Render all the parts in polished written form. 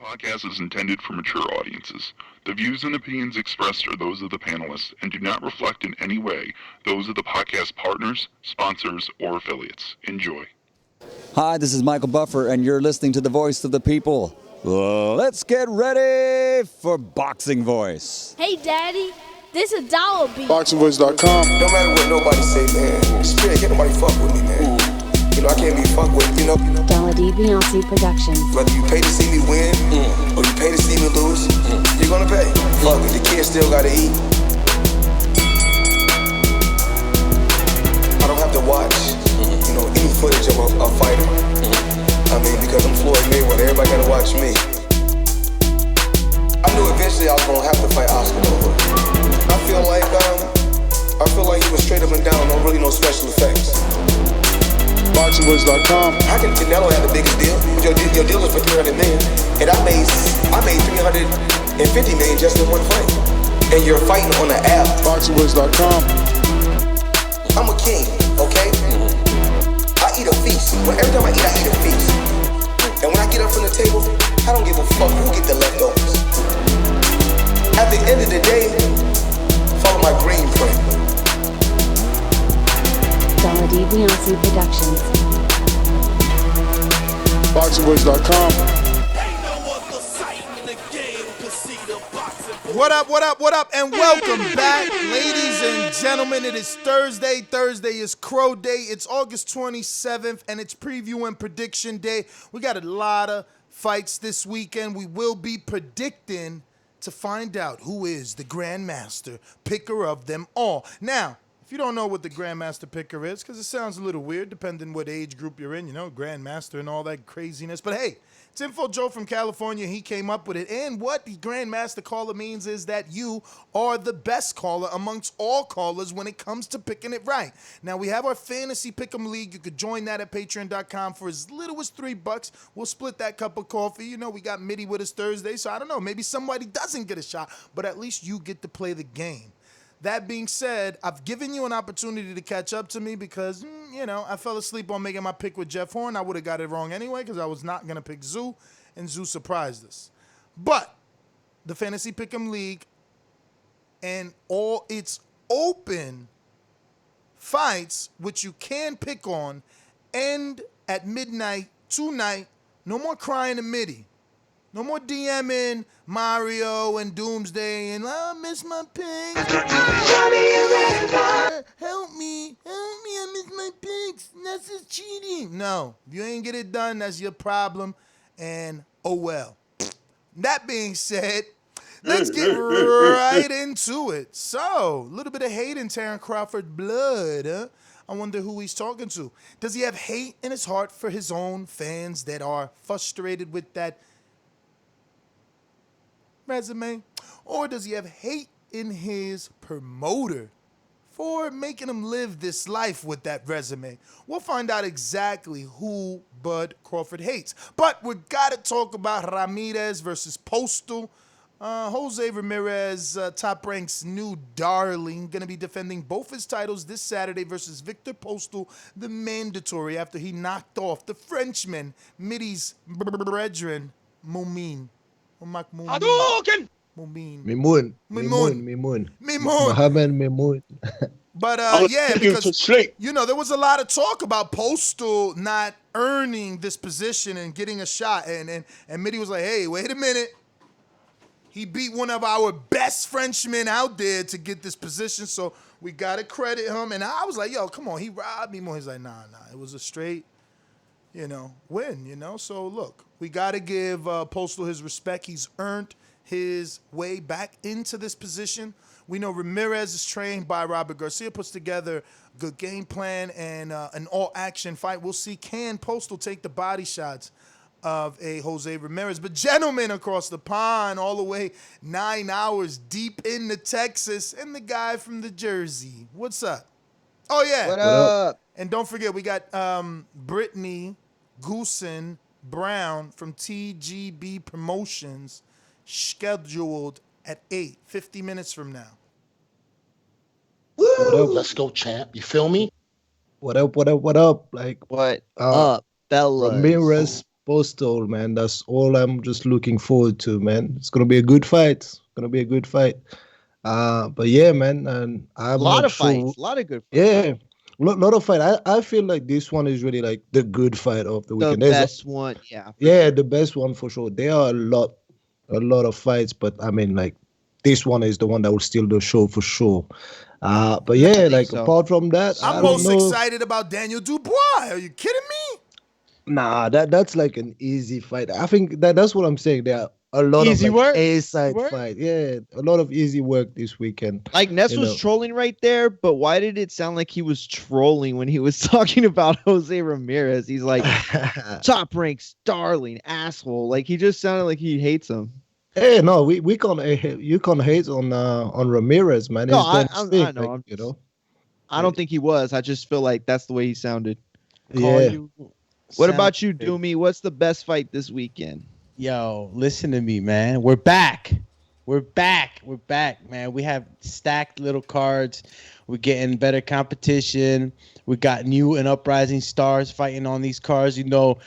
podcast is intended for mature audiences. The views and opinions expressed are those of the panelists and do not reflect in any way those of the podcast partners, sponsors, or affiliates. Enjoy. Hi, this is Michael Buffer, and you're listening to the Voice of the People. Let's get ready for Boxing Voice. Hey, Daddy, this is Dollar Beat. BoxingVoice.com. No matter what nobody say, man, Spirit, can't nobody fuck with me, man. You know, I can't be fucked with, you know. Dollar D Beyonce Productions. Whether you pay to see me win, or you pay to see me lose, you're gonna pay. Fuck it, the kids still gotta eat. I don't have to watch, you know, any footage of a fighter. I mean, because I'm Floyd Mayweather, everybody gotta watch me. I knew eventually I was gonna have to fight Oscar over. I feel like he was straight up and down, no special effects. BoxingVoice.com. How can Canelo have the biggest deal? Your deal is for $300 million, and I made $350 million just in one fight. And you're fighting on an app. BoxingVoice.com. I'm a king, okay? I eat a feast. Every time I eat a feast. And when I get up from the table, I don't give a fuck who get the leftovers. At the end of the day, follow my green print. Dollar D Beyonce Productions. BoxingVoice.com. What up, and welcome back, ladies and gentlemen. It is Thursday. Thursday is Crow Day. It's August 27th, and it's preview and prediction day. We got a lot of fights this weekend. We will be predicting to find out who is the Grandmaster picker of them all. Now, if you don't know what the Grandmaster picker is, because it sounds a little weird depending what age group you're in, you know, Grandmaster and all that craziness. But hey, it's Info Joe from California. He came up with it. And what the Grandmaster caller means is that you are the best caller amongst all callers when it comes to picking it right. Now, we have our Fantasy Pick'em League. You could join that at patreon.com for as little as $3. We'll split that cup of coffee. You know, we got Mitty with us Thursday, so I don't know. Maybe somebody doesn't get a shot, but at least you get to play the game. That being said, I've given you an opportunity to catch up to me because, you know, I fell asleep on making my pick with Jeff Horn. I would have got it wrong anyway because I was not going to pick Zoo, and Zoo surprised us. But the Fantasy Pick'em League and all its open fights, which you can pick on, end at midnight tonight. No more crying and Mitty. No more DMing Mario and Doomsday and I miss my picks. Help me, I miss my picks. That's just cheating. No, if you ain't get it done, that's your problem. And oh well. That being said, let's get right into it. So, a little bit of hate in Terrence Crawford blood, huh? I wonder who he's talking to. Does he have hate in his heart for his own fans that are frustrated with that resume? Or does he have hate in his promoter for making him live this life with that resume? We'll find out exactly who Bud Crawford hates. But we got to talk about Ramirez versus Postol. Jose Ramirez, Top Rank's new darling, going to be defending both his titles this Saturday versus Viktor Postol, the mandatory, after he knocked off the Frenchman, Mitty's brethren, Mumin. Hadouken! Mimoun. Mohammed Mimoun. But, yeah, because, you know, there was a lot of talk about Postol not earning this position and getting a shot. And Mitty was like, hey, wait a minute. He beat one of our best Frenchmen out there to get this position, so we got to credit him. And I was like, yo, come on, he robbed me more. He's like, nah, it was a straight, you know, win, you know. So, look, we got to give Postol his respect. He's earned his way back into this position. We know Ramirez is trained by Robert Garcia, puts together a good game plan and an all-action fight. We'll see, can Postol take the body shots of a Jose Ramirez? But gentlemen across the pond, all the way 9 hours deep into Texas, and the guy from the Jersey. What's up? Oh, yeah. What up? And don't forget, we got Brittany Goosen Brown from TGB Promotions scheduled at 8, 50 minutes from now. Woo! Let's go, champ. You feel me? What up? Like, what up, Bella? Ramirez Postol, man. That's all I'm just looking forward to, man. It's gonna be a good fight. It's gonna be a good fight. But yeah, man, and I'm A lot not of sure. fights, a lot of good fights. Yeah, lot of fight. I feel like this one is really like the good fight of the The weekend. best one, yeah. Yeah, the best one for sure. There are a lot of fights, but I mean, like this one is the one that will steal the show for sure. But yeah, think like so. apart from that, I I'm don't most know. excited about Daniel Dubois. Are you kidding me? Nah, that's like an easy fight. I think that's what I'm saying. There are a lot Easy of work? A-side Work? fight. Yeah, a lot of easy work this weekend. Like Ness You was know. trolling right there, but why did it sound like he was trolling when he was talking about Jose Ramirez? He's like top ranked darling asshole. Like he just sounded like he hates him. Hey, no, we can't. You can't hate on Ramirez, man. No, He's done I his thing, know. like, you know. I don't think he was. I just feel like that's the way he sounded. Yeah. What about you, Doomy? What's the best fight this weekend? Yo, listen to me, man. We're back. We're back, man. We have stacked little cards. We're getting better competition. We got new and uprising stars fighting on these cards. You know,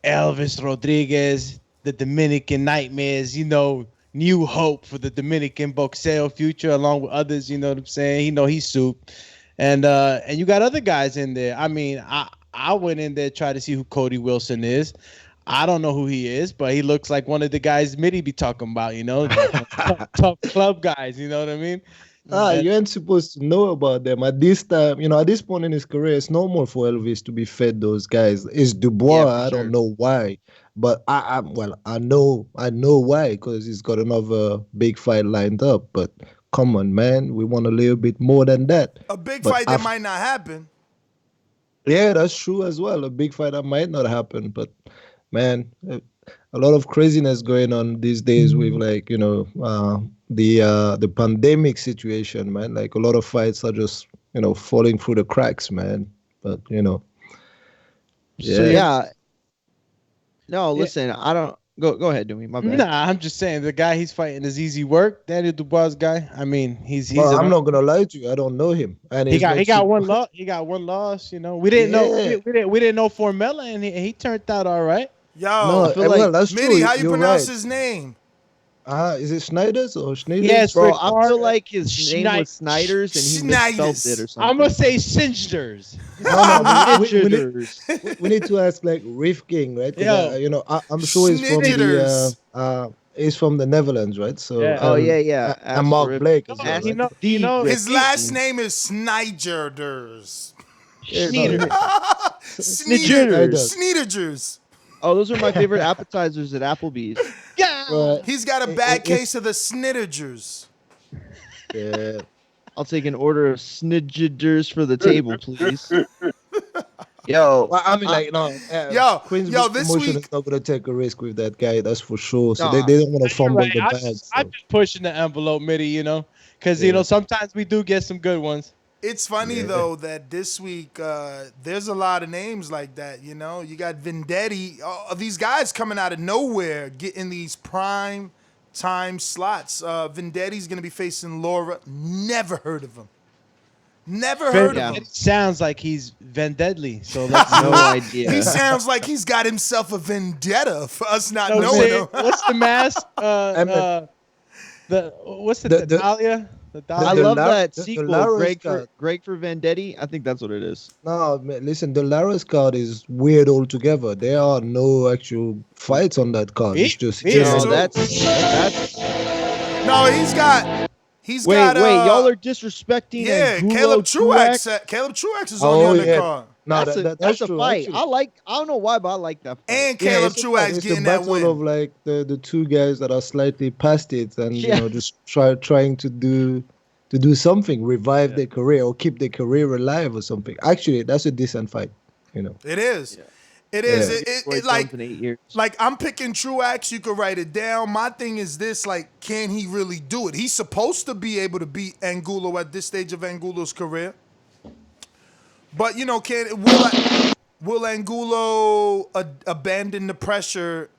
Elvis Rodriguez, the Dominican Nightmares, you know, new hope for the Dominican boxeo future, along with others, you know what I'm saying? You know, he's soup. And you got other guys in there. I mean, I went in there to try to see who Cody Wilson is. I don't know who he is, but he looks like one of the guys Mitty be talking about, you know, tough club guys, you know what I mean? You ain't supposed to know about them at this time. You know, at this point in his career, it's normal for Elvis to be fed those guys. It's Dubois. Yeah, I don't know why, but I know why, because he's got another big fight lined up. But come on, man, we want a little bit more than that. A big But fight that might not happen. Yeah, that's true as well. A big fight that might not happen, but man, a lot of craziness going on these days with, like, you know, the pandemic situation, man. Like a lot of fights are just, you know, falling through the cracks, man. But you know, So yeah. No, listen, I don't go ahead, Doomy. My bad. Nah, I'm just saying the guy he's fighting is easy work. Daniel Dubois guy. I mean, he's. Well, I'm not gonna lie to you. I don't know him, and he got one loss. He got one loss. You know, we didn't know we didn't know Formella, and he turned out all right. Yo, No, well, that's Mitty, true. how you You're pronounce right. his name? Is it Snijders or Snijders? Yes, Bro, Ricardo I feel like his name was Snijders and he misspelled it or something. I'm gonna say Snijders. We need to ask like Riff King, right? 'Cause, Yeah. you know, I'm sure he's from he's from the Netherlands, right? So Yeah. Oh, yeah. And Mark Ask Blake Riff. as well, Ask right? You know, His last name is Snijders. Snijders. Snijders. Oh, those are my favorite appetizers at Applebee's. Right. He's got a bad case of the Snijders. Yeah. I'll take an order of Snijders for the table, please. Yo, Well, I mean, like, no, Queens this Promotion week- is not gonna take a risk with that guy. That's for sure. So Nah. they don't want to fumble Right. the I'm bag. just So. pushing the envelope, Mitty. You know, because you know sometimes we do get some good ones. It's funny though that this week there's a lot of names like that. You know, you got Vendetti. These guys coming out of nowhere, getting these prime time slots. Vendetti's gonna be facing Lara. Never heard of him. Never heard of him. It sounds like he's Vendetti. So let's no idea. He sounds like he's got himself a vendetta for us not know what I'm knowing saying? him. What's the mask? What's the Dahlia? I love that the sequel, Lara's Greg for Vendetti. I think that's what it is. No, man, listen, the Lara's card is weird altogether. There are no actual fights on that card. It's just No, too. that's No, he's got. wait, y'all are disrespecting. Yeah, Angulo Caleb Truax? Truax. Caleb Truax is on the undercard. No, That's a true, fight. actually. I don't know why, but I like that fight. And Caleb it's Truax it's getting the that battle win. of like the two guys that are slightly past it and Yeah. you know just trying to do something, revive their career or keep their career alive or something. Actually, that's a decent fight, you know. It is. It is. Yeah. It like I'm picking Truax. You could write it down. My thing is this: like, can he really do it? He's supposed to be able to beat Angulo at this stage of Angulo's career. But you know, Will Angulo abandon the pressure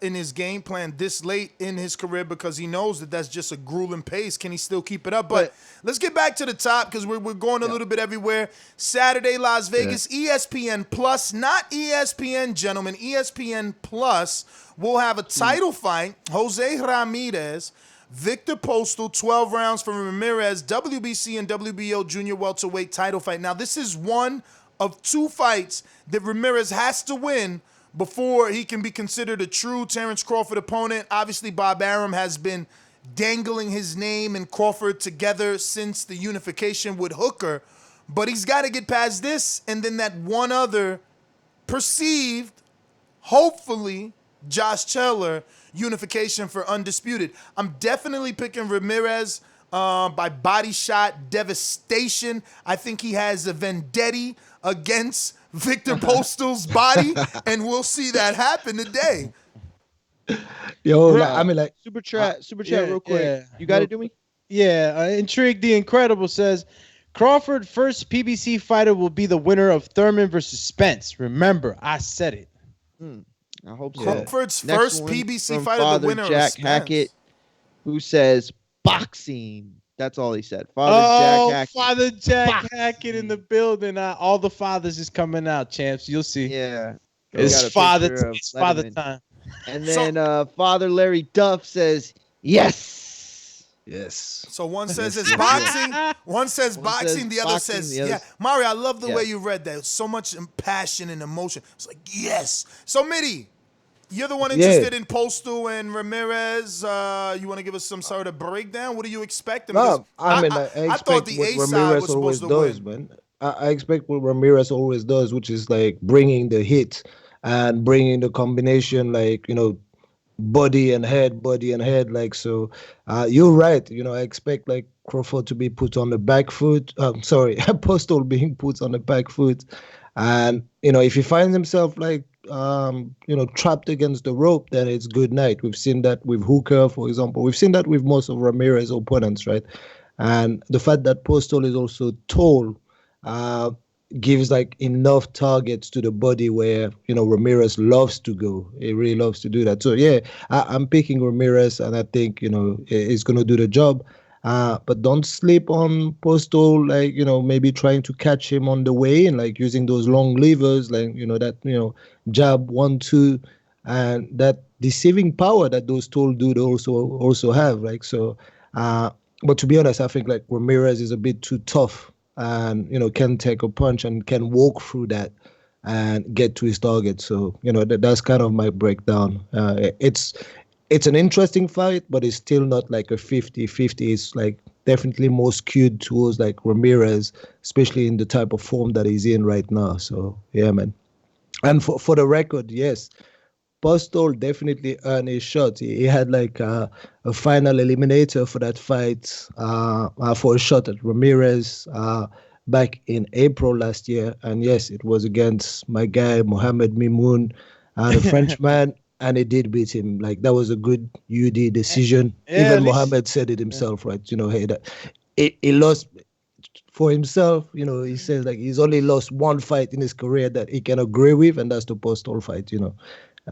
in his game plan this late in his career because he knows that that's just a grueling pace? Can he still keep it up? But let's get back to the top because we're going a little bit everywhere. Saturday, Las Vegas, ESPN Plus, not ESPN, gentlemen. ESPN Plus will have a title fight. Jose Ramirez, Viktor Postol, 12 rounds from Ramirez, WBC and WBO junior welterweight title fight. Now, this is one of 2 fights that Ramirez has to win before he can be considered a true Terrence Crawford opponent. Obviously, Bob Arum has been dangling his name and Crawford together since the unification with Hooker, but he's got to get past this and then that one other perceived, hopefully, Josh Taylor unification for undisputed. I'm definitely picking Ramirez by body shot devastation. I think he has a Vendetti against Viktor Postol's body, and we'll see that happen today. Yo, I mean, like super chat real quick. Yeah. You got it, do me? Yeah, Intrigue the Incredible says Crawford first PBC fighter will be the winner of Thurman versus Spence. Remember, I said it. I hope so. Crawford's first PBC fighter, Father the winner Jack of Hackett, who says boxing. That's all he said. Jack Hackett. Father Jack Hackett in the building. All the fathers is coming out, champs. You'll see. Yeah. It's father time. And then Father Larry Duff says, yes. So one says it's boxing, one says boxing, the other says, yeah. Mario, I love the way you read that. So much passion and emotion. It's like, yes. So, Mitty, you're the one interested in Postol and Ramirez. You want to give us some sort of breakdown? What are you expecting? No, I thought the A side was supposed to win. Man. I expect what Ramirez always does, which is like bringing the hit and bringing the combination, like, body and head, like, so you're right. I expect like Crawford to be put on the back foot. Postol being put on the back foot. And, if he finds himself like, trapped against the rope, then it's good night. We've seen that with Hooker, for example. We've seen that with most of Ramirez's opponents, right? And the fact that Postol is also tall gives like enough targets to the body where, Ramirez loves to go. He really loves to do that. So, yeah, I'm picking Ramirez, and I think, he's going to do the job. But don't sleep on Postol, like, maybe trying to catch him on the way and like using those long levers, like, that, jab 1-2, and that deceiving power that those tall dudes also have. Like, so, but to be honest, I think like Ramirez is a bit too tough and, can take a punch and can walk through that and get to his target. So, that's kind of my breakdown. It's an interesting fight, but it's still not like a 50-50. It's like definitely more skewed towards like Ramirez, especially in the type of form that he's in right now. So, yeah, man. And for the record, yes, Postol definitely earned his shot. He had like a final eliminator for that fight, for a shot at Ramirez back in April last year. And yes, it was against my guy, Mohamed Mimoun, the Frenchman. And it did beat him. Like, that was a good UD decision. Yeah, even Mohamed said it himself, right? Hey, that he lost for himself. He says like he's only lost one fight in his career that he can agree with, and that's the Postol fight.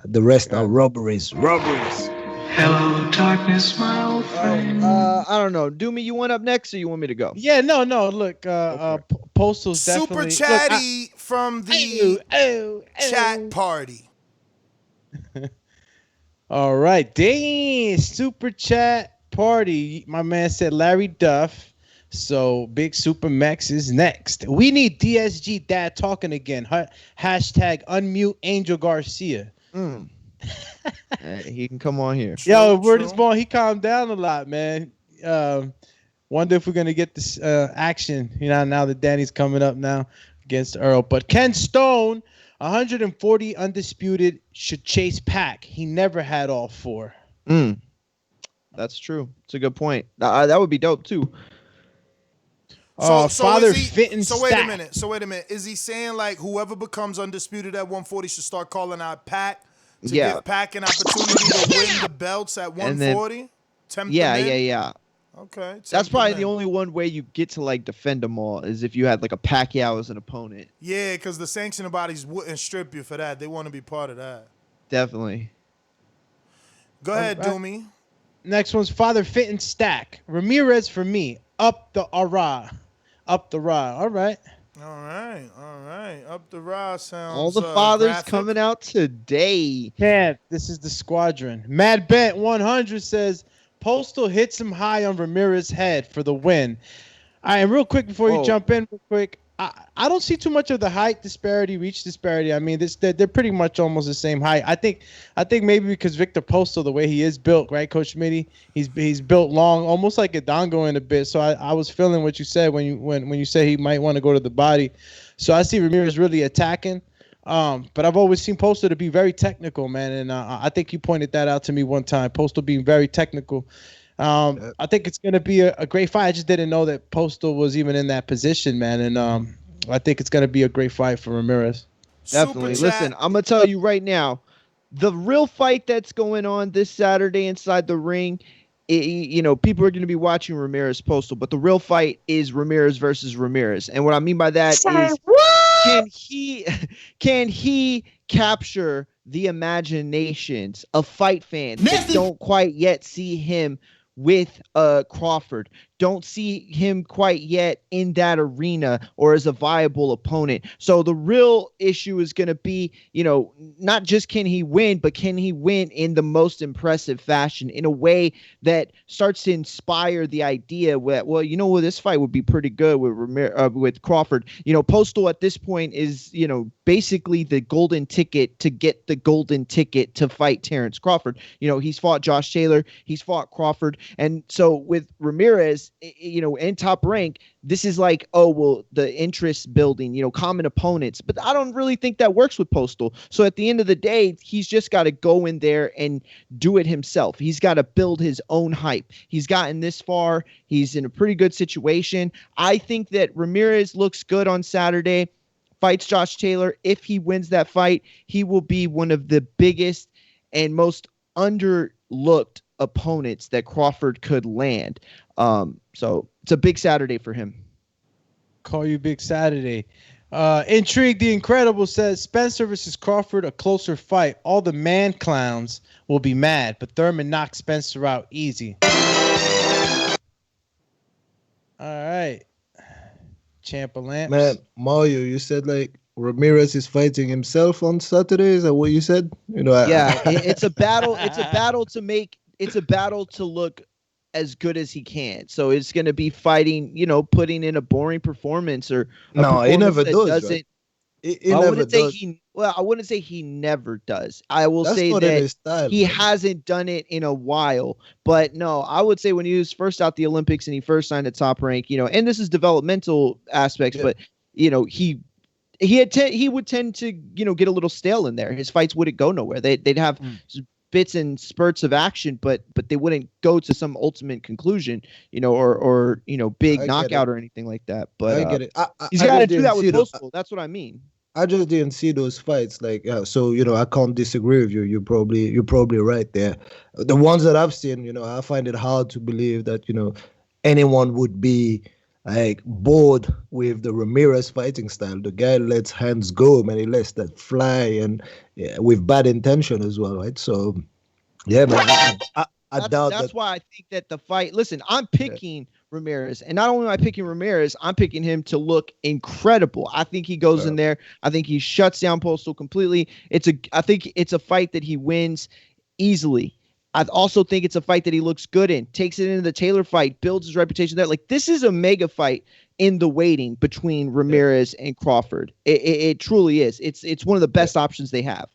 The rest are robberies. Hello, darkness, my old friend. I don't know. Doomy, you want up next, or you want me to go? Yeah, no. Look, Postol's super definitely chatty from the chat party. All right, dang, super chat party. My man said Larry Duff. So Big Super Max is next. We need DSG Dad talking again. Hashtag unmute Angel Garcia. He can come on here. Yo, word is born. He calmed down a lot, man. Wonder if we're gonna get this action. Now that Danny's coming up now against Earl. But Ken Stone, 140 undisputed, should chase Pac. He never had all 4. That's true. It's a good point. That would be dope too. So wait a minute. Is he saying like whoever becomes undisputed at 140 should start calling out Pac to give Pac an opportunity to win the belts at 140? Yeah. Okay. That's probably the only one way you get to like defend them all is if you had like a Pacquiao as an opponent. Yeah, because the sanctioning bodies wouldn't strip you for that. They want to be part of that. Definitely. Go ahead, Doomy. Next one's Father Fit and Stack. Ramirez for me. Up the Ra. Up the Ra. All right. All right. Up the Ra sounds. All the fathers graphic. coming out today. Yeah, this is the squadron. Mad Bent 100 says Postol hits him high on Ramirez's head for the win. All right, and real quick before you jump in, real quick, I don't see too much of the height disparity, reach disparity. I mean, they're pretty much almost the same height. I think maybe because Viktor Postol, the way he is built, right, Coach Smitty, he's built long, almost like a Dongo in a bit. So I was feeling what you said when you say he might want to go to the body. So I see Ramirez really attacking. But I've always seen Postol to be very technical, man, and I think you pointed that out to me one time. Postol being very technical. I think it's going to be a great fight. I just didn't know that Postol was even in that position, man. And I think it's going to be a great fight for Ramirez. Definitely. Listen, I'm going to tell you right now, the real fight that's going on this Saturday inside the ring, people are going to be watching Ramirez Postol, but the real fight is Ramirez versus Ramirez. And what I mean by that is can he capture the imaginations of fight fans that don't quite yet see him with Crawford, don't see him quite yet in that arena or as a viable opponent. So the real issue is going to be, not just can he win, but can he win in the most impressive fashion in a way that starts to inspire the idea that, this fight would be pretty good with Crawford. Postol at this point is, basically the golden ticket to get the golden ticket to fight Terrence Crawford. He's fought Josh Taylor, he's fought Crawford. And so with Ramirez, in Top Rank, this is like, the interest building, common opponents. But I don't really think that works with Postol. So at the end of the day, he's just got to go in there and do it himself. He's got to build his own hype. He's gotten this far. He's in a pretty good situation. I think that Ramirez looks good on Saturday, fights Josh Taylor. If he wins that fight, he will be one of the biggest and most underlooked opponents that Crawford could land. So it's a big Saturday for him. Call you Big Saturday. Intrigue the Incredible says Spencer versus Crawford, a closer fight. All the man clowns will be mad, but Thurman knocks Spencer out easy. All right. Champ of Lamps. Man, Mario, you said like Ramirez is fighting himself on Saturday. Is that what you said? It's a battle. It's a battle to look as good as he can. So it's going to be fighting, putting in a boring performance or he never does. Right? I wouldn't say he never does. I will say that he hasn't done it in a while. But no, I would say when he was first out the Olympics and he first signed at Top Rank, and this is developmental aspects, but he would tend to get a little stale in there. His fights wouldn't go nowhere. They'd have bits and spurts of action, but they wouldn't go to some ultimate conclusion, or big knockout or anything like that. But I get it. He's got to do that with Postol. That's what I mean. I just didn't see those fights. So I can't disagree with you. You're probably right there. The ones that I've seen, I find it hard to believe that anyone would be like bored with the Ramirez fighting style. The guy lets hands go, man. He lets that fly, and with bad intention as well, right? So, yeah, man. I doubt that. That's why I think that the fight. Listen, I'm picking Ramirez, and not only am I picking Ramirez, I'm picking him to look incredible. I think he goes in there. I think he shuts down Postol completely. I think it's a fight that he wins easily. I also think it's a fight that he looks good in, takes it into the Taylor fight, builds his reputation there. Like, this is a mega fight in the waiting between Ramirez and Crawford. It truly is. It's one of the best options they have.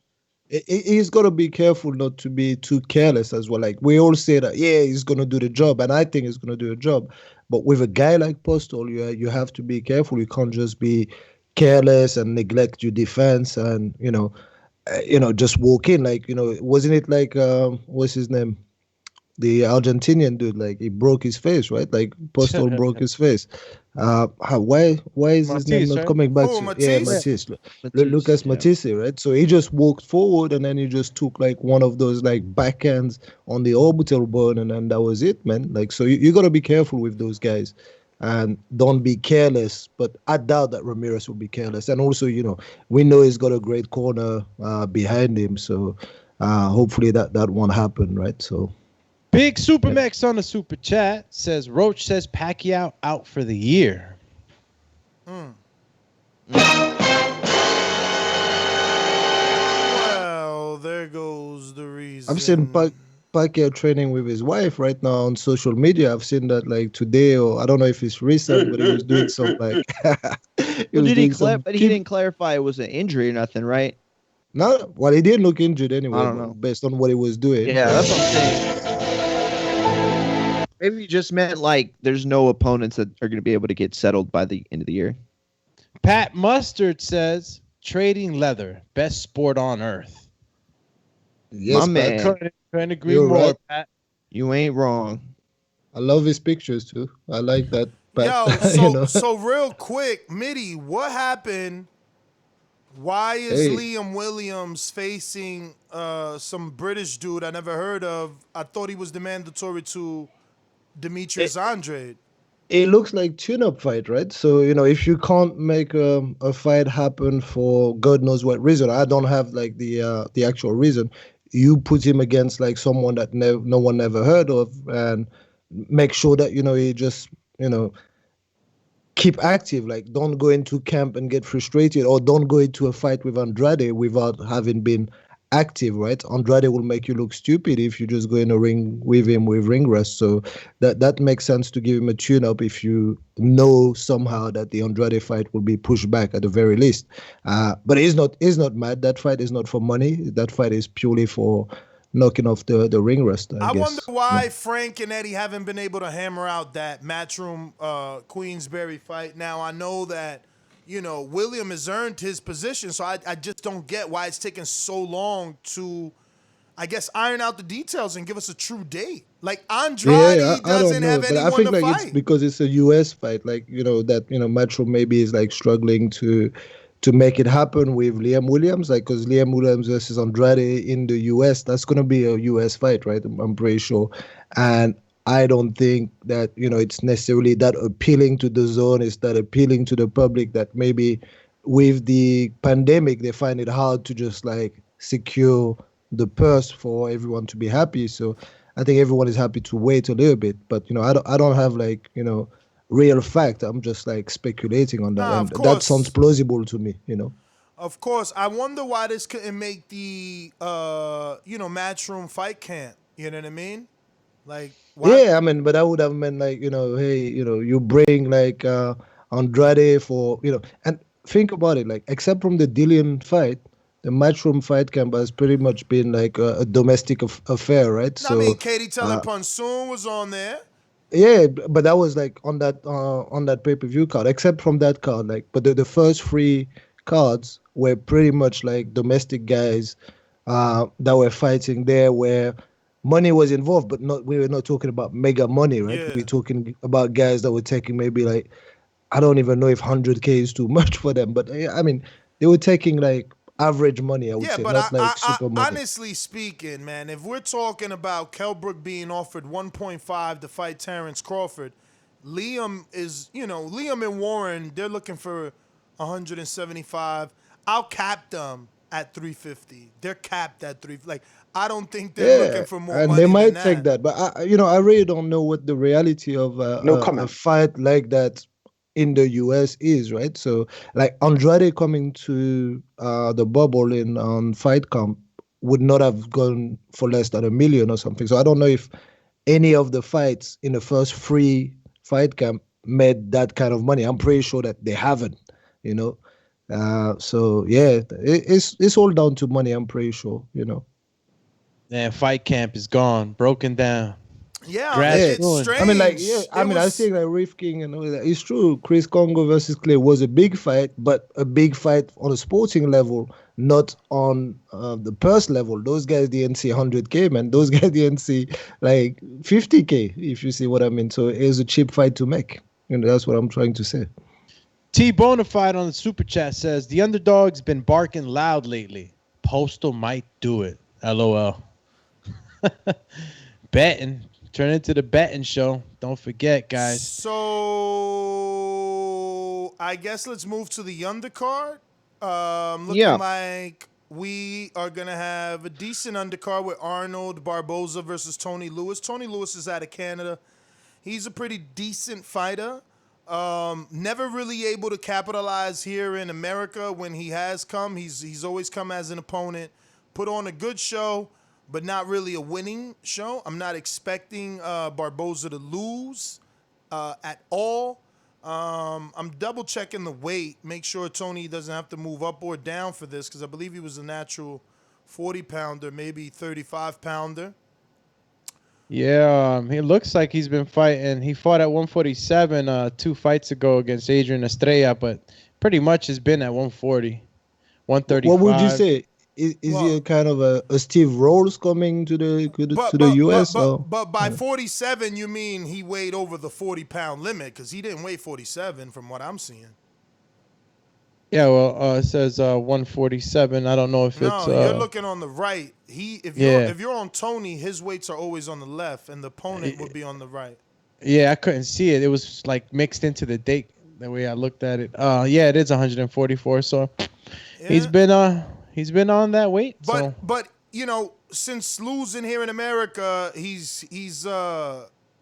He's got to be careful not to be too careless as well. Like, we all say that, he's going to do the job, and I think he's going to do the job. But with a guy like Postol, you have to be careful. You can't just be careless and neglect your defense and, just walk in. Like, wasn't it like, what's his name? The Argentinian dude, like, he broke his face, right? Like, Postol broke his face. Why is his name Matisse, not right? coming back? Oh, Yeah, Matisse? Matisse. Matisse, Lucas yeah. Matisse, right? So he just walked forward and then he just took like one of those like backhands on the orbital bone and then that was it, man. Like, so you got to be careful with those guys and don't be careless. But I doubt that Ramirez will be careless. And also, we know he's got a great corner behind him. So hopefully that won't happen, right? So. Big Supermax on the super chat says Roach says Pacquiao out for the year. Well, there goes the reason. I've seen Pacquiao training with his wife right now on social media. I've seen that like today, or I don't know if it's recent, but he was doing some like. But he didn't clarify it was an injury or nothing, right? No, well, he didn't look injured anyway. I don't know. Based on what he was doing. Yeah, that's what I'm saying. Maybe he just meant like there's no opponents that are going to be able to get settled by the end of the year. Pat Mustard says trading leather, best sport on earth. Yes, My man. Couldn't agree You're more, right. Pat. You ain't wrong. I love his pictures too. I like that. But, Yo, so real quick, Mitty, what happened? Why is Liam Williams facing some British dude I never heard of? I thought he was the mandatory to Demetrius Andrade. It looks like tune-up fight, right? So, if you can't make a fight happen for God knows what reason, I don't have like the actual reason. You put him against like someone that no one ever heard of, and make sure that he just keep active. Like, don't go into camp and get frustrated, or don't go into a fight with Andrade without having been active, right? Andrade will make you look stupid if you just go in a ring with him with ring rust. So that makes sense to give him a tune-up if you know somehow that the Andrade fight will be pushed back at the very least. But he's not mad. That fight is not for money. That fight is purely for knocking off the ring rust, I guess. Wonder why Frank and Eddie haven't been able to hammer out that Matchroom Queensberry fight. Now, I know that William has earned his position, so I just don't get why it's taking so long to, I guess, iron out the details and give us a true date. Like, Andrade doesn't have anyone I think to like fight. it's because it's a US fight, like, that, Metro maybe is like struggling to make it happen with Liam Williams, like, because Liam Williams versus Andrade in the US, that's going to be a US fight, right? I'm pretty sure. And I don't think that, it's necessarily that appealing to the zone, it's that appealing to the public, that maybe with the pandemic, they find it hard to just like secure the purse for everyone to be happy. So I think everyone is happy to wait a little bit, but, I don't have like, real fact. I'm just like speculating on that. And that sounds plausible to me, Of course. I wonder why this couldn't make the, Matchroom fight camp. You know what I mean? Like, why? Yeah, I mean, but I would have meant like, hey, you bring like Andrade for, and think about it, like, except from the Dillian fight, the Matchroom fight camp has pretty much been like a domestic affair, right? I mean, Katie Teleponsoon was on there. Yeah, but that was like on that pay-per-view card, except from that card, like, but the first three cards were pretty much like domestic guys that were fighting there, where money was involved, but we were not talking about mega money, right? Yeah. We're talking about guys that were taking maybe like, I don't even know if 100K is too much for them, but I mean, they were taking like average money, I would say, but not like super money. honestly speaking, man, if we're talking about Kell Brook being offered 1.5 to fight Terrence Crawford, Liam and Warren, they're looking for 175. I'll cap them at 350. They're capped at 3. Like, I don't think they're looking for more and money they might than take that. But I really don't know what the reality of a fight like that in the US is, right? So like Andrade coming to the bubble on Fight Camp would not have gone for less than $1 million or something. So I don't know if any of the fights in the first free Fight Camp made that kind of money. I'm pretty sure that they haven't, so yeah, it's all down to money, I'm pretty sure, Man, Fight Camp is gone, broken down. Yeah, it's strange. I mean, like, I was saying like Reef King and all that. It's true. Chris Congo versus Clay was a big fight, but a big fight on a sporting level, not on the purse level. Those guys didn't see 100K, man. Those guys didn't see like 50K, if you see what I mean. So it was a cheap fight to make. that's what I'm trying to say. T Bonafide on the super chat says the underdog's been barking loud lately. Postal might do it. LOL. Betting. Turn into the betting show. Don't forget, guys. So I guess let's move to the undercard. Looking like we are gonna have a decent undercard with Arnold Barboza versus Tony Lewis. Tony Lewis is out of Canada. He's a pretty decent fighter. Never really able to capitalize here in America when he has come. He's always come as an opponent, put on a good show, but not really a winning show. I'm not expecting Barboza to lose at all. I'm double checking the weight, make sure Tony doesn't have to move up or down for this, because I believe he was a natural 40-pounder, maybe 35-pounder. Yeah, he looks like he's been fighting. He fought at 147 2 fights ago against Adrian Estrella, but pretty much has been at 140, 135. What would you say? Is he a kind of a Steve Rolls coming to the US? But by 47, you mean he weighed over the 40-pound limit, because he didn't weigh 47 from what I'm seeing. Yeah, well, it says 147. I don't know if it's. No, you're looking on the right. If you're on Tony, his weights are always on the left, and the opponent would be on the right. Yeah, I couldn't see it. It was like mixed into the date the way I looked at it. Yeah, it is 144. So he's been on that weight. But you know, since losing here in America, he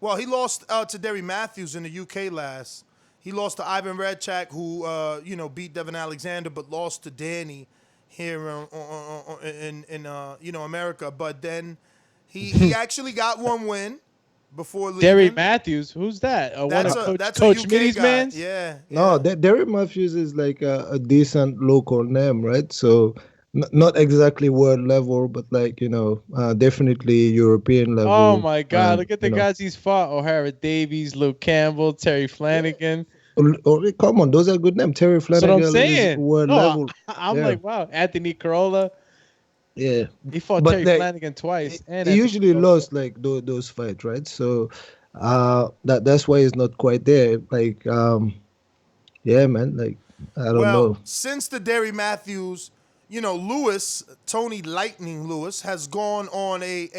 lost to Derry Matthews in the UK last. He lost to Ivan Radchak, who beat Devin Alexander, but lost to Danny here in America. But then he actually got one win before leaving. Derry Matthews, who's that? That's Coach a UK Minnie's guy. man? Yeah. No, Derry Matthews is like a decent local name, right? So not exactly world level, but like, definitely European level. Oh my God! Look at the guys he's fought: O'Hara Davies, Luke Campbell, Terry Flanagan. Come on, those are good names. Terry Flanagan. That's what I'm saying. Is world level. I'm like, wow. Anthony Corolla. Yeah, he fought Terry Flanagan twice. He usually lost like those fights, right? So that's why he's not quite there. Like, yeah, man. Like, I don't know. Since the Derry Matthews, Lewis, Tony Lightning Lewis, has gone on a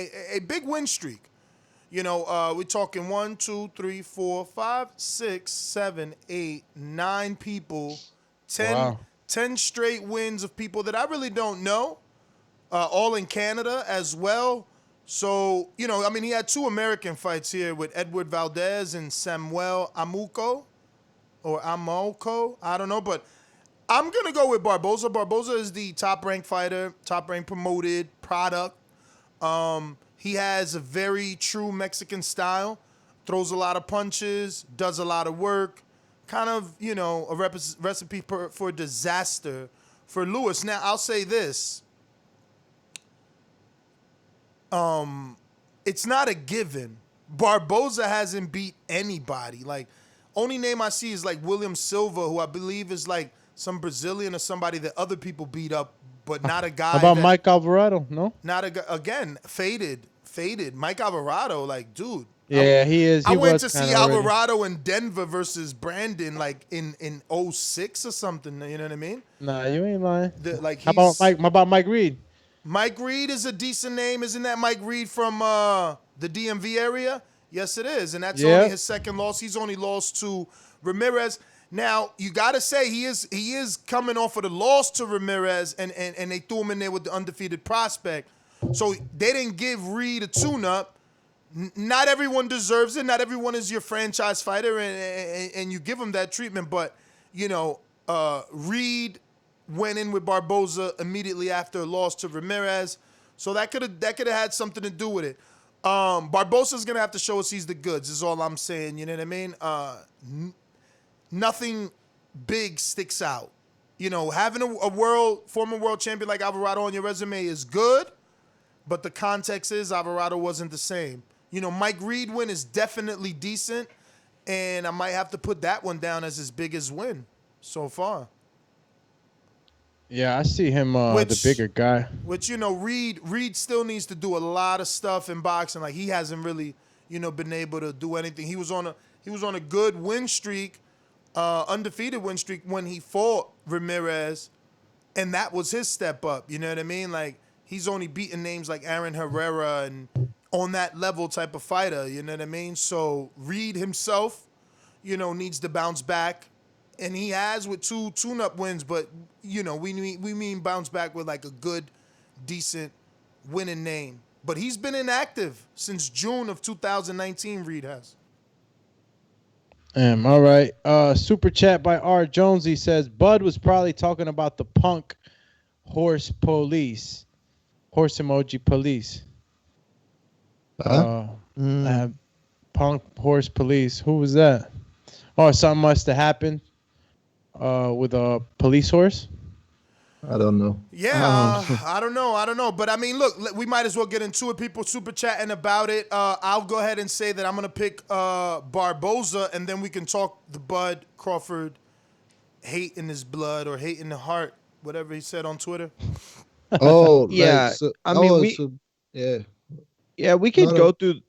big win streak. We're talking 1, 2, 3, 4, 5, 6, 7, 8, 9 people, 10 straight wins of people that I really don't know, all in Canada as well. So, he had 2 American fights here with Edward Valdez and Samuel Amoko, I don't know, but I'm going to go with Barboza. Barboza is the top-ranked fighter, top-ranked promoted product. He has a very true Mexican style, throws a lot of punches, does a lot of work, kind of, a recipe for disaster for Lewis. Now, I'll say this. It's not a given. Barboza hasn't beat anybody. Like, only name I see is like William Silva, who I believe is like some Brazilian or somebody that other people beat up, but not a guy. How about Mike Alvarado? No? Not again, faded. Mike Alvarado, like, dude. Yeah, he is. I went to see Alvarado in Denver versus Brandon, like in 06 or something. You know what I mean? Nah, you ain't lying. How about Mike Reed? Mike Reed is a decent name. Isn't that Mike Reed from the DMV area? Yes, it is. And that's only his second loss. He's only lost to Ramirez. Now, you got to say he is coming off of the loss to Ramirez, and they threw him in there with the undefeated prospect. So they didn't give Reed a tune-up. Not everyone deserves it. Not everyone is your franchise fighter, and you give him that treatment. But, Reed went in with Barboza immediately after a loss to Ramirez. So that could have had something to do with it. Barboza's going to have to show us he's the goods is all I'm saying. You know what I mean? Nothing big sticks out. Having a former world champion like Alvarado on your resume is good, but the context is Alvarado wasn't the same. Mike Reed win is definitely decent, and I might have to put that one down as his biggest win so far. Yeah, I see him the bigger guy. Which, Reed still needs to do a lot of stuff in boxing. Like, he hasn't really, been able to do anything. He was on He was on a good win streak, undefeated win streak when he fought Ramirez, and that was his step up. You know what I mean? Like, he's only beaten names like Aaron Herrera and on that level type of fighter. You know what I mean? So Reed himself, needs to bounce back. And he has with 2 tune-up wins, but, we mean bounce back with like a good, decent winning name. But he's been inactive since June of 2019, Reed has. All right. Super chat by R. Jonesy says, Bud was probably talking about the Punk horse police. Horse emoji police. Punk horse police. Who was that? Oh, something must have happened with a police horse. I don't know. Yeah, I don't know. But I mean, look, we might as well get into it. People super chatting about it. I'll go ahead and say that I'm gonna pick Barboza, and then we can talk the Bud Crawford hate in his blood or hate in the heart, whatever he said on Twitter. Oh, yeah. Yeah, we could go through.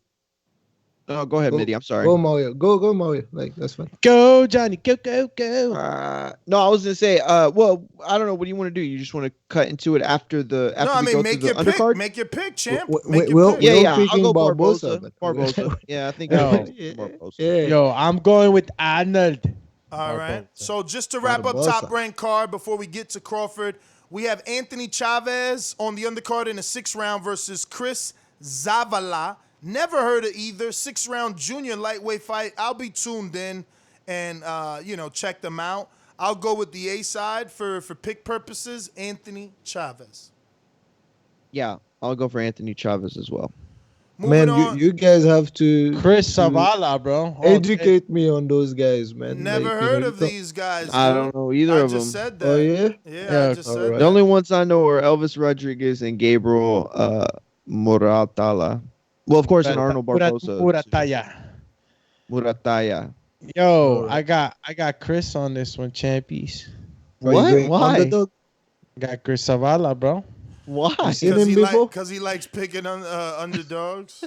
Oh, go ahead, Mitty. I'm sorry. Go Mario. Go Mario. Like, that's fine. Go Johnny. Go. No, I was gonna say. Well, I don't know. What do you want to do? You just want to cut into it after the make your undercard? pick. Make your pick, champ. I'll go Barboza. Yeah, I think. Barboza. Yo, I'm going with Arnold. All right. So just to wrap up Top Rank card before we get to Crawford, we have Anthony Chavez on the undercard in a 6th round versus Chris Zavala. Never heard of either. 6th-round junior lightweight fight. I'll be tuned in and, check them out. I'll go with the A side for pick purposes, Anthony Chavez. Yeah, I'll go for Anthony Chavez as well. Man, you guys have to... Chris Zavala, bro. Educate me on those guys, man. Never heard of these guys. I don't know either of them. I just said that. Oh, yeah? Yeah, I just said that. The only ones I know are Elvis Rodriguez and Gabriel Muratalla. Well, of course, and Arnold Barboza. Muratalla. Yo, I got Chris on this one, champies. What? Why? Got Chris Zavala, bro. Why? Because he likes picking underdogs.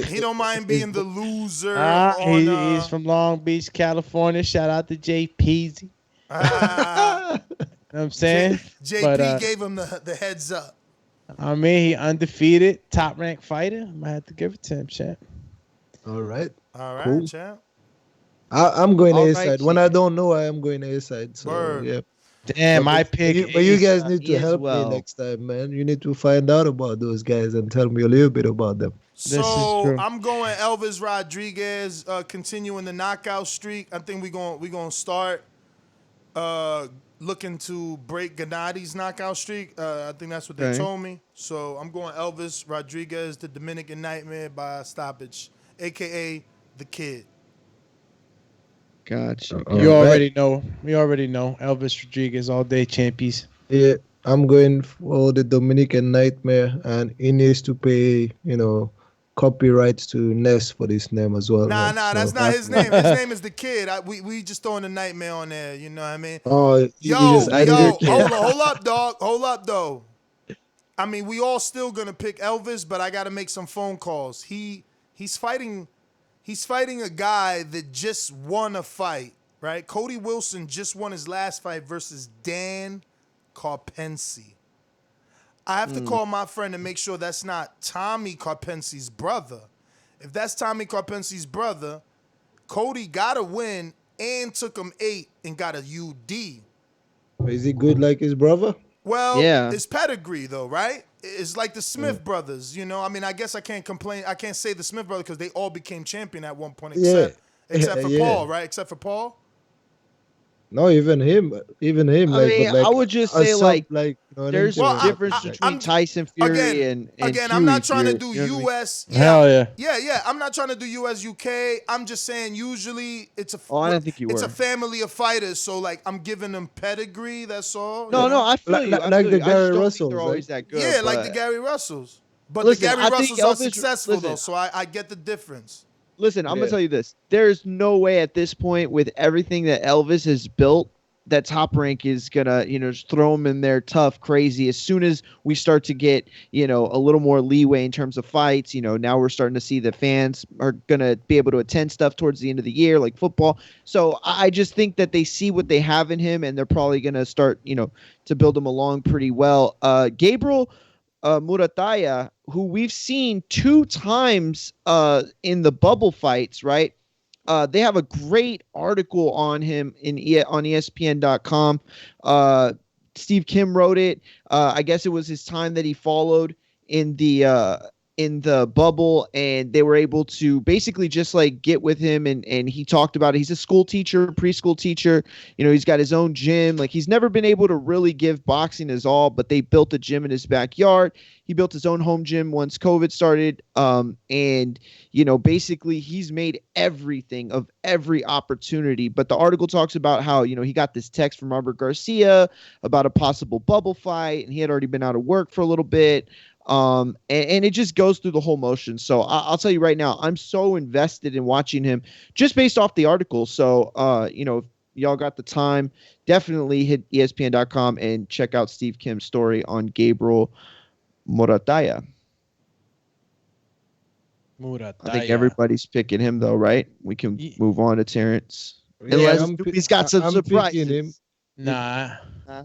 he don't mind being the loser. He's from Long Beach, California. Shout out to JP. You know what I'm saying? JP gave him the heads up. I mean, he undefeated, top-ranked fighter. I might have to give it to him, champ. All right. Cool. Champ. I'm going A side. When I don't know, I am going A side. So, yeah. Damn, my pick. But you guys need to help me next time, man. You need to find out about those guys and tell me a little bit about them. So I'm going Elvis Rodriguez, continuing the knockout streak. I think we're gonna start looking to break Gennadi's knockout streak. I think that's what they told me. So I'm going Elvis Rodriguez, the Dominican Nightmare by stoppage, a.k.a. the Kid. Gotcha. You already know. We already know. Elvis Rodriguez all day champions. Yeah, I'm going for the Dominican Nightmare, and he needs to pay, copyrights to Ness for this name as well. Nah, that's not his name. His name is the Kid. We just throwing the Nightmare on there. You know what I mean? Oh, hold up, dog. Hold up, though. I mean, we all still gonna pick Elvis, but I got to make some phone calls. He's fighting a guy that just won a fight, right? Cody Wilson just won his last fight versus Dan Carpensi. I have to call my friend and make sure that's not Tommy Carpensi's brother. If that's Tommy Carpensi's brother, Cody got a win and took him 8 and got a UD. Is he good like his brother? Well, it's pedigree, though, right? It's like the Smith brothers, I mean, I guess I can't complain. I can't say the Smith brothers because they all became champion at one point, except for Paul, right? Except for Paul. No, even him. I would just say there's a difference between Tyson Fury and I'm not trying to do US. Hell yeah. Yeah. I'm not trying to do US UK. I'm just saying usually it's a. I didn't think you were. It's a family of fighters, so I'm giving them pedigree. That's all. No, I feel you. Like the Gary Russells. They're always that good. Yeah, like the Gary Russells. But the Gary Russells are successful though, so I get the difference. Listen, I'm going to tell you this. There's no way at this point with everything that Elvis has built that Top Rank is gonna, just throw him in there tough, crazy. As soon as we start to get, a little more leeway in terms of fights, now we're starting to see the fans are gonna be able to attend stuff towards the end of the year, like football. So I just think that they see what they have in him, and they're probably gonna start, to build him along pretty well. Gabriel Muratalla, who we've seen 2 times in the bubble fights, right? They have a great article on him on ESPN.com. Steve Kim wrote it. I guess it was his time that he followed in the bubble, and they were able to basically just like get with him, and he talked about it. He's a school teacher, preschool teacher. He's got his own gym. Like, he's never been able to really give boxing his all, but they built a gym in his backyard. He built his own home gym once COVID started. And basically he's made everything of every opportunity. But the article talks about how, he got this text from Robert Garcia about a possible bubble fight, and he had already been out of work for a little bit. And it just goes through the whole motion. So I'll tell you right now, I'm so invested in watching him just based off the article. So, if y'all got the time, definitely hit ESPN.com and check out Steve Kim's story on Gabriel Muratalla. I think everybody's picking him, though, right? We can move on to Terrence. Unless he's got some surprises. Nah.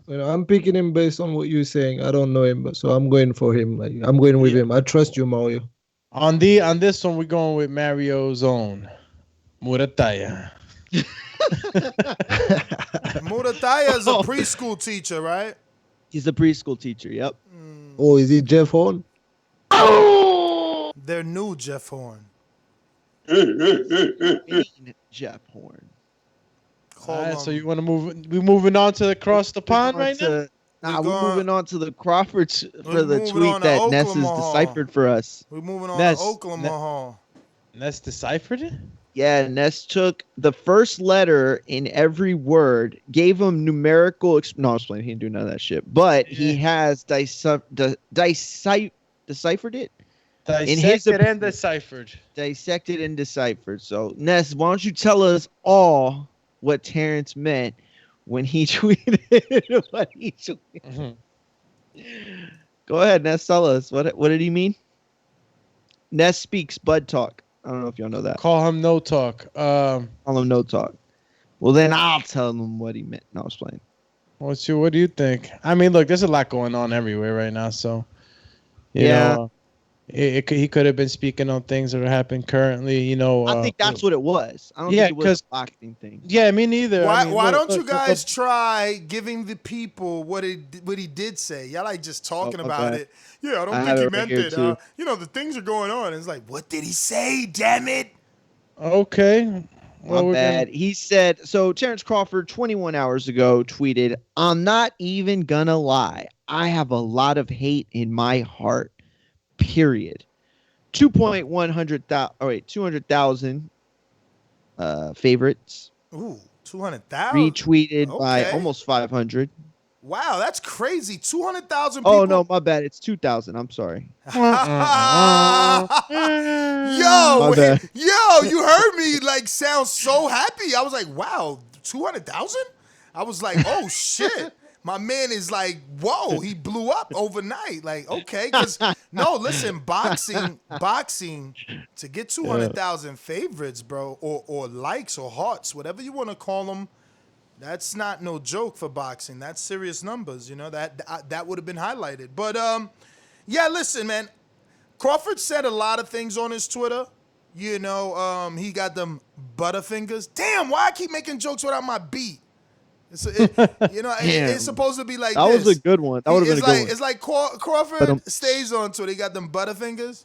I'm picking him based on what you're saying. I don't know him, so I'm going for him. Like, I'm going with him. I trust you, Mario. On this one, we're going with Mario's own Muratalla. Muratalla is a preschool teacher, right? He's a preschool teacher. Yep. Oh, is he Jeff Horn? Their new Jeff Horn. Jeff Horn. All right, so you want to move? We're moving on to across the pond right now. We're moving on to the Crawfords for the tweet that Ness has deciphered for us. We're moving on to Oklahoma. Ness deciphered it? Yeah, Ness took the first letter in every word, gave him numerical. No, I'm explaining. He didn't do none of that shit. But he has deciphered it. Dissected and deciphered. Dissected and deciphered. So, Ness, why don't you tell us all what Terrence meant when he tweeted what he tweeted? Mm-hmm. Go ahead, Ness. Tell us. What did he mean? Ness speaks Bud Talk. I don't know if y'all know that. Call him No Talk. Call him No Talk. Well, then I'll tell him what he meant. No, I was playing. What do you think? I mean, look, there's a lot going on everywhere right now, so you know, he could have been speaking on things that are happening currently. I think that's what it was. I don't think it was a boxing thing. Yeah, me neither. Why don't you guys try giving the people what he did say? Y'all like just talking about it. Yeah, I don't think he meant it. The things are going on. It's like, what did he say? Damn it. Okay. Well, my bad. He said, so Terrence Crawford 21 hours ago tweeted, "I'm not even gonna lie. I have a lot of hate in my heart. Period." 200,000 favorites. Ooh, 200,000. Retweeted by almost 500. Wow, that's crazy. 200,000 people. Oh, no, my bad. It's 2,000. I'm sorry. Yo, you heard me sound so happy. I was like, wow, 200,000? I was like, oh, shit. My man is like, whoa, he blew up overnight. Like, okay, because, no, listen, boxing, to get 200,000 favorites, bro, or likes or hearts, whatever you want to call them, that's not no joke for boxing. That's serious numbers, that would have been highlighted. But, yeah, listen, man, Crawford said a lot of things on his Twitter. He got them butterfingers. Damn, why I keep making jokes without my beat? It's supposed to be like that this. Was a good one. That would have been a good one. It's like Crawford stays on Twitter. He got them butterfingers.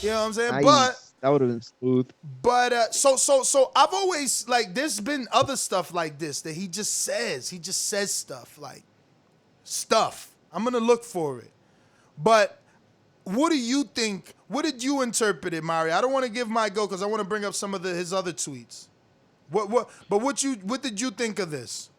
You know what I'm saying? Nice. But that would have been smooth. But so I've always there's been other stuff like this that he just says. He just says stuff like stuff. I'm gonna look for it. But what do you think? What did you interpret it, Mario? I don't want to give my go because I want to bring up some of his other tweets. What did you think of this?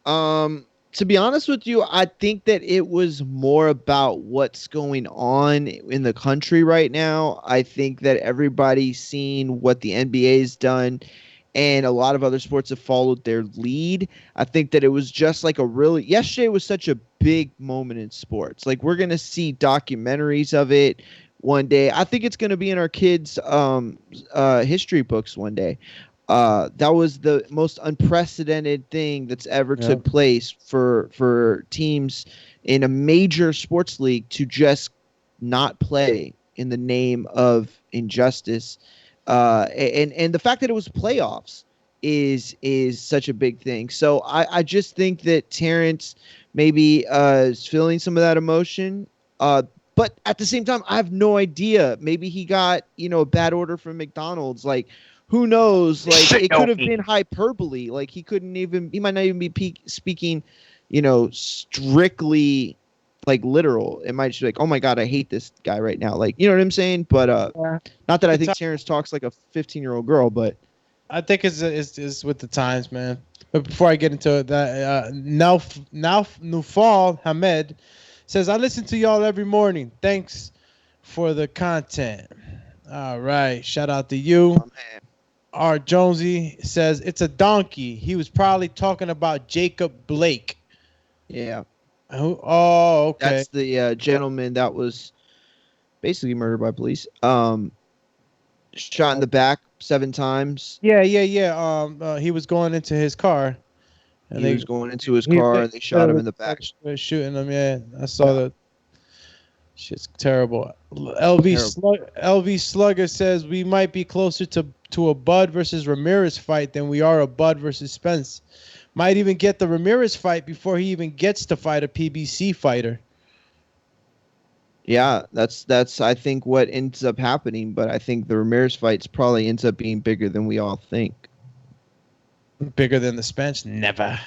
To be honest with you, I think that it was more about what's going on in the country right now. I think that everybody's seen what the NBA's done, and a lot of other sports have followed their lead. I think that it was just like yesterday was such a big moment in sports. Like, we're going to see documentaries of it one day. I think it's going to be in our kids' history books one day. That was the most unprecedented thing that's ever took place for teams in a major sports league to just not play in the name of injustice. And the fact that it was playoffs is such a big thing. So I just think that Terrence maybe is feeling some of that emotion. But at the same time, I have no idea. Maybe he got, a bad order from McDonald's. Like, who knows? Like, it could have been hyperbole. Like, he might not even be speaking, strictly like literal. It might just be like, oh my God, I hate this guy right now. Like, you know what I'm saying? But not that I think Terrence talks like a 15-year-old girl, but I think it's with the times, man. But before I get into that, Nufal Hamed says, I listen to y'all every morning. Thanks for the content. All right. Shout out to you. Oh, R. Jonesy says, it's a donkey. He was probably talking about Jacob Blake. Yeah. Oh, okay. That's the gentleman that was basically murdered by police. Shot in the back 7 times. Yeah. He was going into his car. And he was going into his car, and they shot him in the back. Shooting him, yeah. I saw that. Shit's terrible. LV Slugger says we might be closer to a Bud versus Ramirez fight than we are a Bud versus Spence. Might even get the Ramirez fight before he even gets to fight a PBC fighter. Yeah, that's I think what ends up happening, but I think the Ramirez fights probably ends up being bigger than we all think. Bigger than the Spence? Never.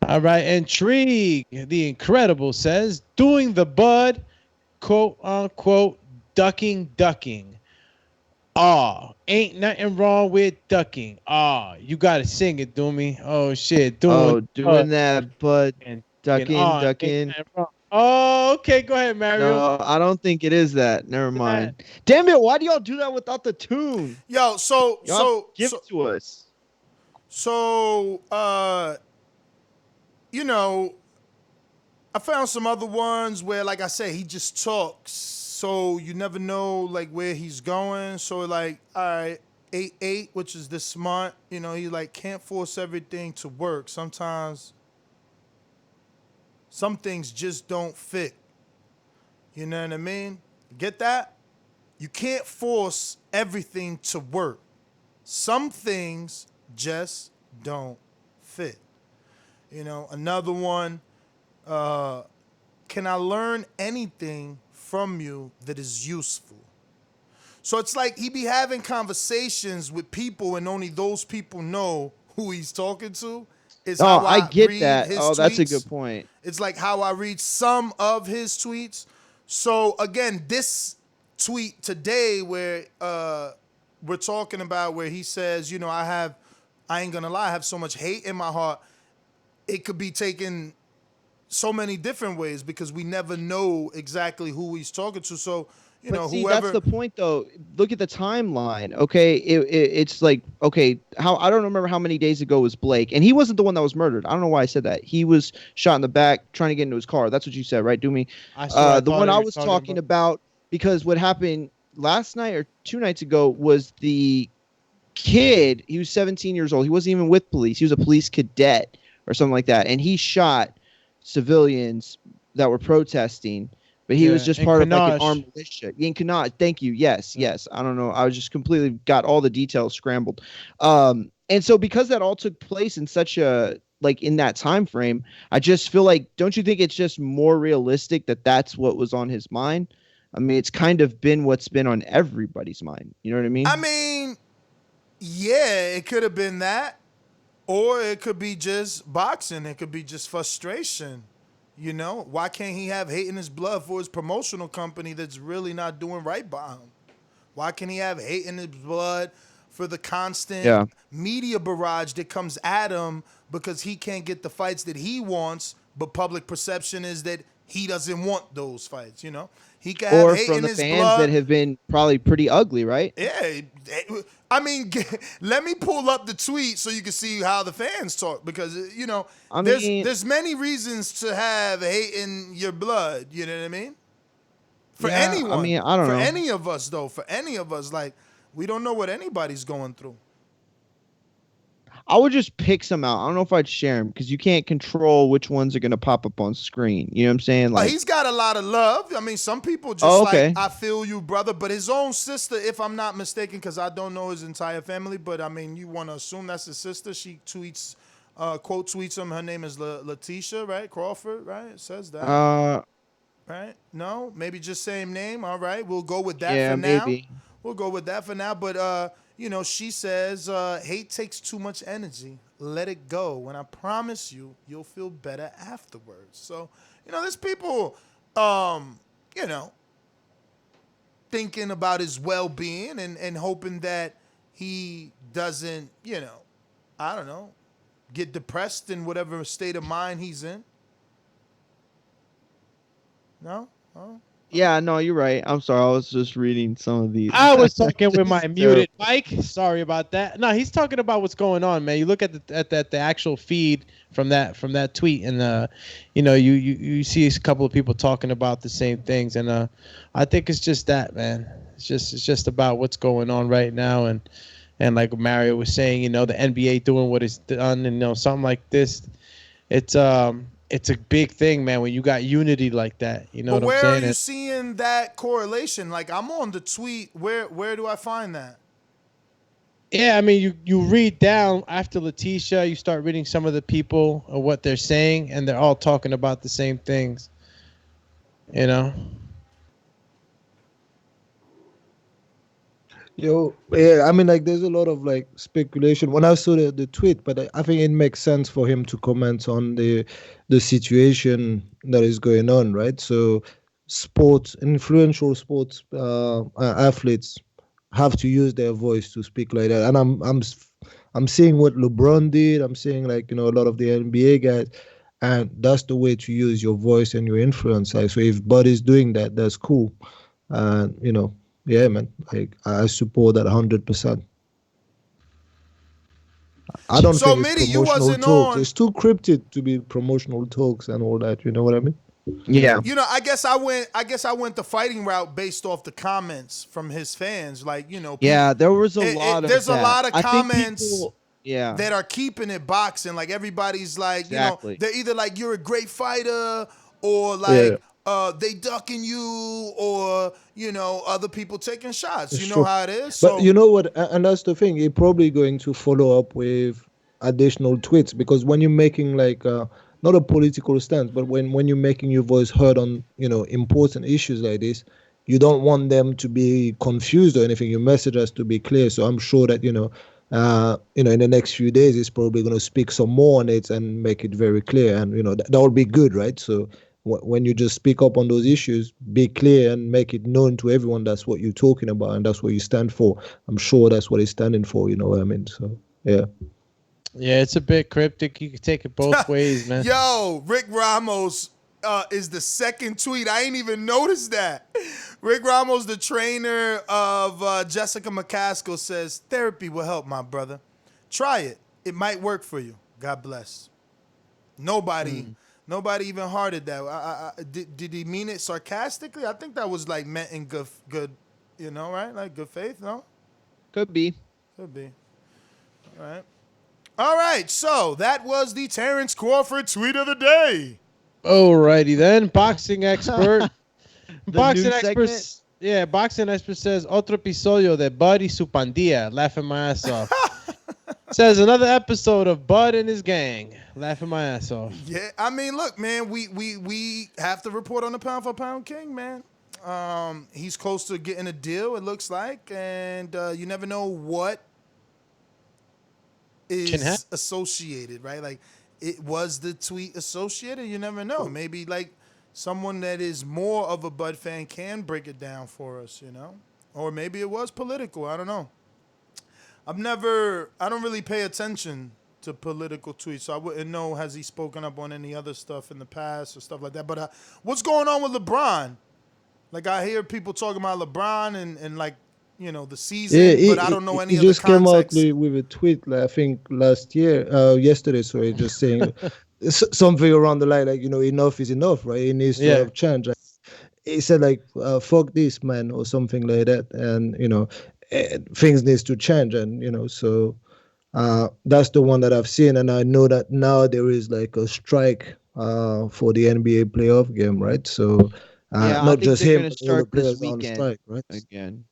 All right, Intrigue, the Incredible says, doing the Bud, quote unquote, ducking. Ain't nothing wrong with ducking. You gotta sing it, Doomy. Oh shit, doing that, Bud, ducking. Oh, okay, go ahead, Mario. No, I don't think it is that. Never mind. Damn it, why do y'all do that without the tune? Yo, give it to us. So, I found some other ones where, like I said, he just talks. So you never know, like, where he's going. So, like, all right, 8-8, which is this smart. He, like, can't force everything to work. Sometimes some things just don't fit. You know what I mean? Get that? You can't force everything to work. Some things just don't fit. Another one, can I learn anything from you that is useful? So it's like he be having conversations with people and only those people know who he's talking to. I get that. That's a good point. It's like how I read some of his tweets. So again, this tweet today where we're talking about where he says, I ain't gonna lie, I have so much hate in my heart. It could be taken so many different ways because we never know exactly who he's talking to. So, whoever. That's the point, though. Look at the timeline. Okay, it's like, okay, I don't remember how many days ago was Blake, and he wasn't the one that was murdered. I don't know why I said that. He was shot in the back trying to get into his car. That's what you said, right, Doomy? The one I was talking about, because what happened last night or 2 nights ago was the kid. He was 17 years old. He wasn't even with police. He was a police cadet or something like that, and he shot civilians that were protesting, but he was just part of like an armed militia. In Kanaj, thank you. Yes. I don't know. I was just completely got all the details scrambled. And so because that all took place in such a in that time frame, I just feel like, don't you think it's just more realistic that that's what was on his mind? I mean, it's kind of been what's been on everybody's mind. You know what I mean? I mean, yeah, it could have been that. Or it could be just boxing. It could be just frustration. Why can't he have hate in his blood for his promotional company that's really not doing right by him? Why can't he have hate in his blood for the constant media barrage that comes at him because he can't get the fights that he wants, but public perception is that he doesn't want those fights, He can have hate in his blood. Or from the fans that have been probably pretty ugly, right? Yeah. I mean, let me pull up the tweet so you can see how the fans talk, because there's many reasons to have hate in your blood. You know what I mean? For anyone. I mean, I don't know. For any of us, though. For any of us, like, we don't know what anybody's going through. I would just pick some out. I don't know if I'd share them because you can't control which ones are going to pop up on screen. You know what I'm saying? Like, he's got a lot of love. I mean, some people just like, I feel you, brother. But his own sister, if I'm not mistaken, because I don't know his entire family, but I mean, you want to assume that's his sister. She tweets, quote tweets him. Her name is Letitia, right? Crawford, right? It says that. Right? No? Maybe just same name. All right. We'll go with that for now. Maybe. We'll go with that for now. But, she says, hate takes too much energy. Let it go. And I promise you, you'll feel better afterwards. So, there's people, thinking about his well-being and hoping that he doesn't, I don't know, get depressed in whatever state of mind he's in. No? Oh. Yeah, no, you're right. I'm sorry. I was just reading some of these. I was talking with my muted mic. Sorry about that. No, he's talking about what's going on, man. You look at the actual feed from that tweet, and you see a couple of people talking about the same things, and I think it's just that, man. It's just about what's going on right now, and like Mario was saying, the NBA doing what it's done, and something like this, it's a big thing, man, when you got unity like that. You know what I'm saying? Where are you seeing that correlation? Like, I'm on the tweet. Where do I find that? Yeah, I mean, you read down after Letitia, you start reading some of the people or what they're saying, and they're all talking about the same things. Yeah, I mean, like, there's a lot of, like, speculation. When I saw the tweet, but I think it makes sense for him to comment on the situation that is going on, right? So influential sports athletes have to use their voice to speak like that. And I'm seeing what LeBron did. I'm seeing, like, a lot of the NBA guys. And that's the way to use your voice and your influence. Like, so if Buddy's doing that, that's cool. And, yeah, man, like, I support that 100%. I don't think it's promotional talks. It's too cryptic to be promotional talks and all that. You know what I mean? Yeah. I guess I went the fighting route based off the comments from his fans. Like, yeah, there was a lot of. There's a lot of comments. That are keeping it boxing. Like, everybody's like, they're either like, you're a great fighter, or like. They ducking you, or other people taking shots. It's you know true. how it is. But you know what? And that's the thing. You're probably going to follow up with additional tweets, because when you're making, like, not a political stance, but when you're making your voice heard on important issues like this, you don't want them to be confused or anything. Your message has to be clear. So I'm sure that in the next few days, he's probably going to speak some more on it and make it very clear. And that will be good, right? So. When you just speak up on those issues, be clear and make it known to everyone that's what you're talking about and that's what you stand for. I'm sure that's what he's standing for, you know what I mean? So, yeah. Yeah, it's a bit cryptic. You can take it both ways, man. Yo, Rick Ramos is the second tweet. I ain't even noticed that. Rick Ramos, the trainer of Jessica McCaskill, says, therapy will help, my brother. Try it. It might work for you. God bless. Nobody even hearted that. Did he mean it sarcastically? I think that was, like, meant in good, right? Like, good faith, no? Could be. All right. So that was the Terrence Crawford tweet of the day. Alrighty then. Boxing expert. Boxing expert. Yeah, boxing expert says, otro episodio de Bud y su pandilla. Laughing my ass off. Says another episode of Bud and his gang. Laughing my ass off. Yeah, I mean, look, man, we have to report on the pound for pound king, man. He's close to getting a deal, it looks like, and you never know what is associated, right? Like, it was the tweet associated. You never know. Maybe, like, someone that is more of a Bud fan can break it down for us, or maybe it was political. I don't know. I don't really pay attention to political tweets, so I wouldn't know, has he spoken up on any other stuff in the past or stuff like that. But what's going on with LeBron? Like, I hear people talking about LeBron and like, the season, but I don't know any he of the just came out context. with a tweet, like, I think yesterday, sorry, just saying something around the line, like, enough is enough, right? It needs to have change. Like, he said, like, fuck this, man, or something like that. And, things needs to change. And, so that's the one that I've seen. And I know that now there is like a strike for the NBA playoff game, right? So not just him, but all the players on strike, right? Again.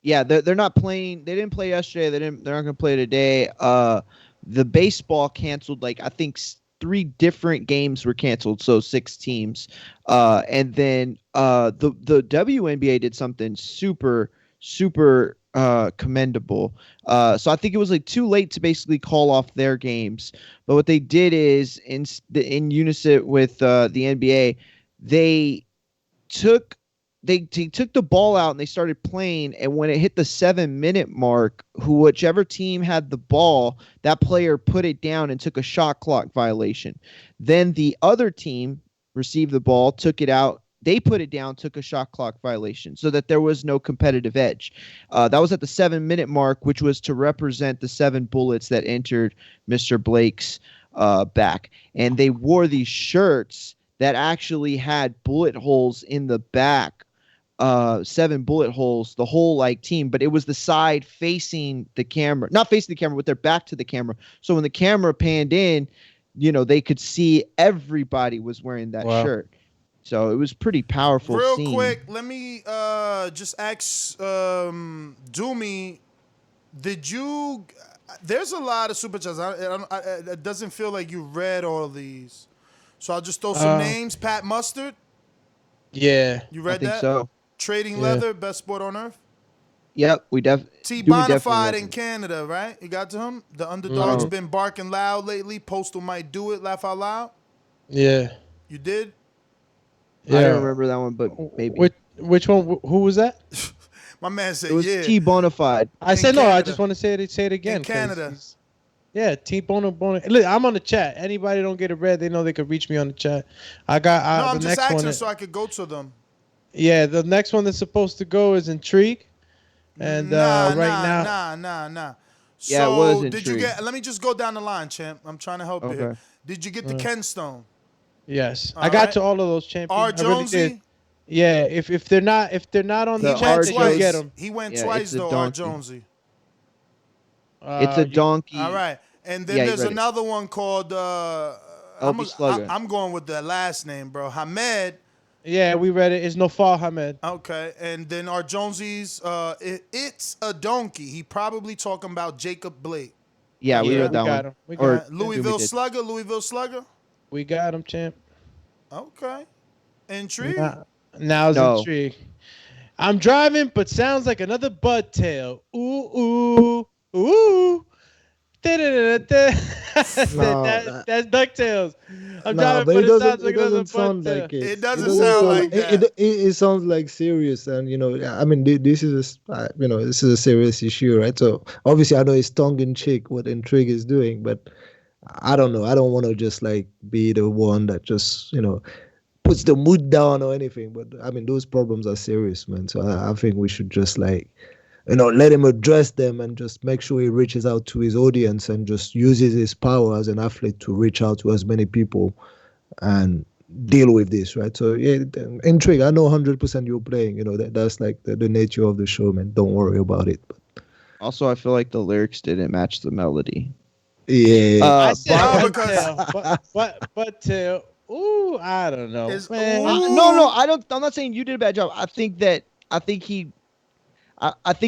Yeah, they're not playing. They didn't play yesterday. They're not going to play today. The baseball canceled, like, I think 3 different games were canceled, so 6 teams. And then the WNBA did something super commendable. So I think it was like too late to basically call off their games. But what they did is in unison with the NBA, they took the ball out and they started playing, and when it hit the 7-minute mark, whichever team had the ball, that player put it down and took a shot clock violation. Then the other team received the ball, took it out, they put it down, took a shot clock violation, so that there was no competitive edge. That was at the 7-minute mark, which was to represent the 7 bullets that entered Mr. Blake's back. And they wore these shirts that actually had bullet holes in the back. 7 bullet holes, the whole like team, but it was the side facing the camera, not facing the camera, with their back to the camera. So when the camera panned in, they could see everybody was wearing that shirt. So it was pretty powerful. Real scene. quick, let me just ask Doomy, did you? There's a lot of super chats. It doesn't feel like you read all of these, so I'll just throw some names. Pat Mustard. Yeah, you read I think that? So. Trading Leather, best sport on earth. Yep, we definitely. T Bonafide in Canada, right? You got to him. The underdog's been barking loud lately. Postal might do it. Laugh out loud. Yeah. You did. Yeah. I don't remember that one, but maybe. Which one? Who was that? My man said, it was yeah. T Bonafide. I said Canada. no. I just want to say it again. In Canada. Yeah, T Bonafide. Look, I'm on the chat. Anybody don't get it read, they know they could reach me on the chat. I got. No, I'm the just next asking one so I could go to them. Yeah, the next one that's supposed to go is Intrigue. And right now. Nah. Yeah, so it was did you Intrigue. get? Let me just go down the line, champ. I'm trying to help you here. Okay. Did you get the Ken Stone? Yes, All I got right. to all of those champions. R. I really Jonesy? did. Yeah, if they're not on the chat, they should get them. He went twice though, R. Jonesy. It's a donkey. All right, and then there's another one called. I'm going with the last name, bro. Hamed. Yeah, we read it. It's Nofal Hamed. Okay, and then our Jonesy's, it's a donkey. He probably talking about Jacob Blake. Yeah, we read that one. We got him. Louisville Slugger. We got him, champ. Okay. Intrigue? Now's Intrigue. I'm driving, but sounds like another bud tail. Ooh. That's DuckTales. I'm driving, but it sounds like another bud tail. It doesn't sound like that. It sounds like serious, and I mean, this is a serious issue, right? So obviously, I know it's tongue in cheek what Intrigue is doing, but I don't know. I don't want to just like be the one that just puts the mood down or anything. But I mean, those problems are serious, man. So I think we should just like let him address them and just make sure he reaches out to his audience and just uses his power as an athlete to reach out to as many people and deal with this, right? So yeah, Intrigue, I know 100% you're playing. That's like the nature of the show, man. Don't worry about it. But also, I feel like the lyrics didn't match the melody. Yeah. I said but tail. Ooh, I don't know. No, I don't. I'm not saying you did a bad job. I think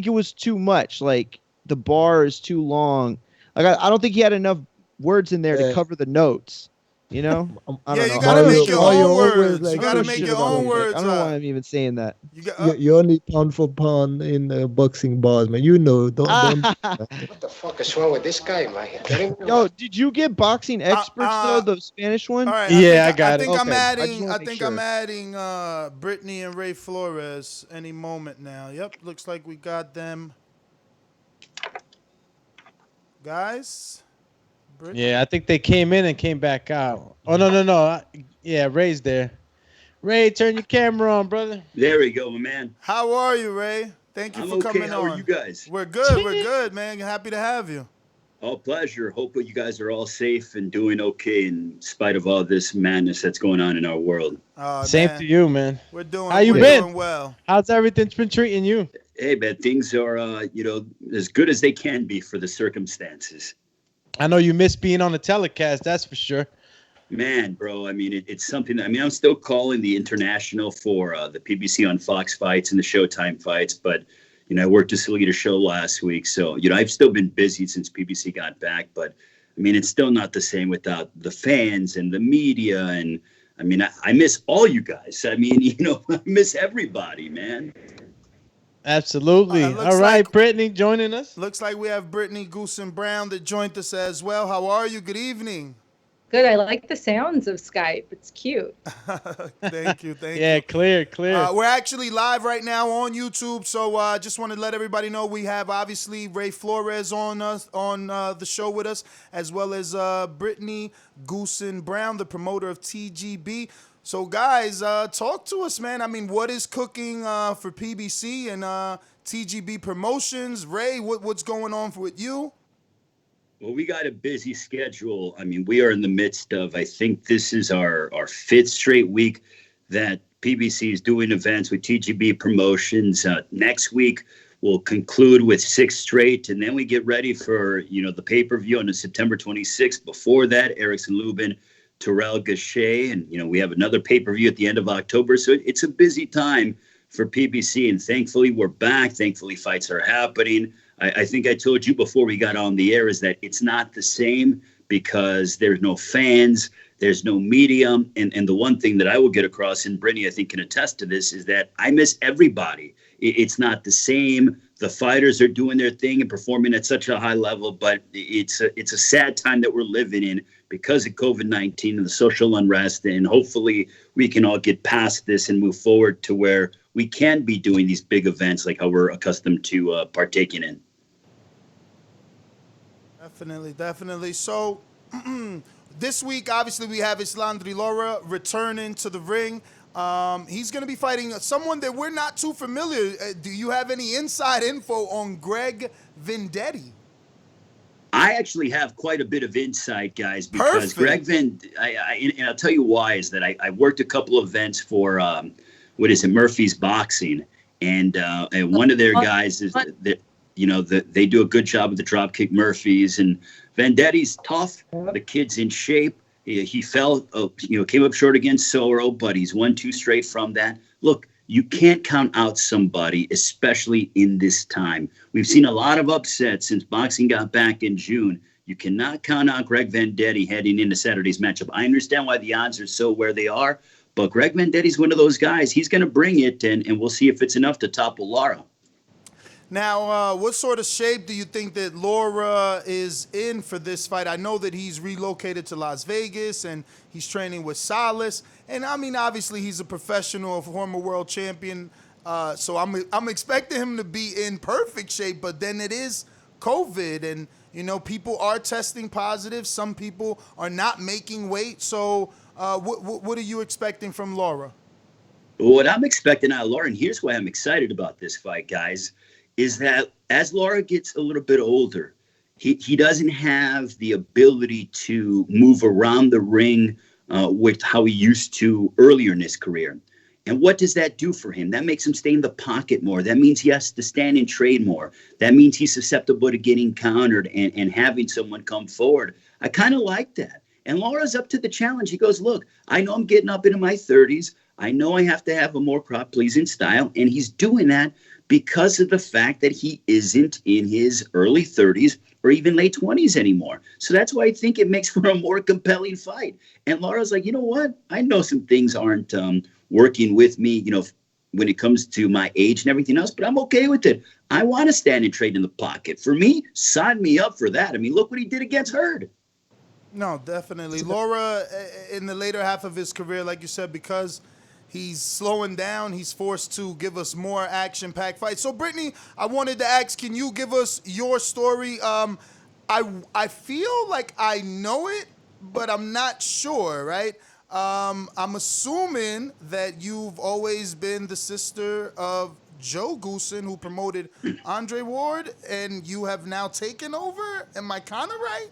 it was too much. Like the bar is too long. Like I don't think he had enough words in there to cover the notes. I don't know. You gotta make your own words. You gotta make your own words. I don't know why I'm even saying that. You're only pound for pound in boxing bars, man. Don't. What the fuck is wrong with this guy, man? Yo, did you get boxing experts though? The Spanish one? All right, I got it. I think I'm adding Brittany and Ray Flores any moment now. Yep, looks like we got them. Guys. Brittany? Yeah, I think they came in and came back out. Oh no. Yeah, Ray's there. Ray, turn your camera on, brother. There we go, my man. How are you, Ray? Thank you I'm for okay. coming How on. are you guys? We're good, man. Happy to have you. All pleasure. Hope you guys are all safe and doing okay in spite of all this madness that's going on in our world. Same to you, man. We're doing. How you we're been? Doing well. How's everything been treating you? Hey, man, things are as good as they can be for the circumstances. I know you miss being on the telecast. That's for sure. Man, bro, I mean, it's something. I mean, I'm still calling the international for the PBC on Fox fights and the Showtime fights, but I worked to lead a show last week, so I've still been busy since PBC got back. But I mean, it's still not the same without the fans and the media, and I mean, I miss all you guys. I mean, I miss everybody, man. Absolutely. All right, Brittany joining us. Looks like we have Brittany Goosen Brown that joined us as well. How are you? Good evening. Good. I like the sounds of Skype. It's cute. Thank you. Yeah, clear. We're actually live right now on YouTube, so I just want to let everybody know we have obviously Ray Flores on the show with us, as well as Brittany Goosen Brown, the promoter of TGB. So guys, talk to us, man. I mean, what is cooking for PBC and TGB Promotions? Ray, what's going on with you? Well, we got a busy schedule. I mean, we are in the midst of, I think this is our fifth straight week that PBC is doing events with TGB Promotions. Next week, we'll conclude with 6 straight, and then we get ready for, the pay-per-view on September 26th. Before that, Erickson Lubin, Terrell Gachet, and, we have another pay-per-view at the end of October. So it's a busy time for PBC, and thankfully we're back. Thankfully, fights are happening. I think I told you before we got on the air is that it's not the same because there's no fans, there's no media. And the one thing that I will get across, and Brittany, I think, can attest to this, is that I miss everybody. It's not the same. The fighters are doing their thing and performing at such a high level, but it's a sad time that we're living in because of COVID-19 and the social unrest. And hopefully we can all get past this and move forward to where we can be doing these big events like how we're accustomed to partaking in. Definitely. So this week, obviously, we have Erislandy Lara returning to the ring. He's going to be fighting someone that we're not too familiar. Do you have any inside info on Greg Vendetti? I actually have quite a bit of insight, guys, because Greg and I'll tell you why is that I worked a couple of events for Murphy's Boxing, and one of their guys is that they do a good job with the Dropkick Murphys, and Vendetti's tough. The kid's in shape. He fell, came up short against Soro, but he's won 2 straight from that. Look, you can't count out somebody, especially in this time. We've seen a lot of upsets since boxing got back in June. You cannot count out Greg Vendetti heading into Saturday's matchup. I understand why the odds are so where they are, but Greg Vendetti's one of those guys. He's going to bring it, and we'll see if it's enough to topple Lara. Now, what sort of shape do you think that Lara is in for this fight? I know that he's relocated to Las Vegas and he's training with Salas. And I mean, obviously, he's a professional, a former world champion. So I'm expecting him to be in perfect shape. But then it is COVID, and people are testing positive. Some people are not making weight. So what are you expecting from Lara? What I'm expecting out of Lara, and here's why I'm excited about this fight, guys, is that as Lara gets a little bit older, he doesn't have the ability to move around the ring with how he used to earlier in his career. And what does that do for him? That makes him stay in the pocket more. That means he has to stand and trade more. That means he's susceptible to getting countered and having someone come forward. I kind of like that. And Lara's up to the challenge. He goes, look, I know I'm getting up into my 30s. I know I have to have a more crowd-pleasing style. And he's doing that because of the fact that he isn't in his early 30s or even late 20s anymore. So that's why I think it makes for a more compelling fight. And Lara's like, you know what? I know some things aren't working with me, when it comes to my age and everything else, but I'm okay with it. I want to stand and trade in the pocket. For me, sign me up for that. I mean, look what he did against Hurd. No, definitely. Lara, in the later half of his career, like you said, because he's slowing down, he's forced to give us more action-packed fights. So, Brittany, I wanted to ask, can you give us your story? I feel like I know it, but I'm not sure, right? I'm assuming that you've always been the sister of Joe Goosen, who promoted Andre Ward, and you have now taken over. Am I kind of right?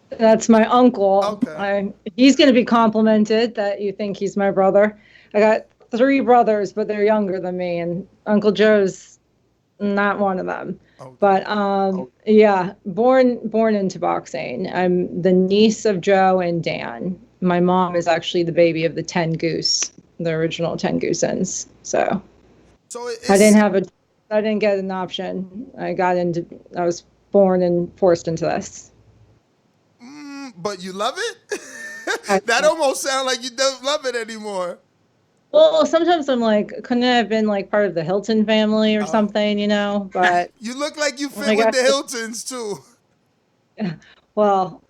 That's my uncle. Okay. He's going to be complimented that you think he's my brother. I got 3 brothers, but they're younger than me, and Uncle Joe's not one of them. Okay. But yeah, born into boxing. I'm the niece of Joe and Dan. My mom is actually the baby of the 10 Goose, the original 10 Goosens. So I didn't get an option. I was born and forced into this. But you love it? That almost sounds like you don't love it anymore. Well, sometimes I'm like, couldn't it have been like part of the Hilton family or something, you know? But you look like you fit with the Hiltons too. Well,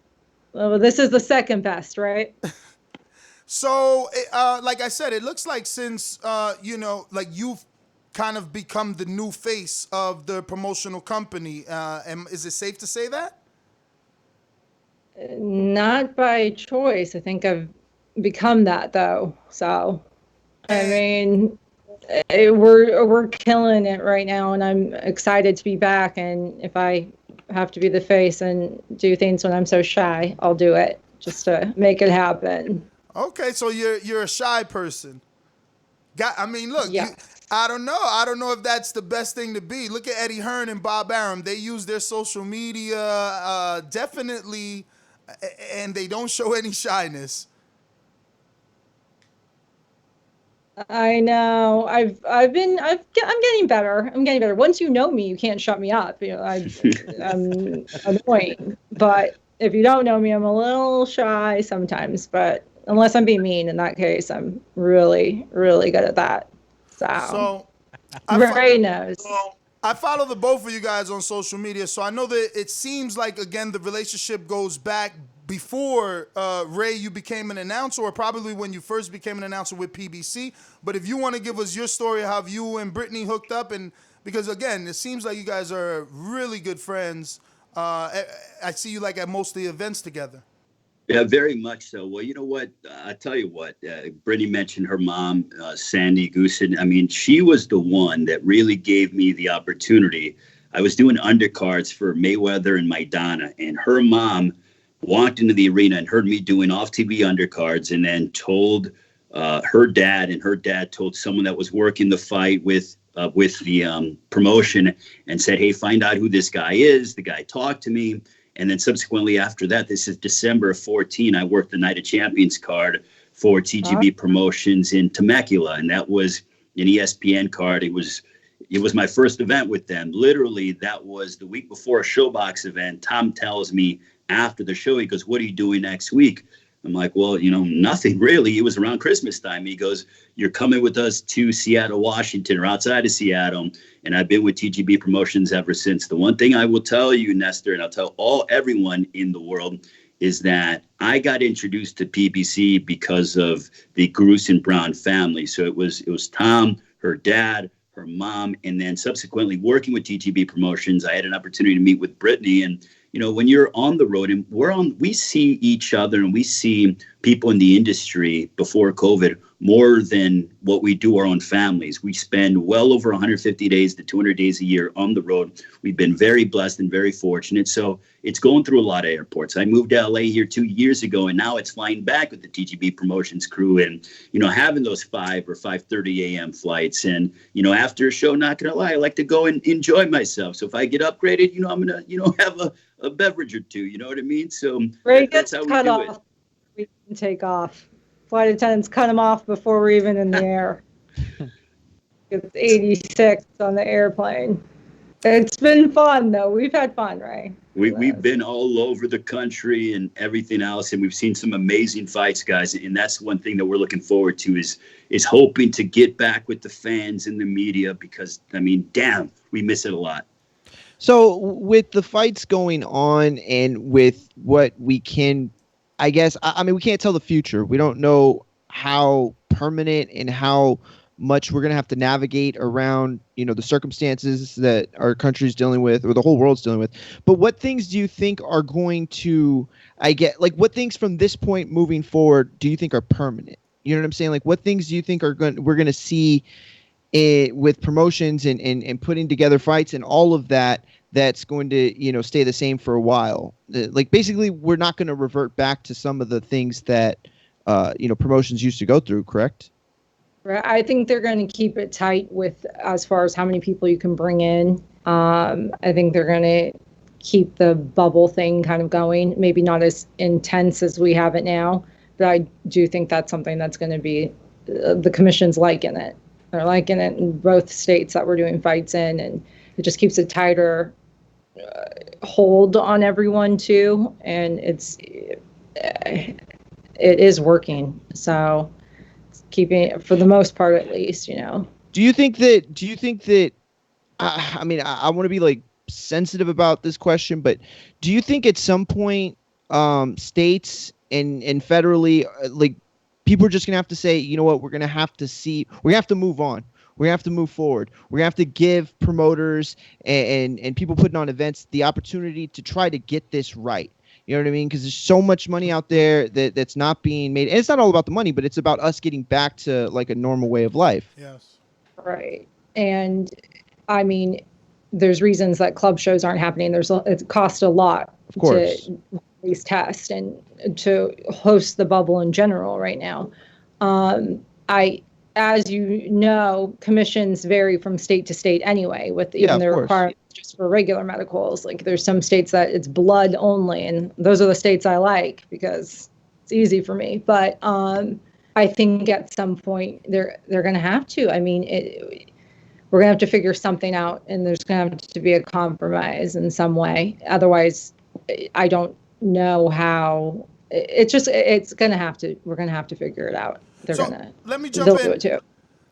this is the second best, right? So, like I said, it looks like since like you've kind of become the new face of the promotional company. Is it safe to say that? Not by choice. I think I've become that though. So, I mean, we're killing it right now, and I'm excited to be back. And if I have to be the face and do things when I'm so shy, I'll do it just to make it happen. Okay, so you're a shy person. I mean, look, yeah. I don't know if that's the best thing to be. Look at Eddie Hearn and Bob Arum. They use their social media definitely, and they don't show any shyness. I know. I'm getting better. I'm getting better. Once you know me, you can't shut me up. You know, I'm annoying. But if you don't know me, I'm a little shy sometimes. But unless I'm being mean, in that case, I'm really, really good at that. So Ray knows. I follow the both of you guys on social media, so I know that it seems like, again, the relationship goes back before, Ray, you became an announcer, or probably when you first became an announcer with PBC. But if you want to give us your story of how you and Brittany hooked up, and because, again, it seems like you guys are really good friends. I see you like at most of the events together. Yeah, very much so. Well, you know what? I tell you what, Brittany mentioned her mom, Sandy Goosen. I mean, she was the one that really gave me the opportunity. I was doing undercards for Mayweather and Maidana, and her mom walked into the arena and heard me doing off-TV undercards, and then told her dad, and her dad told someone that was working the fight with the promotion, and said, hey, find out who this guy is. The guy talked to me. And then subsequently after that, this is December of 2014, I worked the Night of Champions card for TGB Promotions in Temecula. And that was an ESPN card. It was my first event with them. Literally, that was the week before a Showbox event. Tom tells me after the show, he goes, what are you doing next week? I'm like, well, nothing really. It was around Christmas time. He goes, you're coming with us to Seattle, Washington, or outside of Seattle. And I've been with TGB Promotions ever since. The one thing I will tell you, Nestor, and I'll tell everyone in the world, is that I got introduced to PBC because of the Grusin Brown family. So it was Tom, her dad, her mom, and then subsequently working with TGB Promotions, I had an opportunity to meet with Brittany. And when you're on the road and we see each other and we see people in the industry before COVID more than what we do our own families. We spend well over 150 days to 200 days a year on the road. We've been very blessed and very fortunate. So it's going through a lot of airports. I moved to LA here 2 years ago, and now it's flying back with the TGB Promotions crew and, having those 5 or 5:30 a.m. flights. And, after a show, not going to lie, I like to go and enjoy myself. So if I get upgraded, I'm going to, have a beverage or two, you know what I mean? So that's how we do it. We can take off. Flight attendants cut them off before we're even in the air. It's 86 on the airplane. It's been fun, though. We've had fun, right? We've been all over the country and everything else, and we've seen some amazing fights, guys. And that's one thing that we're looking forward to is hoping to get back with the fans and the media because, damn, we miss it a lot. So with the fights going on and with what we can, I guess, we can't tell the future. We don't know how permanent and how much we're going to have to navigate around, the circumstances that our country's dealing with or the whole world's dealing with. But what things do you think are going to, what things from this point moving forward do you think are permanent? You know what I'm saying? Like what things do you think we're going to see with promotions and putting together fights and all of that, that's going to, stay the same for a while. Like basically we're not going to revert back to some of the things that, promotions used to go through, correct? I think they're going to keep it tight with as far as how many people you can bring in. I think they're going to keep the bubble thing kind of going, maybe not as intense as we have it now, but I do think that's something that's going to be, the commission's liking it. They're liking it in both states that we're doing fights in, and it just keeps a tighter hold on everyone too, and it is working. So it's keeping it, for the most part at least. Do you think that I want to be like sensitive about this question, but do you think at some point states and federally, like, people are just gonna have to say, you know what, we're gonna have to move on. We have to move forward. We have to give promoters and people putting on events the opportunity to try to get this right. You know what I mean? Because there's so much money out there that's not being made. And it's not all about the money, but it's about us getting back to like a normal way of life. Yes. Right. And I mean, there's reasons that club shows aren't happening. It costs a lot to release test and to host the bubble in general right now. As you know, commissions vary from state to state anyway, with even their requirements just for regular medicals. Like there's some states that it's blood only, and those are the states I like because it's easy for me. But I think at some point they're going to have to. I mean, we're going to have to figure something out, and there's going to have to be a compromise in some way. Otherwise, I don't know how. It's going to have to. We're going to have to figure it out. Let me jump in.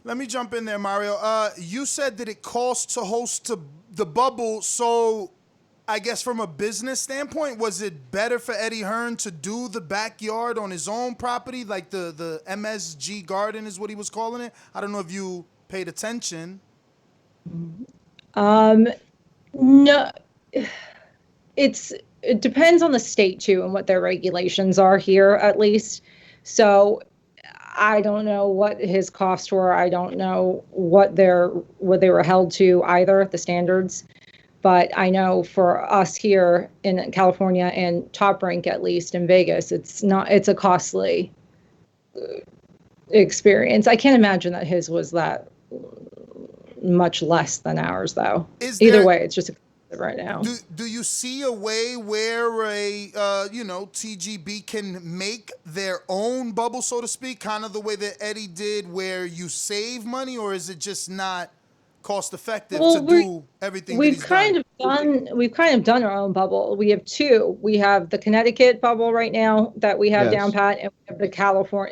Let me jump in there, Mario. You said that it costs to host the bubble. So, I guess from a business standpoint, was it better for Eddie Hearn to do the backyard on his own property, like the MSG Garden is what he was calling it? I don't know if you paid attention. No, it depends on the state too and what their regulations are here, at least. So I don't know what his costs were. I don't know what they were held to either, the standards. But I know for us here in California and Top Rank, at least in Vegas, it's a costly experience. I can't imagine that his was that much less than ours, though. Either way, it's just right now. Do you see a way where a TGB can make their own bubble, so to speak, kind of the way that Eddie did, where you save money, or is it just not cost effective to do everything? We've kind of done our own bubble. We have two. We have the Connecticut bubble right now that we have down pat, and we have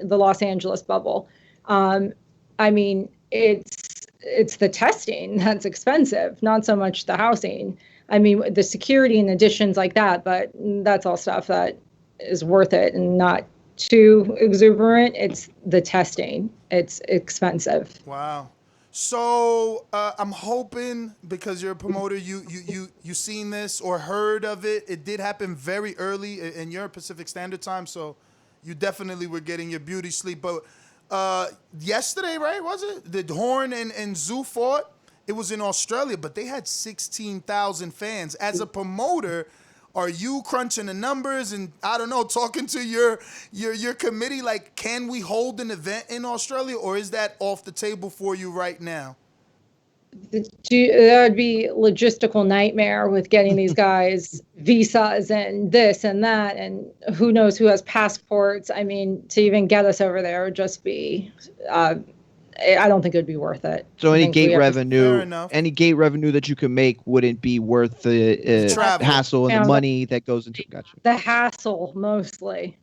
the Los Angeles bubble. I mean, it's the testing that's expensive, not so much the housing. I mean, the security and additions like that, but that's all stuff that is worth it and not too exuberant. It's the testing. It's expensive. Wow. So I'm hoping, because you're a promoter, you seen this or heard of it. It did happen very early in your Pacific Standard Time, so you definitely were getting your beauty sleep. But yesterday, right, was it? The Horn and Zoo fought. It was in Australia, but they had 16,000 fans. As a promoter, are you crunching the numbers and, I don't know, talking to your committee, like, can we hold an event in Australia, or is that off the table for you right now? That would be logistical nightmare with getting these guys visas and this and that, and who knows who has passports. I mean, to even get us over there would just be, I don't think it would be worth it. So any gate revenue that you can make wouldn't be worth the hassle and the money that goes into it. Gotcha. The hassle mostly.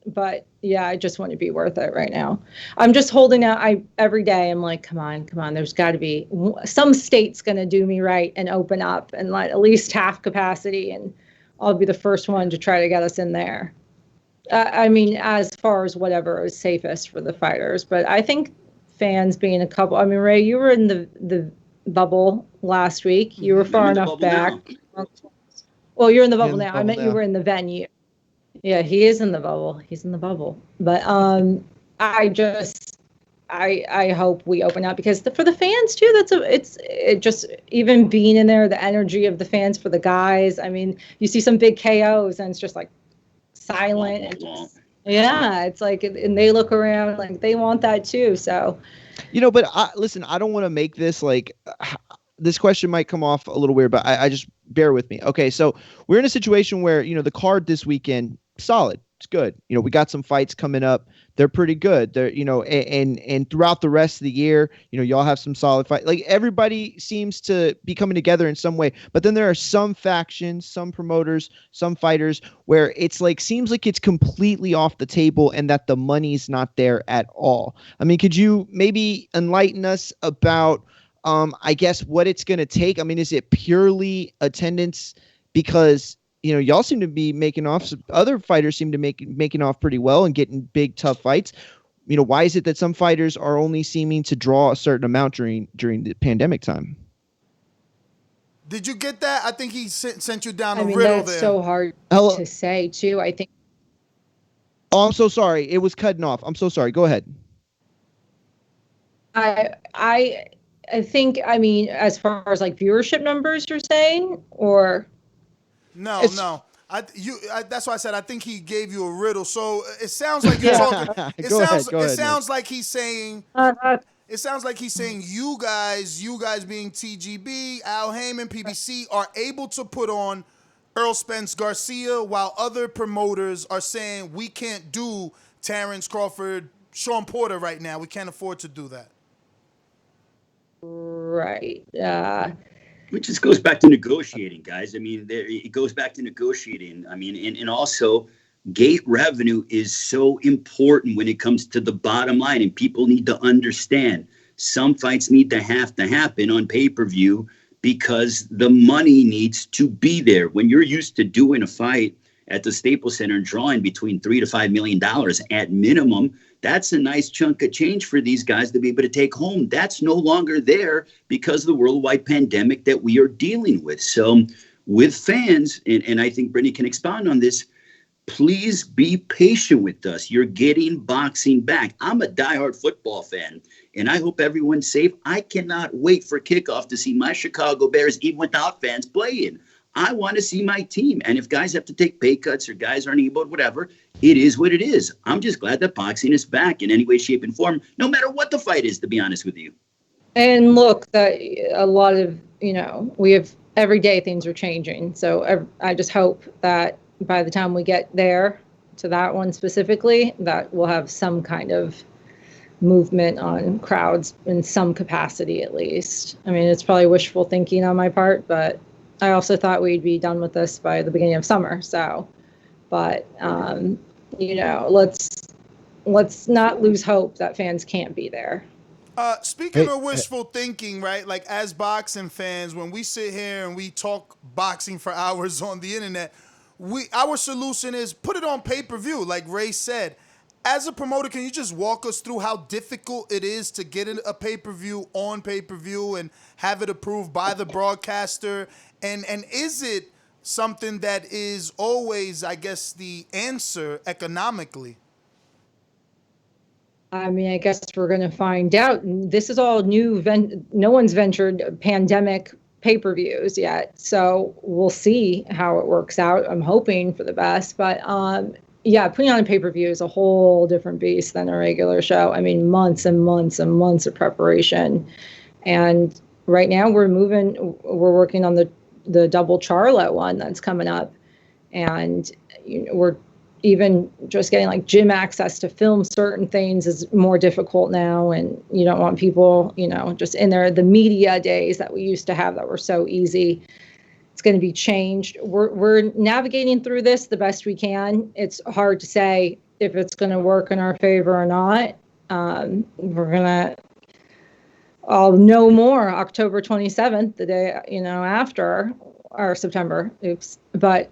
But yeah, I just want to be worth it right now. I'm just holding out. Every day I'm like, come on. There's got to be some state's going to do me right and open up and let at least half capacity, and I'll be the first one to try to get us in there. I mean, as far as whatever is safest for the fighters, but I think fans being a couple. I mean, Ray, you were in the bubble last week. You were far enough back. Now. Well, you're in the bubble now. I meant you were in the venue. Yeah, he is in the bubble. He's in the bubble. But I just I hope we open up because for the fans too. It just even being in there, the energy of the fans for the guys. I mean, you see some big KOs and it's just like silent. And just, yeah, it's like, and they look around like they want that too. So, but listen, I don't want to make this like this question might come off a little weird, but I just bear with me. Okay, so we're in a situation where the card this weekend solid. It's good. We got some fights coming up. They're pretty good. They're, and throughout the rest of the year, y'all have some solid fight. Like everybody seems to be coming together in some way. But then there are some factions, some promoters, some fighters where it's like seems like it's completely off the table and that the money's not there at all. I mean, could you maybe enlighten us about I guess what it's going to take? I mean, is it purely attendance? Because y'all seem to be making off. Other fighters seem to making off pretty well and getting big, tough fights. Why is it that some fighters are only seeming to draw a certain amount during the pandemic time? Did you get that? I think he sent you down a mean, riddle that's there. so hard to say too. I think. Oh, I'm so sorry. It was cutting off. I'm so sorry. Go ahead. I think. I mean, as far as like viewership numbers, you're saying, or. No. That's why I said I think he gave you a riddle. So it sounds like you're talking. It sounds like he's saying. It sounds like he's saying you guys being TGB, Al Heyman, PBC are able to put on Earl Spence Garcia, while other promoters are saying we can't do Terrence Crawford, Sean Porter right now. We can't afford to do that. Right. Which just goes back to negotiating, guys. I mean, it goes back to negotiating. I mean, and also gate revenue is so important when it comes to the bottom line, and people need to understand some fights need to happen on pay-per-view because the money needs to be there. When you're used to doing a fight at the Staples Center and drawing between $3 to $5 million at minimum, that's a nice chunk of change for these guys to be able to take home. That's no longer there because of the worldwide pandemic that we are dealing with. So with fans, and I think Brittany can expound on this, please be patient with us. You're getting boxing back. I'm a diehard football fan, and I hope everyone's safe. I cannot wait for kickoff to see my Chicago Bears, even without fans, playing. I want to see my team. And if guys have to take pay cuts or guys aren't able, whatever, it is what it is. I'm just glad that boxing is back in any way, shape, and form, no matter what the fight is, to be honest with you. And look, that a lot of, we have every day things are changing. So I just hope that by the time we get there to that one specifically, that we'll have some kind of movement on crowds in some capacity at least. I mean, it's probably wishful thinking on my part, but I also thought we'd be done with this by the beginning of summer. So, but, let's not lose hope that fans can't be there. Speaking of wishful thinking, right? Like as boxing fans, when we sit here and we talk boxing for hours on the internet, our solution is put it on pay-per-view, like Ray said. As a promoter, can you just walk us through how difficult it is to get a pay-per-view on pay-per-view and have it approved by the broadcaster? And is it something that is always, I guess, the answer economically? I mean, I guess we're going to find out. This is all new. No one's ventured pandemic pay-per-views yet. So we'll see how it works out. I'm hoping for the best. But yeah, putting on a pay-per-view is a whole different beast than a regular show. I mean, months and months and months of preparation. And right now we're working on the double Charlo one that's coming up. And we're even just getting like gym access to film certain things is more difficult now. And you don't want people, just in there, the media days that we used to have that were so easy. It's going to be changed. We're navigating through this the best we can. It's hard to say if it's going to work in our favor or not. I'll know more October 27th, the day, after, or September. Oops. But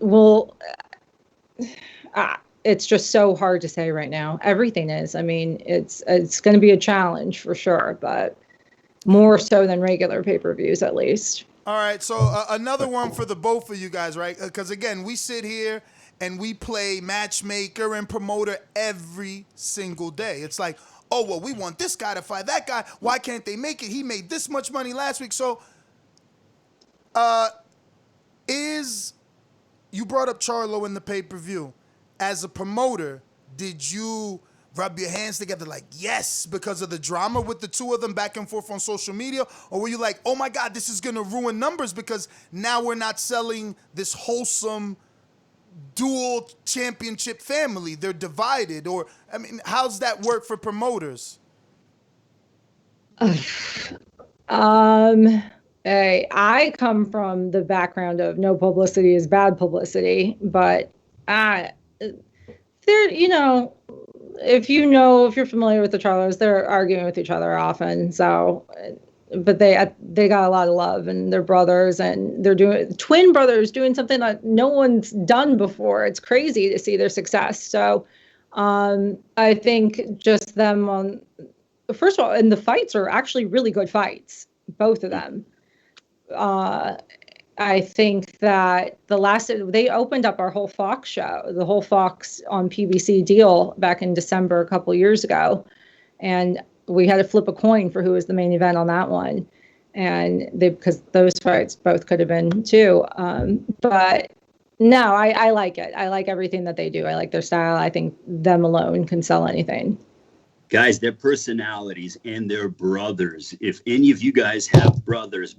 it's just so hard to say right now. Everything is. I mean, it's going to be a challenge for sure, but more so than regular pay-per-views at least. All right, so another one for the both of you guys, right? Because again, we sit here and we play matchmaker and promoter every single day. It's like, oh, well, we want this guy to fight that guy. Why can't they make it? He made this much money last week. So, you brought up Charlo in the pay-per-view. As a promoter, did you rub your hands together like, yes, because of the drama with the two of them back and forth on social media? Or were you like, oh my God, this is going to ruin numbers because now we're not selling this wholesome dual championship family? They're divided. Or, I mean, how's that work for promoters? Hey, I come from the background of no publicity is bad publicity, but if you're familiar with the Charlos, they're arguing with each other often. So, but they got a lot of love, and they're brothers, and they're doing twin brothers doing something that no one's done before. It's crazy to see their success. So, I think just them first of all, and the fights are actually really good fights, both of them. I think that they opened up our whole Fox show, the whole Fox on PBC deal back in December a couple years ago. And we had to flip a coin for who was the main event on that one. And because those fights both could have been too. But no, I like it. I like everything that they do. I like their style. I think them alone can sell anything. Guys, their personalities and their brothers. If any of you guys have brothers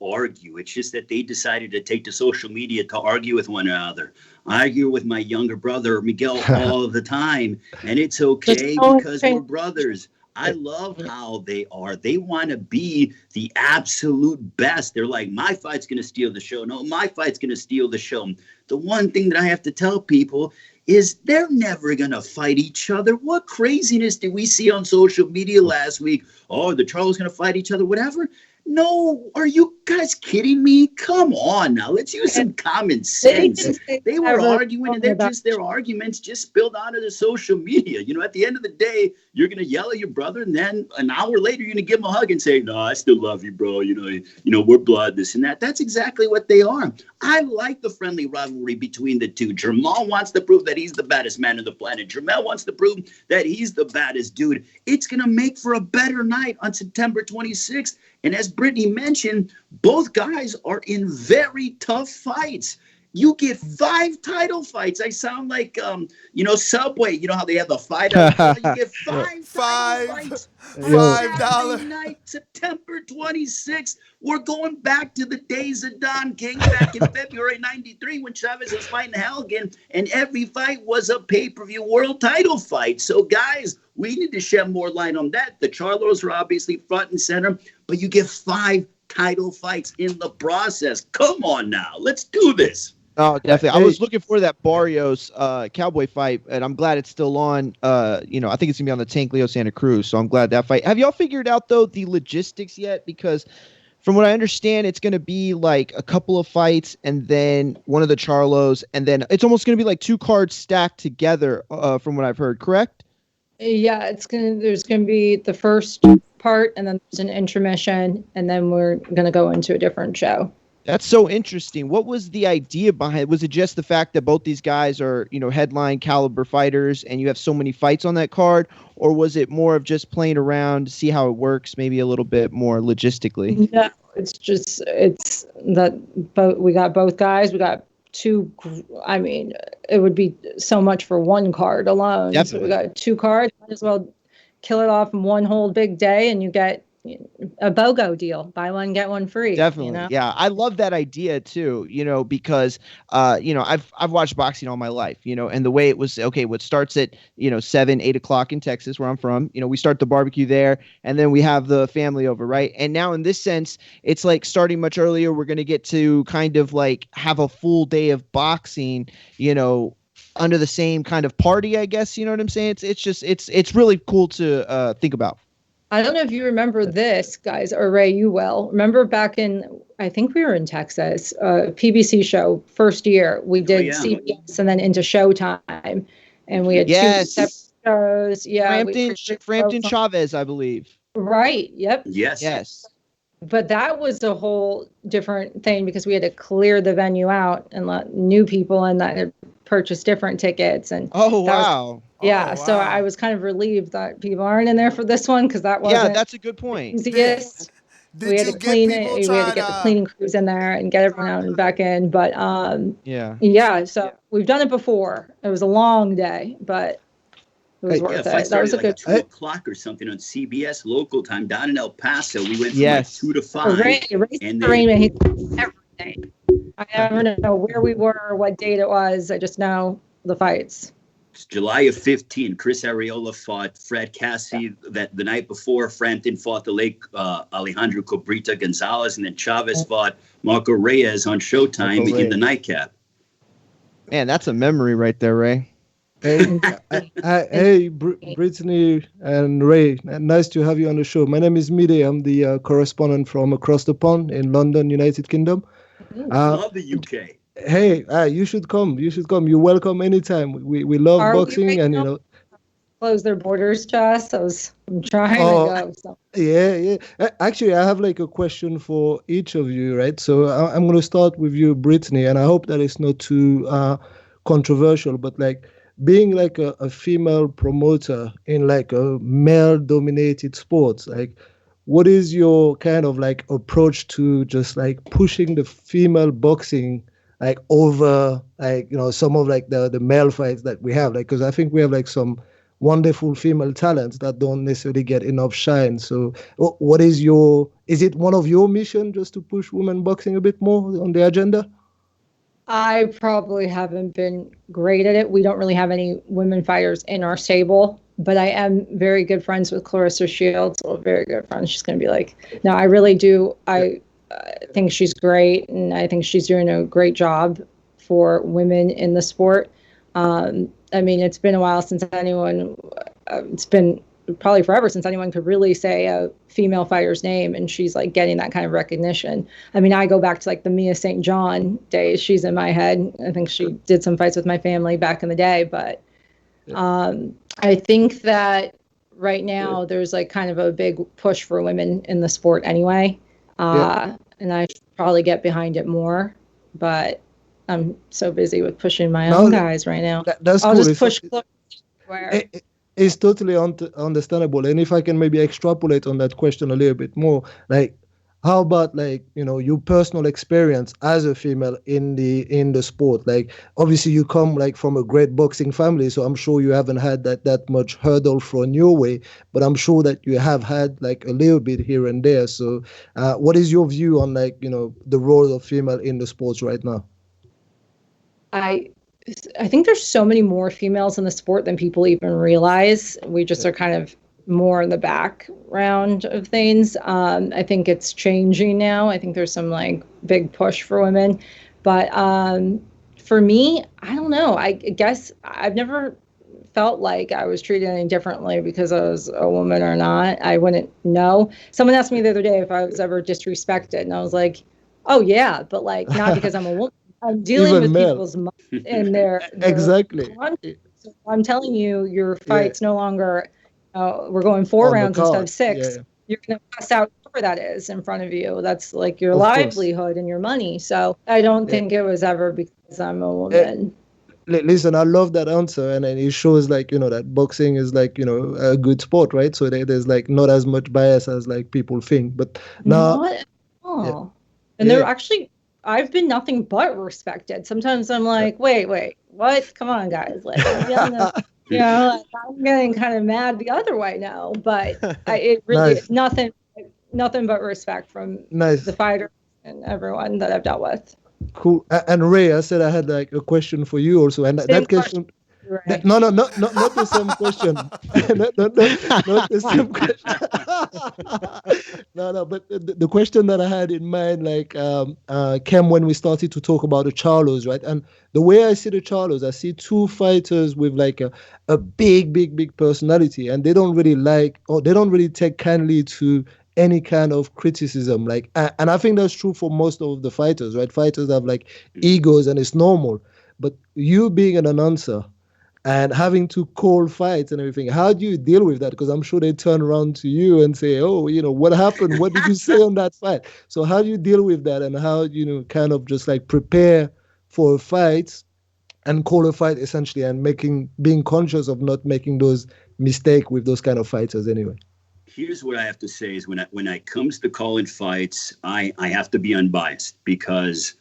argue. It's just that they decided to take to social media to argue with one another. I argue with my younger brother, Miguel, all the time. And it's okay because we're brothers. I love how they are. They want to be the absolute best. They're like, my fight's going to steal the show. No, my fight's going to steal the show. The one thing that I have to tell people is they're never going to fight each other. What craziness did we see on social media last week? Oh, the Charlos going to fight each other, whatever. No, are you guys kidding me? Come on now, let's use some common sense. They were arguing, and their arguments just spilled onto the social media. You know, at the end of the day, you're gonna yell at your brother, and then an hour later, you're gonna give him a hug and say, "No, I still love you, bro. You know, we're blood, this and that." That's exactly what they are. I like the friendly rivalry between the two. Jamal wants to prove that he's the baddest man on the planet. Jamel wants to prove that he's the baddest dude. It's gonna make for a better night on September 26th. And as Brittany mentioned, both guys are in very tough fights. You get 5 title fights. I sound like, Subway. You know how they have the fight? You get 5 fights. $5 night, September 26th. We're going back to the days of Don King back in February '93 when Chavez was fighting Helgen, and every fight was a pay-per-view world title fight. So, guys, we need to shed more light on that. The Charlos are obviously front and center, but you get 5 title fights in the process. Come on now. Let's do this. Oh, definitely. I was looking for that Barrios Cowboy fight, and I'm glad it's still on. I think it's going to be on the Tank Leo Santa Cruz, so I'm glad that fight. Have y'all figured out, though, the logistics yet? Because from what I understand, it's going to be like a couple of fights and then one of the Charlos, and then it's almost going to be like 2 cards stacked together, from what I've heard, correct? Yeah, there's going to be the first part, and then there's an intermission, and then we're going to go into a different show. That's so interesting. What was the idea behind it? Was it just the fact that both these guys are, headline caliber fighters and you have so many fights on that card? Or was it more of just playing around to see how it works, maybe a little bit more logistically? No, it's that we got both guys. We got 2. I mean, it would be so much for one card alone. Definitely. So we got 2 cards. Might as well kill it off in one whole big day, and you get a BOGO deal, buy one get one free. Definitely. Yeah, I love that idea too, because I've watched boxing all my life, and the way it was, what starts at 7-8 o'clock in Texas where I'm from, we start the barbecue there, and then we have the family over, right? And now in this sense, it's like starting much earlier. We're going to get to kind of like have a full day of boxing, under the same kind of party, I guess. You know what I'm saying? It's really cool to think about. I don't know if you remember this, guys, or Ray, you will. Remember back in, I think we were in Texas, PBC show, first year, we did CBS and then into Showtime. And we had 2 separate shows. Yeah. Frampton Chavez, I believe. Right. Yep. Yes. But that was a whole different thing because we had to clear the venue out and let new people in that had purchased different tickets. And wow. Yeah, so I was kind of relieved that people aren't in there for this one because that wasn't. Yeah, that's a good point. Easiest. We had to clean it. We had to get the cleaning crews in there and get everyone out and back in. But yeah. So we've done it before. It was a long day, but it was worth it. That was a good 2 o'clock or something on CBS local time down in El Paso. We went from like 2 to 5. And every day. I never know where we were or what date it was. I just know the fights. It's July of 15. Chris Arreola fought Fred Cassie the night before. Frampton fought the late Alejandro Cabrita Gonzalez, and then Chavez fought Marco Reyes on Showtime in the nightcap. Man, that's a memory right there, Ray. Hey, Brittany and Ray, nice to have you on the show. My name is Mide. I'm the correspondent from across the pond in London, United Kingdom. Love the UK. Hey, you should come. You're welcome anytime. We love boxing, and close their borders to us. I'm trying to go. So. Yeah. Actually, I have like a question for each of you, right? So I'm going to start with you, Brittany, and I hope that it's not too controversial, but like being like a female promoter in like a male-dominated sport, like what is your kind of like approach to just like pushing the female boxing like over like some of like the male fights that we have, like because I think we have like some wonderful female talents that don't necessarily get enough shine. So what is it one of your mission just to push women boxing a bit more on the agenda? I probably haven't been great at it. We don't really have any women fighters in our stable, but I am very good friends with Clarissa Shields. Well, very good friends. She's going to be like, no, I really do. I think she's great, and I think she's doing a great job for women in the sport. I mean, it's been a while since anyone, it's been probably forever since anyone could really say a female fighter's name, and she's like getting that kind of recognition. I mean, I go back to like the Mia St. John days. She's in my head. I think she did some fights with my family back in the day, but I think that right now there's like kind of a big push for women in the sport anyway. And I should probably get behind it more, but I'm so busy with pushing my own guys right now. That's I'll cool. just push where. It's totally understandable. And if I can maybe extrapolate on that question a little bit more, like how about like your personal experience as a female in the sport? Like obviously you come like from a great boxing family, so I'm sure you haven't had that much hurdle thrown your way, but I'm sure that you have had like a little bit here and there. So what is your view on like the role of female in the sports right now? I think there's so many more females in the sport than people even realize. We just are kind of more in the background of things. I think it's changing now. I think there's some like big push for women, but for me, I don't know. I guess I've never felt like I was treated any differently because I was a woman or not. I wouldn't know. Someone asked me the other day if I was ever disrespected, and I was like, oh yeah, but like not because I'm a woman. I'm dealing with people's money and their exactly. So I'm telling you, your fight's no longer. We're going 4 rounds instead of 6. Yeah. You're going to pass out whatever that is in front of you. That's like your livelihood and your money. So I don't think it was ever because I'm a woman. Listen, I love that answer, and it shows like that boxing is like a good sport, right? So there's like not as much bias as like people think. But now, not at all. And they're actually. I've been nothing but respected. Sometimes I'm like, wait, what? Come on, guys. Like, I'm getting kind of mad the other way now. But it really is nothing but respect from the fighters and everyone that I've dealt with. Cool. And Ray, I said I had like a question for you also, and that question. Right. No, not the same question. not the same question. No, but the question that I had in mind, like, came when we started to talk about the Charlos, right? And the way I see the Charlos, I see 2 fighters with like a big personality, and they don't really take kindly to any kind of criticism. Like, and I think that's true for most of the fighters, right? Fighters have like egos, and it's normal. But you being an announcer, and having to call fights and everything, how do you deal with that? Because I'm sure they turn around to you and say, oh, what happened? What did you say on that fight? So how do you deal with that, and how, kind of just like prepare for a fight and call a fight essentially, and being conscious of not making those mistakes with those kind of fighters anyway. Here's what I have to say is when it comes to calling fights, I have to be unbiased, because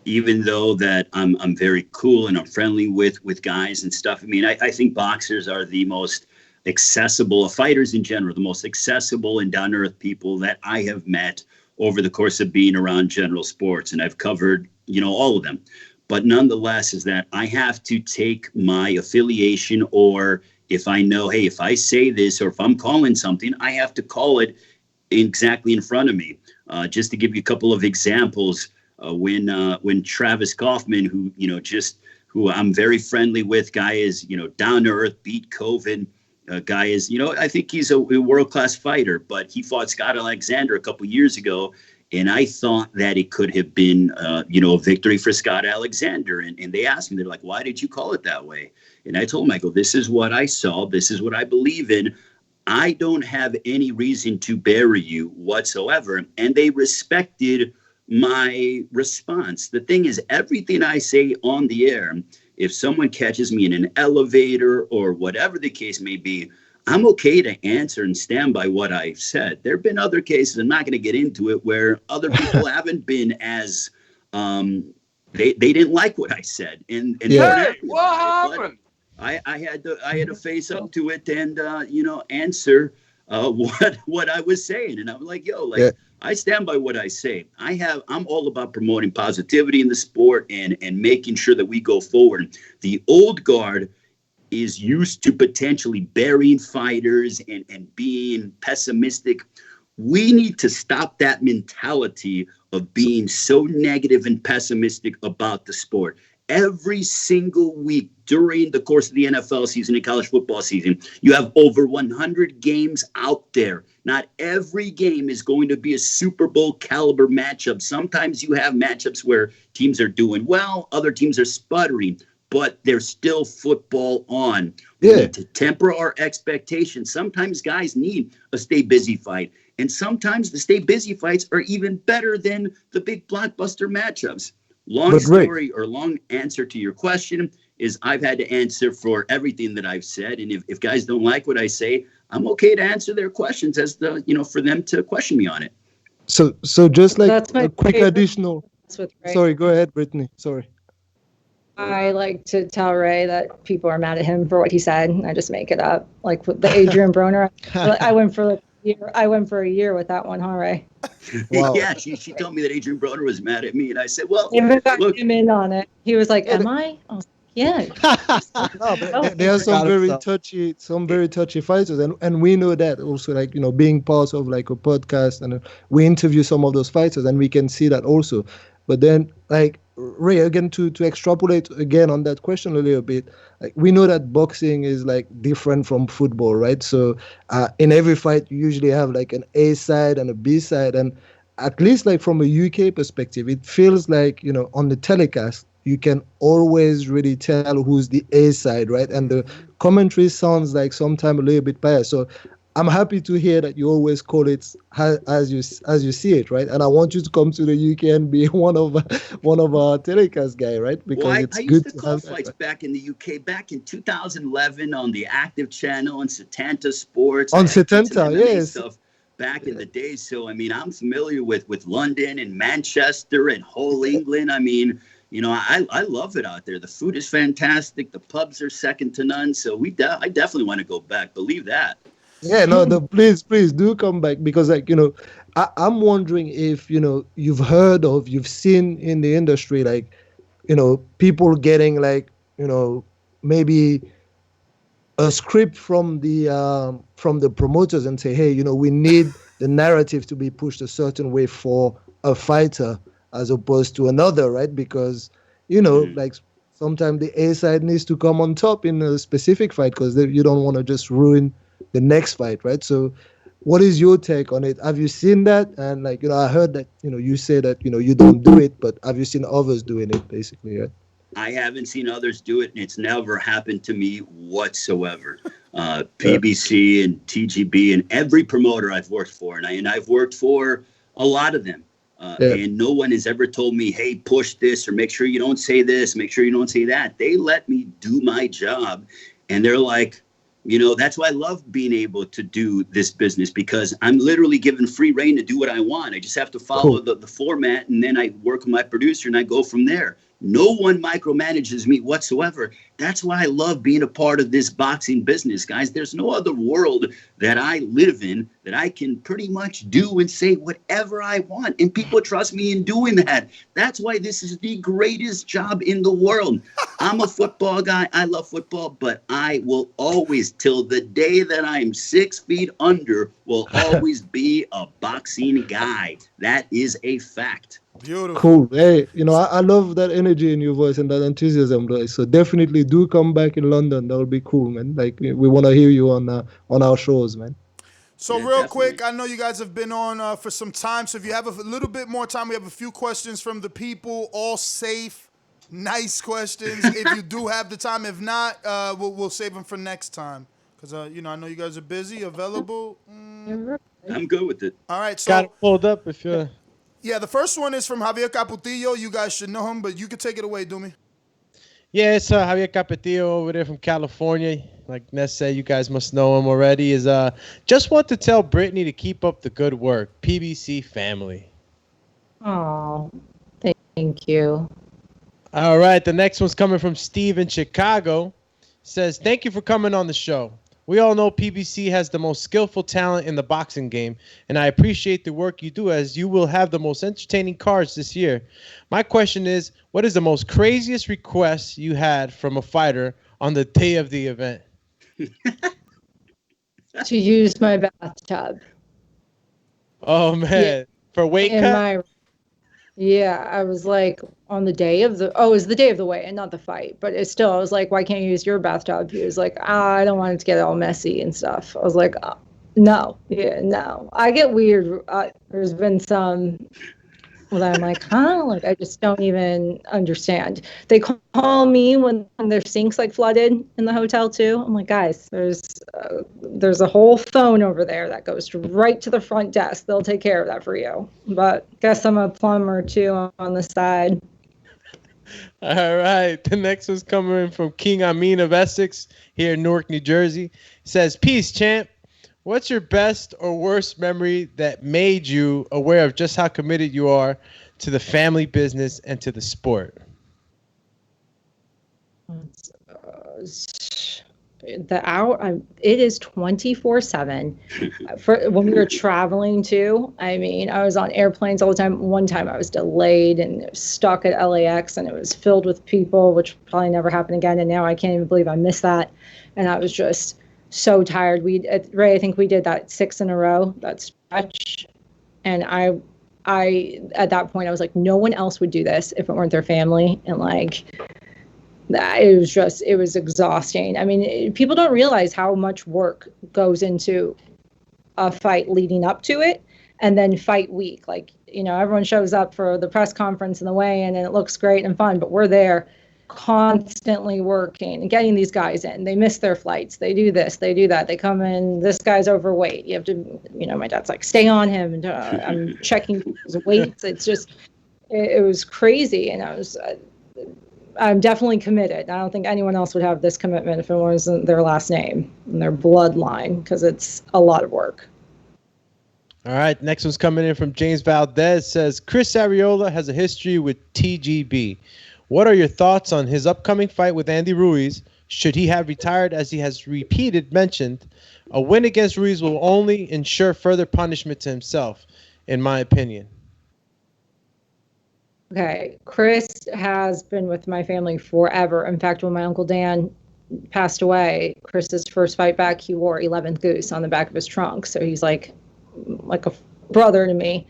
even though that I'm very cool and I'm friendly with guys and stuff, I mean, I think boxers are the most accessible, fighters in general, the most accessible and down-to-earth people that I have met over the course of being around general sports. And I've covered, all of them. But nonetheless, is that I have to take my affiliation, or if I know, hey, if I say this or if I'm calling something, I have to call it exactly in front of me. Just to give you a couple of examples, when Travis Kaufman, who I'm very friendly with, guy is, down to earth, beat COVID. Guy is, I think he's a world-class fighter, but he fought Scott Alexander a couple years ago. And I thought that it could have been, a victory for Scott Alexander. And they asked me, they're like, why did you call it that way? And I told them, I go, this is what I saw. This is what I believe in. I don't have any reason to bury you whatsoever. And they respected my response. The thing is, everything I say on the air, if someone catches me in an elevator or whatever the case may be, I'm okay to answer and stand by what I've said. There have been other cases, I'm not going to get into it, where other people haven't been as, they didn't like what I said. And Hey, what happened? I had to face up to it and, answer what I was saying. And I was like, I stand by what I say. I'm all about promoting positivity in the sport and making sure that we go forward. The old guard is used to potentially burying fighters and being pessimistic. We need to stop that mentality of being so negative and pessimistic about the sport. Every single week during the course of the NFL season and college football season, you have over 100 games out there. Not every game is going to be a Super Bowl caliber matchup. Sometimes you have matchups where teams are doing well, other teams are sputtering, but there's still football on. We need to temper our expectations. Sometimes guys need a stay busy fight, and sometimes the stay busy fights are even better than the big blockbuster matchups. Long story or long answer to your question is I've had to answer for everything that I've said. And if guys don't like what I say, I'm okay to answer their questions as for them to question me on it. So just like a quick additional. Sorry, go ahead, Brittany. Sorry. I like to tell Ray that people are mad at him for what he said. I just make it up. Like with the Adrian Broner, I went for a year with that one, huh, Ray? Wow. Yeah, she told me that Adrian Broner was mad at me, and I said, "Well, even got him in on it." He was like, "Am I?" I was like, "Yeah." No, but there are some very touchy fighters, and we know that also. Like being part of like a podcast, and we interview some of those fighters, and we can see that also. But then, like Ray, again to extrapolate again on that question a little bit, like we know that boxing is like different from football, right? So in every fight, you usually have like an A side and a B side, and at least like from a UK perspective, it feels like on the telecast you can always really tell who's the A side, right? And the commentary sounds like sometimes a little bit biased. So I'm happy to hear that you always call it as you see it, right? And I want you to come to the UK and be one of our telecast guy, right? Because I used to call fights back in the UK back in 2011 on the Active Channel and Setanta Sports. On Setanta, yes. Stuff back in the day. So I mean, I'm familiar with London and Manchester and whole England. I mean, I love it out there. The food is fantastic. The pubs are second to none. So I definitely want to go back. Believe that. Yeah, no, please do come back, because I'm wondering if you've seen in the industry like people getting like maybe a script from the promoters and say, hey, we need the narrative to be pushed a certain way for a fighter as opposed to another, right? Because like sometimes the A side needs to come on top in a specific fight because you don't want to just ruin the next fight, right? So what is your take on it? Have you seen that? And I heard that you say that you don't do it, but have you seen others doing it basically? Right? I haven't seen others do it, and it's never happened to me whatsoever. PBC and TGB and every promoter I've worked for, and I've worked for a lot of them. And no one has ever told me, hey, push this or make sure you don't say this, make sure you don't say that. They let me do my job. And they're like, that's why I love being able to do this business, because I'm literally given free reign to do what I want. I just have to follow the format, and then I work with my producer and I go from there. No one micromanages me whatsoever. That's why I love being a part of this boxing business, guys. There's no other world that I live in that I can pretty much do and say whatever I want. And people trust me in doing that. That's why this is the greatest job in the world. I'm a football guy. I love football, but I will always, till the day that I'm 6 feet under, will always be a boxing guy. That is a fact. Beautiful. Cool. Hey, I love that energy in your voice and that enthusiasm, guys. So definitely do come back in London. That'll be cool, man. Like, we want to hear you on our shows, man. So real quick, I know you guys have been on for some time. So if you have a little bit more time, we have a few questions from the people, all safe, nice questions. If you do have the time, if not, we'll save them for next time. Because, I know you guys are busy, available. I'm good with it. All right. So got it pulled up if you're... Yeah, the first one is from Javier Caputillo. You guys should know him, but you can take it away, Dumi. Yeah, it's Javier Capetillo over there from California. Like Ness said, you guys must know him already. Just want to tell Brittany to keep up the good work. PBC family. Oh, thank you. All right, the next one's coming from Steve in Chicago. Says, thank you for coming on the show. We all know PBC has the most skillful talent in the boxing game, and I appreciate the work you do, as you will have the most entertaining cards this year. My question is, what is the most craziest request you had from a fighter on the day of the event? To use my bathtub. Oh, man. Yeah. For weight cut? Yeah, I was like, on the day of it was the day of the weigh and not the fight, but it's still, I was like, why can't you use your bathtub? He was like, I don't want it to get all messy and stuff. I was like, no. I get weird. There's been some that I'm like, like, I just don't even understand. They call me when their sink's like flooded in the hotel too. I'm like, guys, there's a whole phone over there that goes right to the front desk. They'll take care of that for you. But guess I'm a plumber too on the side. All right. The next one's coming from King Amin of Essex here in Newark, New Jersey. He says, peace, champ. What's your best or worst memory that made you aware of just how committed you are to the family business and to the sport? It is 24/7. When we were traveling too, I mean, I was on airplanes all the time. One time I was delayed and stuck at LAX, and it was filled with people, which probably never happened again. And now I can't even believe I missed that. And I was just so tired. Ray, I think we did that 6 in a row, that stretch. And I at that point I was like, no one else would do this if it weren't their family. And like, it was exhausting. I mean, people don't realize how much work goes into a fight leading up to it, and then fight week. Like, everyone shows up for the press conference and the weigh-in, and it looks great and fun, but we're there constantly working and getting these guys in. They miss their flights. They do this, they do that. They come in, this guy's overweight. You have to, my dad's like, stay on him. And I'm checking his weights. It's just, it was crazy. And I'm definitely committed. I don't think anyone else would have this commitment if it wasn't their last name and their bloodline, because it's a lot of work. All right, next one's coming in from James Valdez. Says, Chris Arreola has a history with TGB. What are your thoughts on his upcoming fight with Andy Ruiz? Should he have retired, as he has mentioned? A win against Ruiz will only ensure further punishment to himself, in my opinion. Okay, Chris has been with my family forever. In fact, when my Uncle Dan passed away, Chris's first fight back, he wore 11th Goose on the back of his trunk. So he's like a brother to me.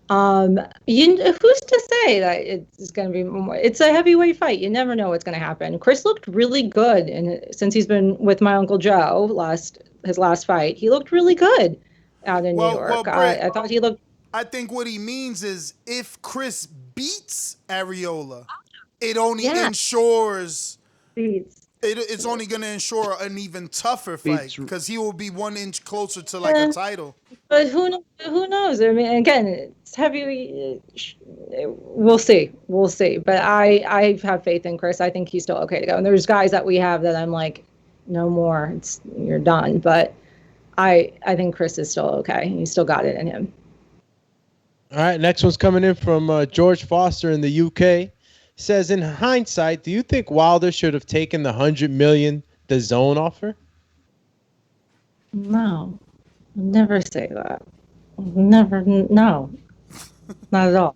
Who's to say that it's going to be more? It's a heavyweight fight. You never know what's going to happen. Chris looked really good, and since he's been with my Uncle Joe, his last fight, he looked really good out in New York. I thought he looked. I think what he means is if Chris beats Arreola, it only ensures It's only going to ensure an even tougher fight because he will be 1 inch closer to like a title. But who knows? I mean, again, it's heavy. We'll see. But I have faith in Chris. I think he's still okay to go. And there's guys that we have that I'm like, no more. You're done. But I think Chris is still okay. He's still got it in him. All right, next one's coming in from George Foster in the UK. Says, in hindsight, do you think Wilder should have taken the $100 million DAZN offer? No, never say that. Never, no, not at all.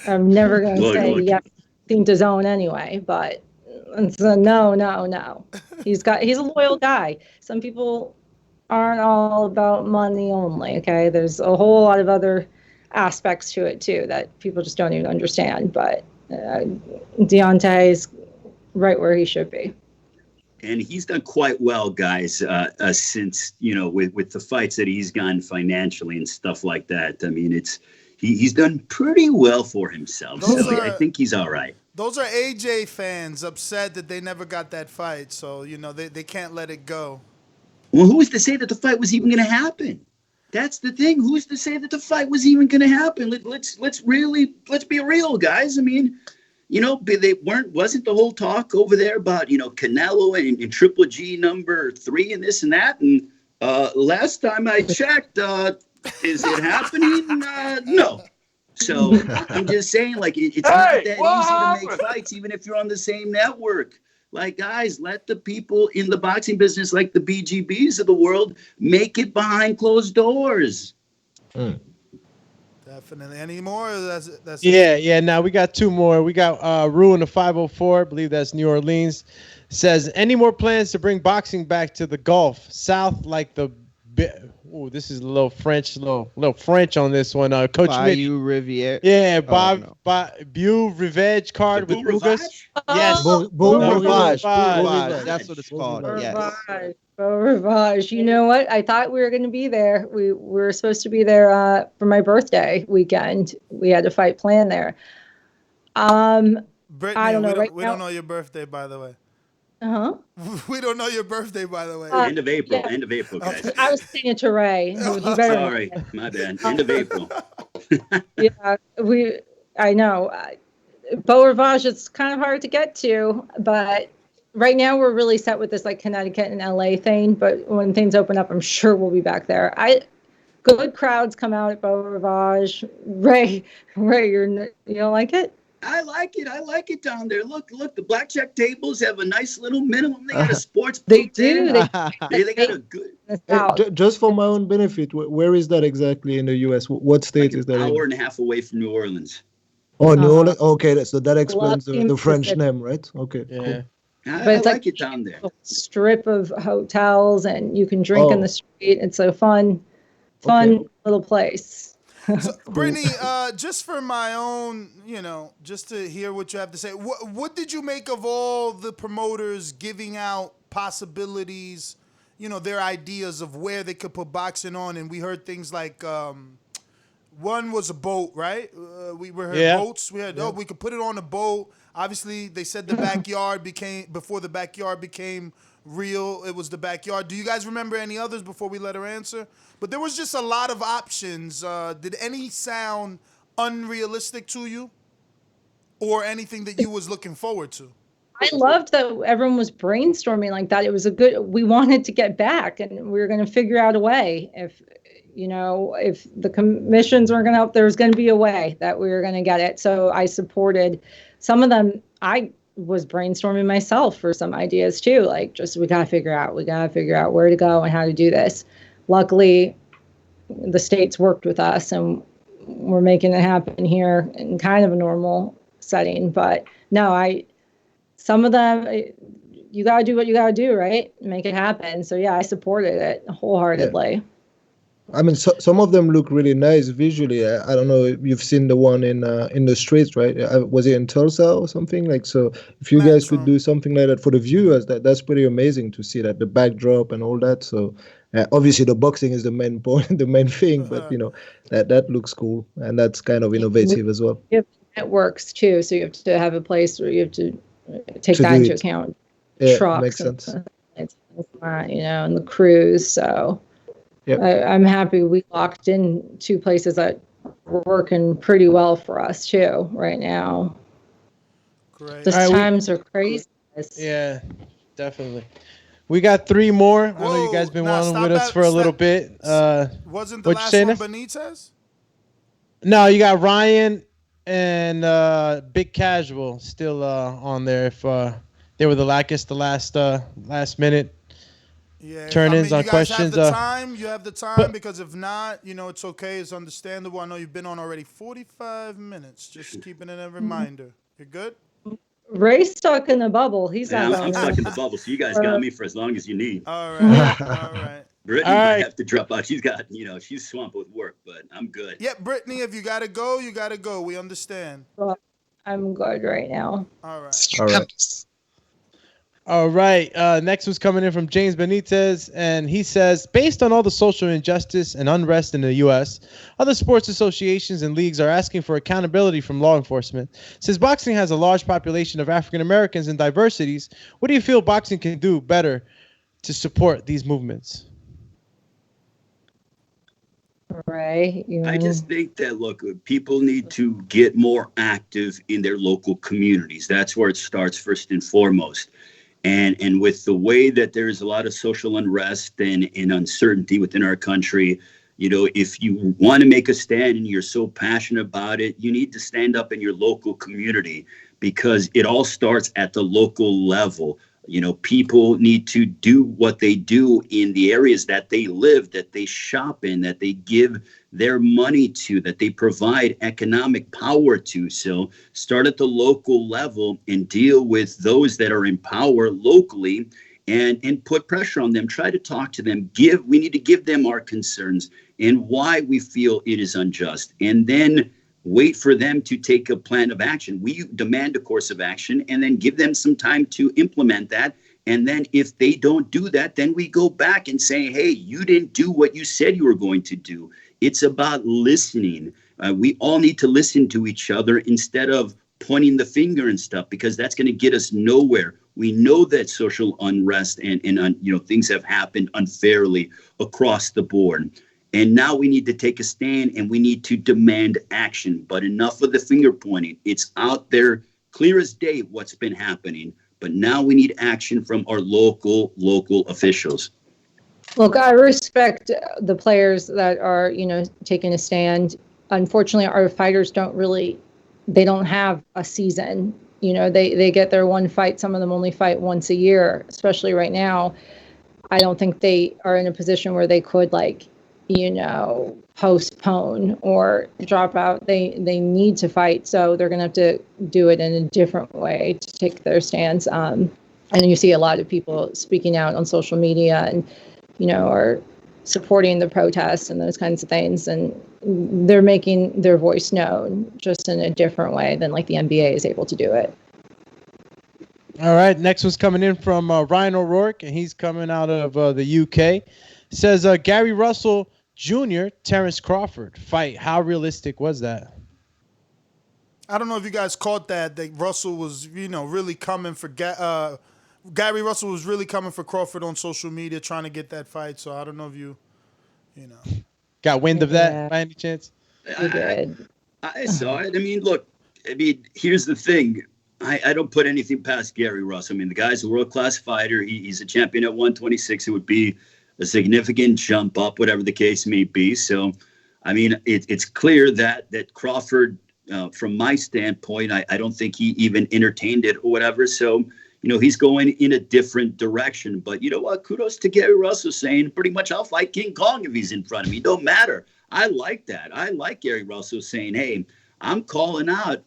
I'm never going to say yes. Think DAZN anyway, but it's a no. He's a loyal guy. Some people aren't all about money only. Okay, there's a whole lot of other aspects to it too that people just don't even understand, but. Deontay is right where he should be. And he's done quite well, guys, since, with the fights that he's gotten financially and stuff like that. I mean, he's done pretty well for himself. I think he's all right. Those are AJ fans upset that they never got that fight. So, they can't let it go. Well, who is to say that the fight was even going to happen? That's the thing. Who's to say that the fight was even going to happen? Let's be real, guys. I mean, wasn't the whole talk over there about, Canelo and Triple G number 3 and this and that? And last time I checked, is it happening? No. So I'm just saying, like, it's not that easy to make fights, even if you're on the same network. Like, guys, let the people in the boxing business, like the BGBs of the world, make it behind closed doors. Definitely. Any more? That's Yeah. Now we got 2 more. We got Ruin the 504. I believe that's New Orleans. Says, any more plans to bring boxing back to the Gulf South, like the? Oh, this is a little French on this one. Coach Bayou Riviere. Yeah, Bayou Rivage card with Ugas. Yes. Beau Rivage. That's what it's called. Yes. Beau Rivage. You know what? I thought we were going to be there. We were supposed to be there for my birthday weekend. We had a fight planned there. Brittany, I don't know. We don't know your birthday, by the way. We don't know your birthday, by the way. End of April. End of April, guys. I was saying it to Ray. Sorry, my bad. End of April. Yeah, I know. Beau Rivage, it's kind of hard to get to, but right now we're really set with this like Connecticut and LA thing. But when things open up, I'm sure we'll be back there. Good crowds come out at Beau Rivage. Ray, you don't like it? I like it down there. Look, the blackjack tables have a nice little minimum. They got a sports book. They do. They got a good. Just for my own benefit, where is that exactly in the U.S.? What state is that? An hour and a half away from New Orleans. Oh, New Orleans. Okay, so that explains the French name, right? Okay. Yeah. Cool. But it's like it down there. A strip of hotels, and you can drink in the street. It's a fun little place. So, Brittany, just for my own, just to hear what you have to say, what did you make of all the promoters giving out possibilities, their ideas of where they could put boxing on? And we heard things like one was a boat, right? We heard boats. We had we could put it on a boat. Obviously, they said the backyard before the backyard became real. It was the backyard. Do you guys remember any others before we let her answer? But there was just a lot of options. Did any sound unrealistic to you, or anything that you was looking forward to? I loved that everyone was brainstorming like that. It was we wanted to get back, and we were going to figure out a way. If the commissions weren't going to help, there was going to be a way that we were going to get it. So I supported some of them. I was brainstorming myself for some ideas too. Like, just we got to figure out where to go and how to do this. Luckily, the states worked with us, and we're making it happen here in kind of a normal setting. But no, some of them, you got to do what you got to do, right? Make it happen. So yeah, I supported it wholeheartedly. Yeah. I mean, some of them look really nice visually. I don't know if you've seen the one in the streets, right? Was it in Tulsa or something? Like, so if you guys could do something like that for the viewers, that's pretty amazing to see that, the backdrop and all that. So obviously the boxing is the main point, the main thing, but that looks cool, and that's kind of innovative as well. It works too, so you have to have a place where you have to take that into account. Yeah, trucks makes and sense. it's not, and the crews. So Yep. I'm happy we locked in 2 places that were working pretty well for us too right now. Great. These All right, times are crazy. Yeah, definitely. We got 3 more. I know you guys been wanting with us for a little bit. Wasn't the what you last saying? one Benitez? No, you got Ryan and Big Casual still on there. If they were the last minute turn-ins on you guys questions. have the time. You have the time because if not, it's okay. It's understandable. I know you've been on already 45 minutes. Just keeping it a reminder. You're good? Ray's stuck in the bubble. He's not I'm going stuck in the bubble, so you guys got me for as long as you need. All right. All right. Brittany might have to drop out. She's got, she's swamped with work, but I'm good. Yeah, Brittany, if you got to go, you got to go. We understand. Well, I'm good right now. All right. All right. All right. Next was coming in from James Benitez, and he says, based on all the social injustice and unrest in the U.S., other sports associations and leagues are asking for accountability from law enforcement. Since boxing has a large population of African Americans and diversities, what do you feel boxing can do better to support these movements? Ray, I just think that, look, people need to get more active in their local communities. That's where it starts first and foremost. And with the way that there's a lot of social unrest and uncertainty within our country, if you want to make a stand and you're so passionate about it, you need to stand up in your local community because it all starts at the local level. People need to do what they do in the areas that they live, that they shop in, that they give their money to, that they provide economic power to. So start at the local level and deal with those that are in power locally and put pressure on them. Try to talk to them. We need to give them our concerns and why we feel it is unjust. And then wait for them to take a plan of action. We demand a course of action and then give them some time to implement that. And then if they don't do that, then we go back and say, hey, you didn't do what you said you were going to do. It's about listening. We all need to listen to each other instead of pointing the finger and stuff, because that's going to get us nowhere. We know that social unrest and things have happened unfairly across the board. And now we need to take a stand and we need to demand action. But enough of the finger pointing. It's out there, clear as day, what's been happening. But now we need action from our local officials. Look, I respect the players that are, taking a stand. Unfortunately, our fighters they don't have a season. They get their one fight. Some of them only fight once a year, especially right now. I don't think they are in a position where they could postpone or drop out. They need to fight, so they're going to have to do it in a different way to take their stands. And you see a lot of people speaking out on social media and, are supporting the protests and those kinds of things. And they're making their voice known just in a different way than like the NBA is able to do it. All right. Next one's coming in from Ryan O'Rourke, and he's coming out of the UK. Says Gary Russell Jr., Terrence Crawford fight. How realistic was that? I don't know if you guys caught that Russell was, really coming for Gary Russell was really coming for Crawford on social media, trying to get that fight. So I don't know if you got wind of that by any chance. I saw it. Look. Here's the thing. I don't put anything past Gary Russell. The guy's a world-class fighter. He's a champion at 126. It would be a significant jump up, whatever the case may be. So, it's clear that Crawford, from my standpoint, I don't think he even entertained it or whatever. So, he's going in a different direction. But you know what? Kudos to Gary Russell saying pretty much I'll fight King Kong if he's in front of me. Don't matter. I like that. I like Gary Russell saying, hey, I'm calling out,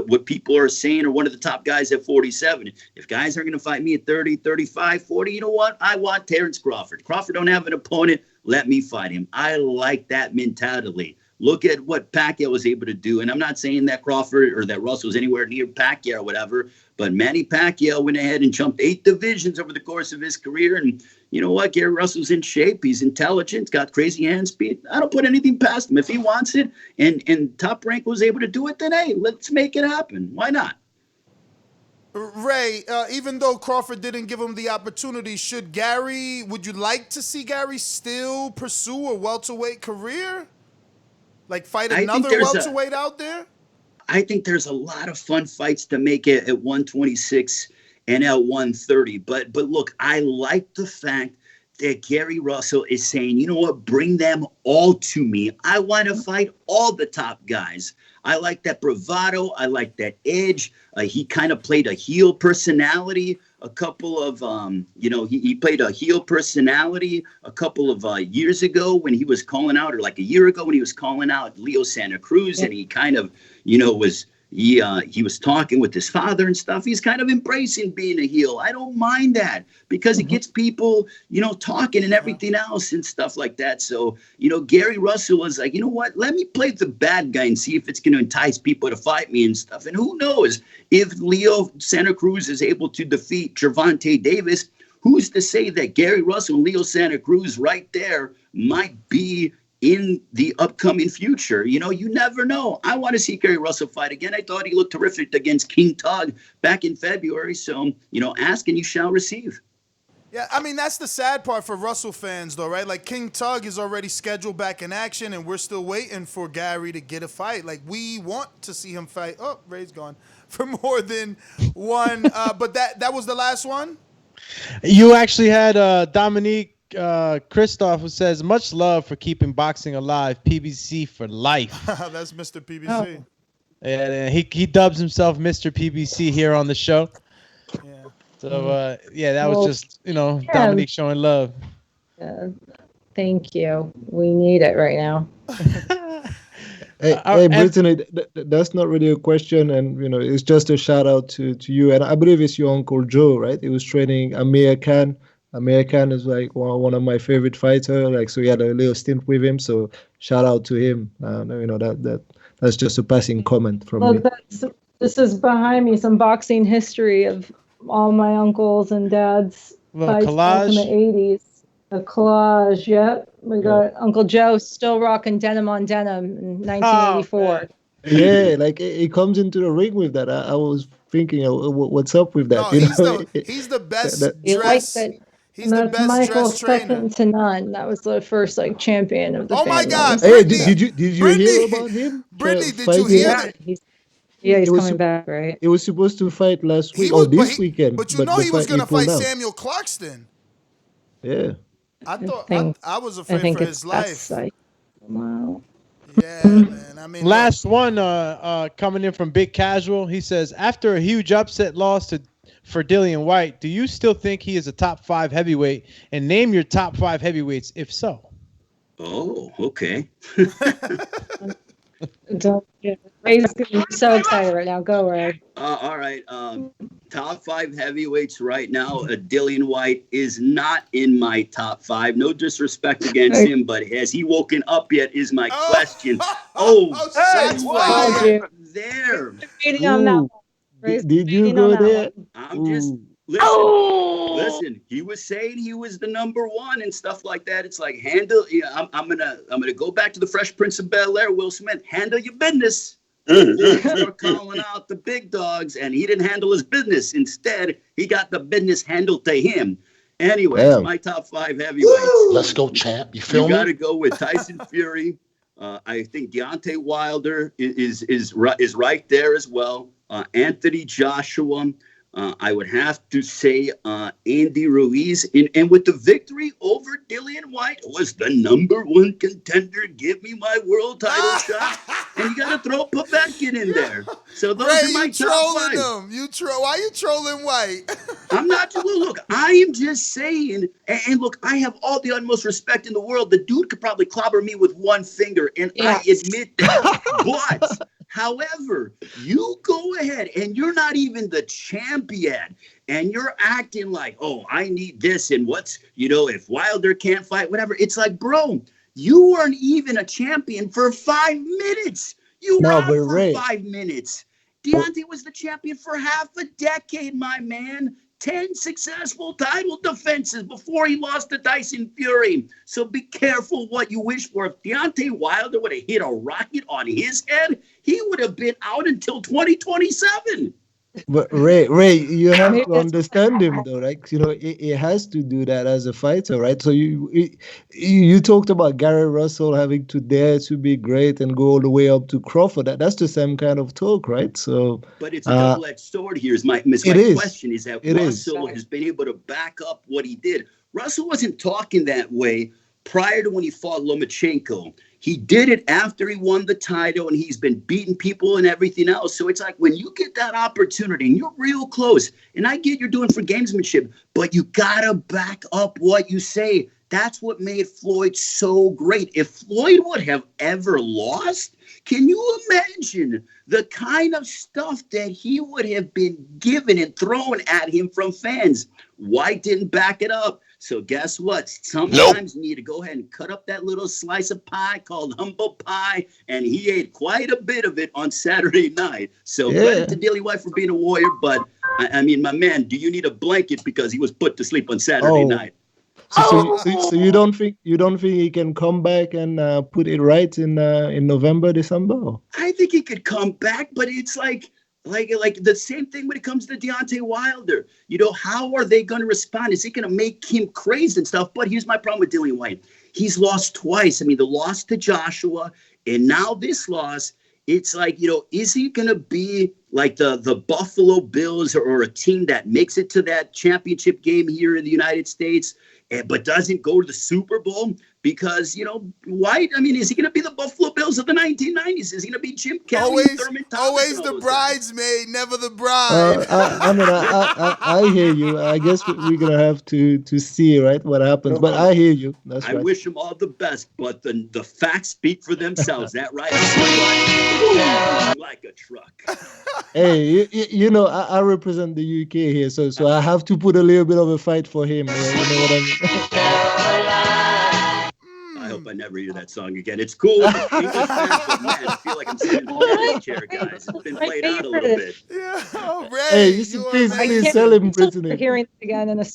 what people are saying, or one of the top guys at 47. If guys are going to fight me at 30, 35, 40, you know what? I want Terrence Crawford. Crawford don't have an opponent. Let me fight him. I like that mentality. Look at what Pacquiao was able to do. And I'm not saying that Crawford or that Russell was anywhere near Pacquiao or whatever, but Manny Pacquiao went ahead and jumped 8 divisions over the course of his career. And you know what? Gary Russell's in shape. He's intelligent, got crazy hand speed. I don't put anything past him. If he wants it and Top Rank was able to do it, then hey, let's make it happen. Why not? Ray, even though Crawford didn't give him the opportunity, would you like to see Gary still pursue a welterweight career? Like fight another welterweight out there? I think there's a lot of fun fights to make it at 126 and at 130. But look, I like the fact that Gary Russell is saying, you know what, bring them all to me. I want to fight all the top guys. I like that bravado. I like that edge. He kind of played a heel personality a couple of, he played a heel personality a couple of years ago when he was calling out, or like a year ago when he was calling out Leo Santa Cruz, and he kind of, he was talking with his father and stuff. He's kind of embracing being a heel. I don't mind that because it gets people, talking and everything else and stuff like that. So, Gary Russell was like, you know what? Let me play the bad guy and see if it's going to entice people to fight me and stuff. And who knows if Leo Santa Cruz is able to defeat Gervonta Davis, who's to say that Gary Russell and Leo Santa Cruz right there might be in the upcoming future? You never know. I want to see Gary Russell fight again. I thought he looked terrific against King Tug back in February. So, ask and you shall receive. Yeah, I mean, that's the sad part for Russell fans, though, right? Like, King Tug is already scheduled back in action, and we're still waiting for Gary to get a fight. Like, we want to see him fight. Oh, Ray's gone. For more than one. But that was the last one? You actually had Dominique Christoph, who says, much love for keeping boxing alive. PBC for life. That's Mr. PBC. Oh. And he dubs himself Mr. PBC here on the show. Yeah. So, that was just, Dominique showing love. Thank you. We need it right now. Hey, Brittany, that's not really a question, and it's just a shout out to you. And I believe it's your Uncle Joe, right? He was training Amir Khan. Amir Khan is like one of my favorite fighters. Like, so he had a little stint with him. So shout out to him. That's just a passing comment from me. This is behind me, some boxing history of all my uncles and dads fights back in the 80s. A collage, yep. We got Uncle Joe still rocking denim on denim in 1984. Yeah, like he comes into the ring with that. I was thinking, what's up with that? No, he's the best dressed. He's the best Michael dressed trainer. Second to none. That was the first champion of the family. Oh my God! Hey, did you hear about him? Brittany, did you hear that? He's coming back, right? He was supposed to fight last week this weekend. But he was going to fight Samuel Clarkston. Yeah. I thought I was afraid for his life. Wow. Yeah, man. I mean, last one coming in from Big Casual. He says, after a huge upset loss for Dillian White, do you still think he is a top 5 heavyweight? And name your top 5 heavyweights, if so. Oh, okay. Ray's so excited right now. Go, Ray. All right. Top 5 heavyweights right now. Dillian White is not in my top 5. No disrespect against him, but has he woken up yet is my question. There. Did you go there? I'm just... Listen, he was saying he was the number 1 and stuff like that. It's like, I'm gonna go back to the Fresh Prince of Bel-Air, Will Smith, handle your business. Start calling out the big dogs, and he didn't handle his business. Instead, he got the business handled to him. Anyways, my top 5 heavyweights. Let's go, champ. You feel me? You got to go with Tyson Fury. I think Deontay Wilder is right there as well. Anthony Joshua. I would have to say Andy Ruiz. And with the victory over Dillian White, was the number 1 contender. Give me my world title shot. And you got to throw Povetkin in there. So those are my top 5. Why you trolling White? I'm not. Look, I am just saying. And look, I have all the utmost respect in the world. The dude could probably clobber me with 1 finger. And I admit that. But... however, you go ahead and you're not even the champion and you're acting like, oh, I need this. And if Wilder can't fight, whatever. It's like, bro, you weren't even a champion for 5 minutes. You were out for 5 minutes. Deontay was the champion for half a decade, my man. 10 successful title defenses before he lost to Tyson Fury. So be careful what you wish for. If Deontay Wilder would have hit a rocket on his head, he would have been out until 2027. But Ray, you have to understand him though, right? 'Cause, it has to do that as a fighter, right? So you talked about Gary Russell having to dare to be great and go all the way up to Crawford. That's the same kind of talk, right? So, but it's a double-edged sword here. My question is that Russell has been able to back up what he did. Russell wasn't talking that way prior to when he fought Lomachenko. He did it after he won the title, and he's been beating people and everything else. So it's like when you get that opportunity and you're real close, and I get you're doing for gamesmanship, but you got to back up what you say. That's what made Floyd so great. If Floyd would have ever lost, can you imagine the kind of stuff that he would have been given and thrown at him from fans? White didn't back it up. So guess what? Sometimes you need to go ahead and cut up that little slice of pie called humble pie, and he ate quite a bit of it on Saturday night. So credit to Dilly White for being a warrior, but I mean, my man, do you need a blanket because he was put to sleep on Saturday night? So you don't think he can come back and put it right in November, December? I think he could come back, but it's like the same thing when it comes to Deontay Wilder. How are they going to respond? Is it going to make him crazy and stuff? But here's my problem with Dillian White. He's lost twice. I mean, the loss to Joshua and now this loss. It's like, is he going to be like the Buffalo Bills or a team that makes it to that championship game here in the United States, but doesn't go to the Super Bowl? Because, White, I mean, is he going to be the Buffalo Bills of the 1990s? Is he going to be Jim Kelly, Thurman Thomas? Always the bridesmaid, never the bride. I hear you. I guess we're going to have to see, right, what happens. But I hear you. That's right. I wish him all the best, but the facts speak for themselves. That right? Like a truck. Hey, I represent the UK here, so I have to put a little bit of a fight for him. You know what I mean? I hope I never hear that song again. It's cool. English fans, but man, I feel like I'm sitting in the chair, guys. It's been played out a little bit. Yeah, Ray, hey, please tell him, Brittany. Hearing it again in a.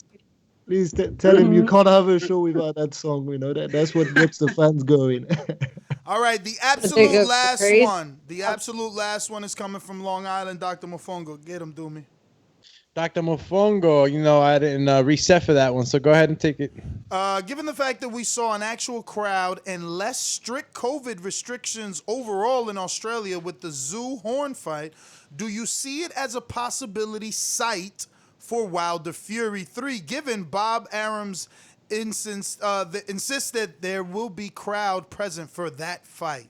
Please tell him you can't have a show without that song. That's what gets the fans going. All right, the absolute last one. The absolute last one is coming from Long Island. Dr. Mofongo, get him, Doomy. Dr. Mofongo, I didn't reset for that one, so go ahead and take it. Given the fact that we saw an actual crowd and less strict COVID restrictions overall in Australia with the Zoo Horn fight, do you see it as a possibility site for Wilder Fury 3, given Bob Arum's insist that there will be crowd present for that fight?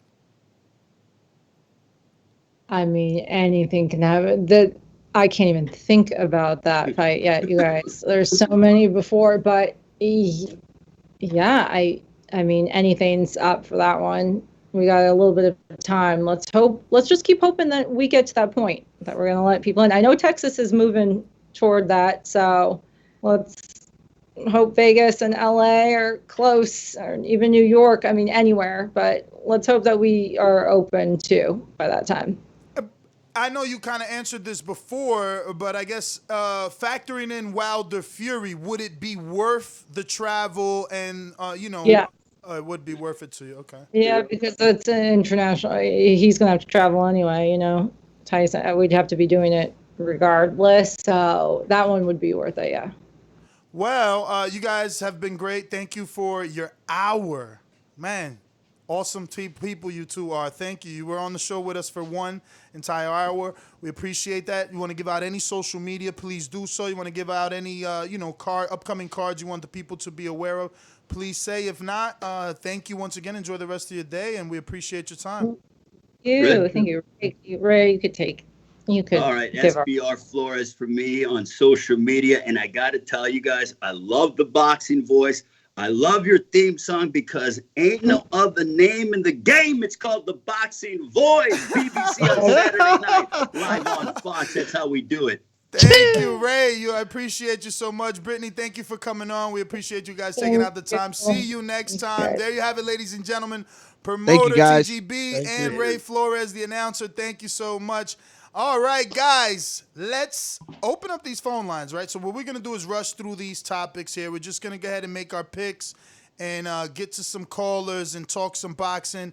I mean, anything can happen. I can't even think about that fight yet, you guys. There's so many before, but yeah, I mean, anything's up for that one. We got a little bit of time. Let's just keep hoping that we get to that point, that we're going to let people in. I know Texas is moving toward that, so let's hope Vegas and LA are close, or even New York. I mean, anywhere, but let's hope that we are open too by that time. I know you kind of answered this before, but I guess factoring in Wilder Fury, would it be worth the travel and, Yeah. It would be worth it to you, okay. Yeah, because it's an international. He's going to have to travel anyway, Tyson, we'd have to be doing it regardless, so that one would be worth it, yeah. Well, you guys have been great. Thank you for your hour. Man, awesome people you two are. Thank you. You were on the show with us for one entire hour. We appreciate that. You want to give out any social media, please do so. You want to give out any, upcoming cards you want the people to be aware of, please say. If not, thank you once again. Enjoy the rest of your day, and we appreciate your time. Thank you. Ray, you could take. All right, SBR Flores for me on social media. And I got to tell you guys, I love the boxing voice. I love your theme song because ain't no other name in the game. It's called The Boxing Voice. BBC on Saturday night, live on Fox. That's how we do it. Thank you, Ray. I appreciate you so much. Brittany, thank you for coming on. We appreciate you guys taking out the time. See you next time. There you have it, ladies and gentlemen. Promoter TGB and Ray Flores, the announcer. Thank you so much. All right, guys, let's open up these phone lines, right? So what we're going to do is rush through these topics here. We're just going to go ahead and make our picks and get to some callers and talk some boxing.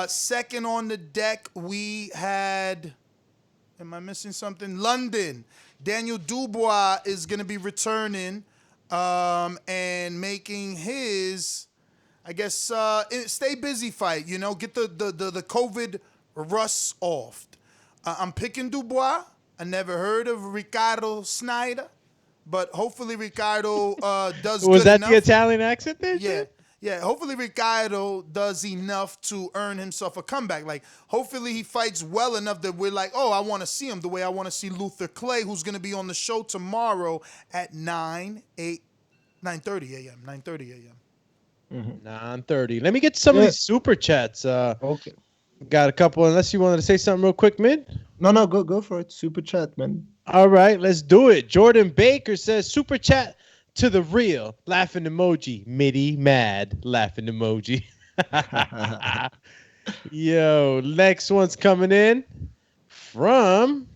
Second on the deck, we had Am I missing something? London. Daniel Dubois is going to be returning and making his, I guess, stay busy fight. You know, get the COVID rust off. I'm picking Dubois. I never heard of Ricardo Snijders, but hopefully Ricardo does good enough. Was that the Italian accent there? Yeah. Yeah, hopefully Ricardo does enough to earn himself a comeback. Like, hopefully he fights well enough that we're like, oh, I want to see him the way I want to see Luther Clay, who's going to be on the show tomorrow at 9:30 a.m. 9:30 a.m. 9:30. Let me get some of these super chats. Okay. Got a couple, unless you wanted to say something real quick, Mid? No, go for it. Super chat, man. All right, let's do it. Jordan Baker says, super chat to the real laughing emoji. Middy mad laughing emoji. Yo, next one's coming in from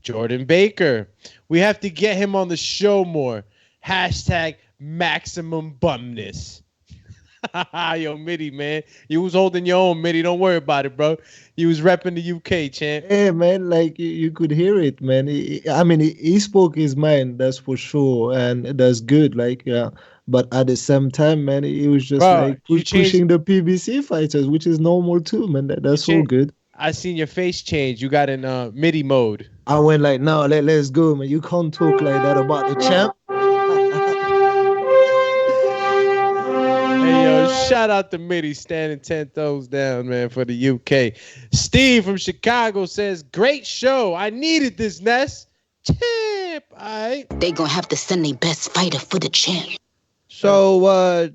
Jordan Baker. We have to get him on the show more. Hashtag maximum bumness. Yo, Middy, man. You was holding your own, Middy. Don't worry about it, bro. You was repping the UK, champ. Yeah, man, like you could hear it, man. He spoke his mind, that's for sure, and that's good. Like, yeah, but at the same time, man, he was just pushing the PBC fighters, which is normal too, man. That's all good. I seen your face change. You got in MIDI mode. I went like, no, let's go, man. You can't talk like that about the champ. Hey, yo, shout out to Mitty standing 10 toes down, man, for the UK. Steve from Chicago says, great show. I needed this, Ness. Champ, all right. They gonna have to send their best fighter for the champ. So,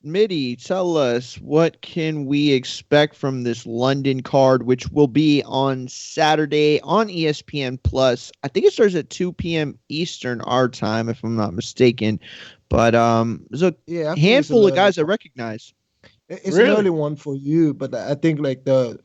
Mitty, tell us, what can we expect from this London card, which will be on Saturday on ESPN Plus? I think it starts at 2 p.m. Eastern our time, if I'm not mistaken. But there's a handful of guys I recognize. It's an early one for you, but I think like the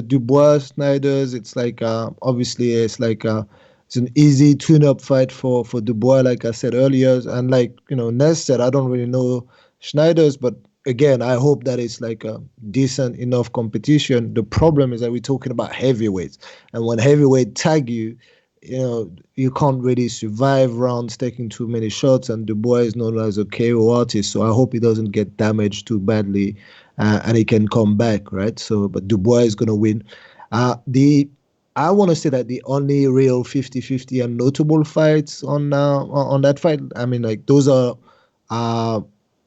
Dubois Snijders, it's like obviously it's like it's an easy tune-up fight for Dubois, like I said earlier, and like Ness said, I don't really know Snijders, but again, I hope that it's like a decent enough competition. The problem is that we're talking about heavyweights, and when heavyweight tag you, you can't really survive rounds taking too many shots, and Dubois is known as a KO artist, so I hope he doesn't get damaged too badly and he can come back, right? So, but Dubois is going to win. I want to say that the only real 50-50 and notable fights on that fight, I mean, like those are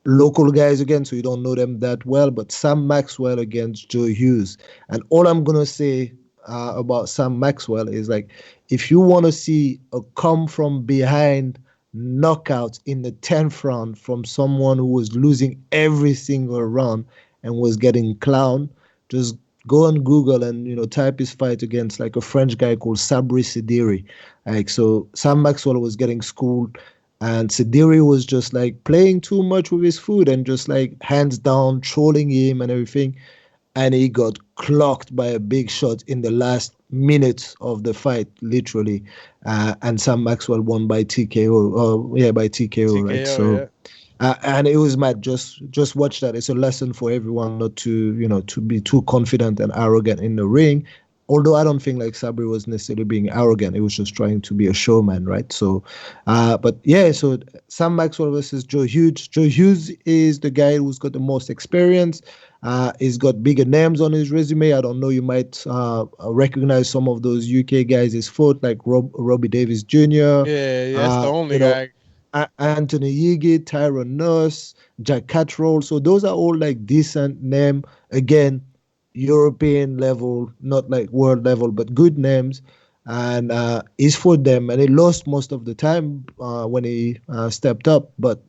local guys again, so you don't know them that well, but Sam Maxwell against Joe Hughes. And all I'm going to say about Sam Maxwell is like, if you want to see a come from behind knockout in the 10th round from someone who was losing every single round and was getting clowned, just go on Google and type his fight against like a French guy called Sabri Sidiri. Like, so Sam Maxwell was getting schooled, and Sidiri was just like playing too much with his food and just like hands down trolling him and everything. And he got clocked by a big shot in the last minutes of the fight, literally. And Sam Maxwell won by TKO. By TKO, right? So, and it was mad. Just watch that. It's a lesson for everyone not to, to be too confident and arrogant in the ring. Although I don't think like Sabri was necessarily being arrogant. He was just trying to be a showman, right? So, but yeah, so Sam Maxwell versus Joe Hughes. Joe Hughes is the guy who's got the most experience. He's got bigger names on his resume. I don't know, you might recognize some of those UK guys he's fought, like Robbie Davis Jr. Yeah, that's the only guy. Anthony Yigi, Tyron Nurse, Jack Cattrall. So those are all like decent name. Again, European level, not like world level, but good names. And he's fought them, and he lost most of the time when he stepped up. But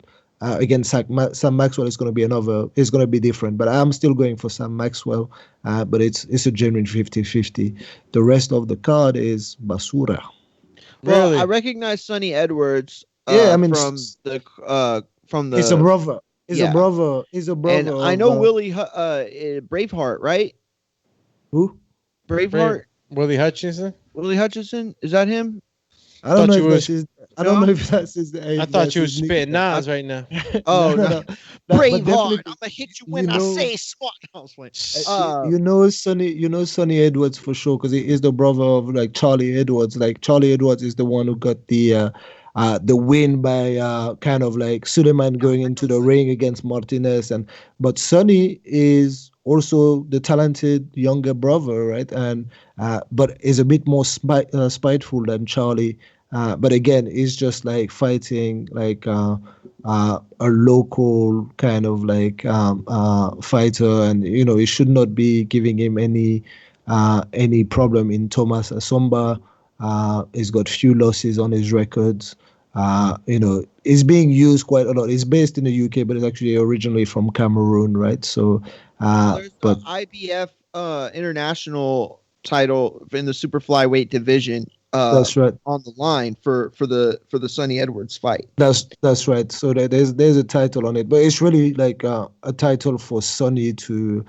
again, Sam Maxwell is going to be different. But I'm still going for Sam Maxwell. But it's a genuine 50-50. The rest of the card is Basura. Well, really? I recognize Sonny Edwards. From the. It's a brother. He's a brother. And I know Willy Braveheart, right? Who? Braveheart. Willy Hutchinson. Willy Hutchinson, is that him? I don't know if I don't know if that's his. I thought you were spitting Nas right now. Oh, no. Braveheart, I'm gonna hit you when I say smart. I was like, Sonny Edwards for sure, because he is the brother of like Charlie Edwards. Like Charlie Edwards is the one who got the win by kind of like Suleiman going into the ring against Martinez, but Sonny is also the talented younger brother, right? And but is a bit more spiteful than Charlie. But again, he's just like fighting like a local kind of like fighter, and it should not be giving him any problem in Thomas Essomba. He's got few losses on his records. It's being used quite a lot. It's based in the UK, but it's actually originally from Cameroon, right? So, there's the IBF international title in the super flyweight division. That's right. On the line for the Sonny Edwards fight. That's right. So there's a title on it, but it's really like a title for Sonny to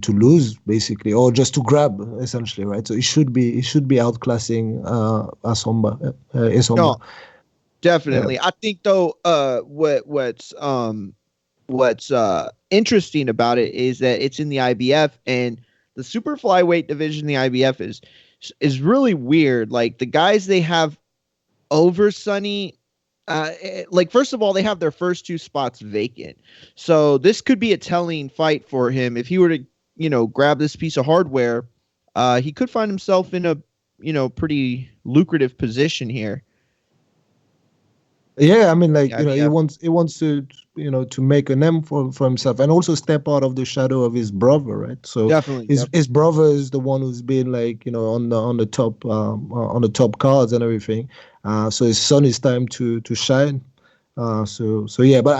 lose basically, or just to grab essentially, right? So it should be outclassing Essomba. No, definitely. Yeah. I think though, what's interesting about it is that it's in the IBF, and the super flyweight division in the IBF is really weird. Like the guys they have over Sonny, like first of all, they have their first two spots vacant. So this could be a telling fight for him. If he were to, grab this piece of hardware, he could find himself in a, pretty lucrative position here. Yeah, I mean, like he wants to to make a name for himself, and also step out of the shadow of his brother, right? So definitely, his brother is the one who's been like on the top cards and everything. So his son is time to shine. So yeah, but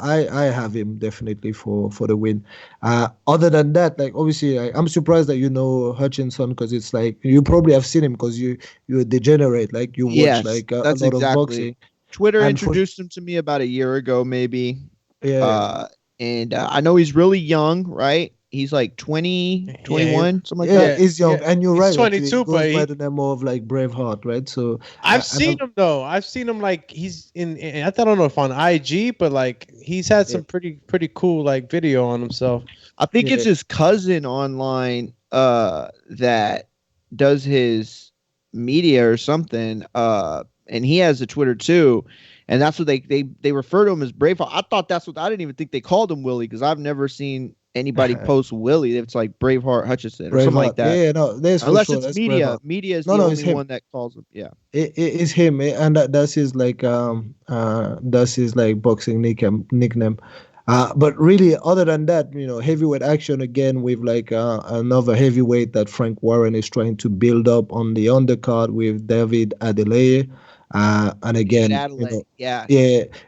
I have him definitely for the win. Other than that, like obviously I'm surprised that Hutchinson, because it's like you probably have seen him because you're a degenerate, like you watch like a lot of boxing. Twitter introduced him to me about a year ago, maybe. Yeah. And I know he's really young, right? He's like 20, 21, something like that. Yeah, he's young. And you're right. He's 22, but he goes by the name of like Braveheart, right? So I've seen him though. I've seen him like he's in I don't know if on IG, but like he's had some pretty cool like video on himself. I think it's his cousin online that does his media or something. And he has a Twitter too, and that's what they refer to him as Braveheart. I thought that's what I didn't even think they called him Willie, because I've never seen anybody post Willie. It's like Braveheart Hutchinson or something like that. Yeah, no, unless it's media. Braveheart. Media is the only one that calls him. Yeah, it's him, and that's his like boxing nickname. But really, other than that, heavyweight action again with like another heavyweight that Frank Warren is trying to build up on the undercard with David Adeleye. And again,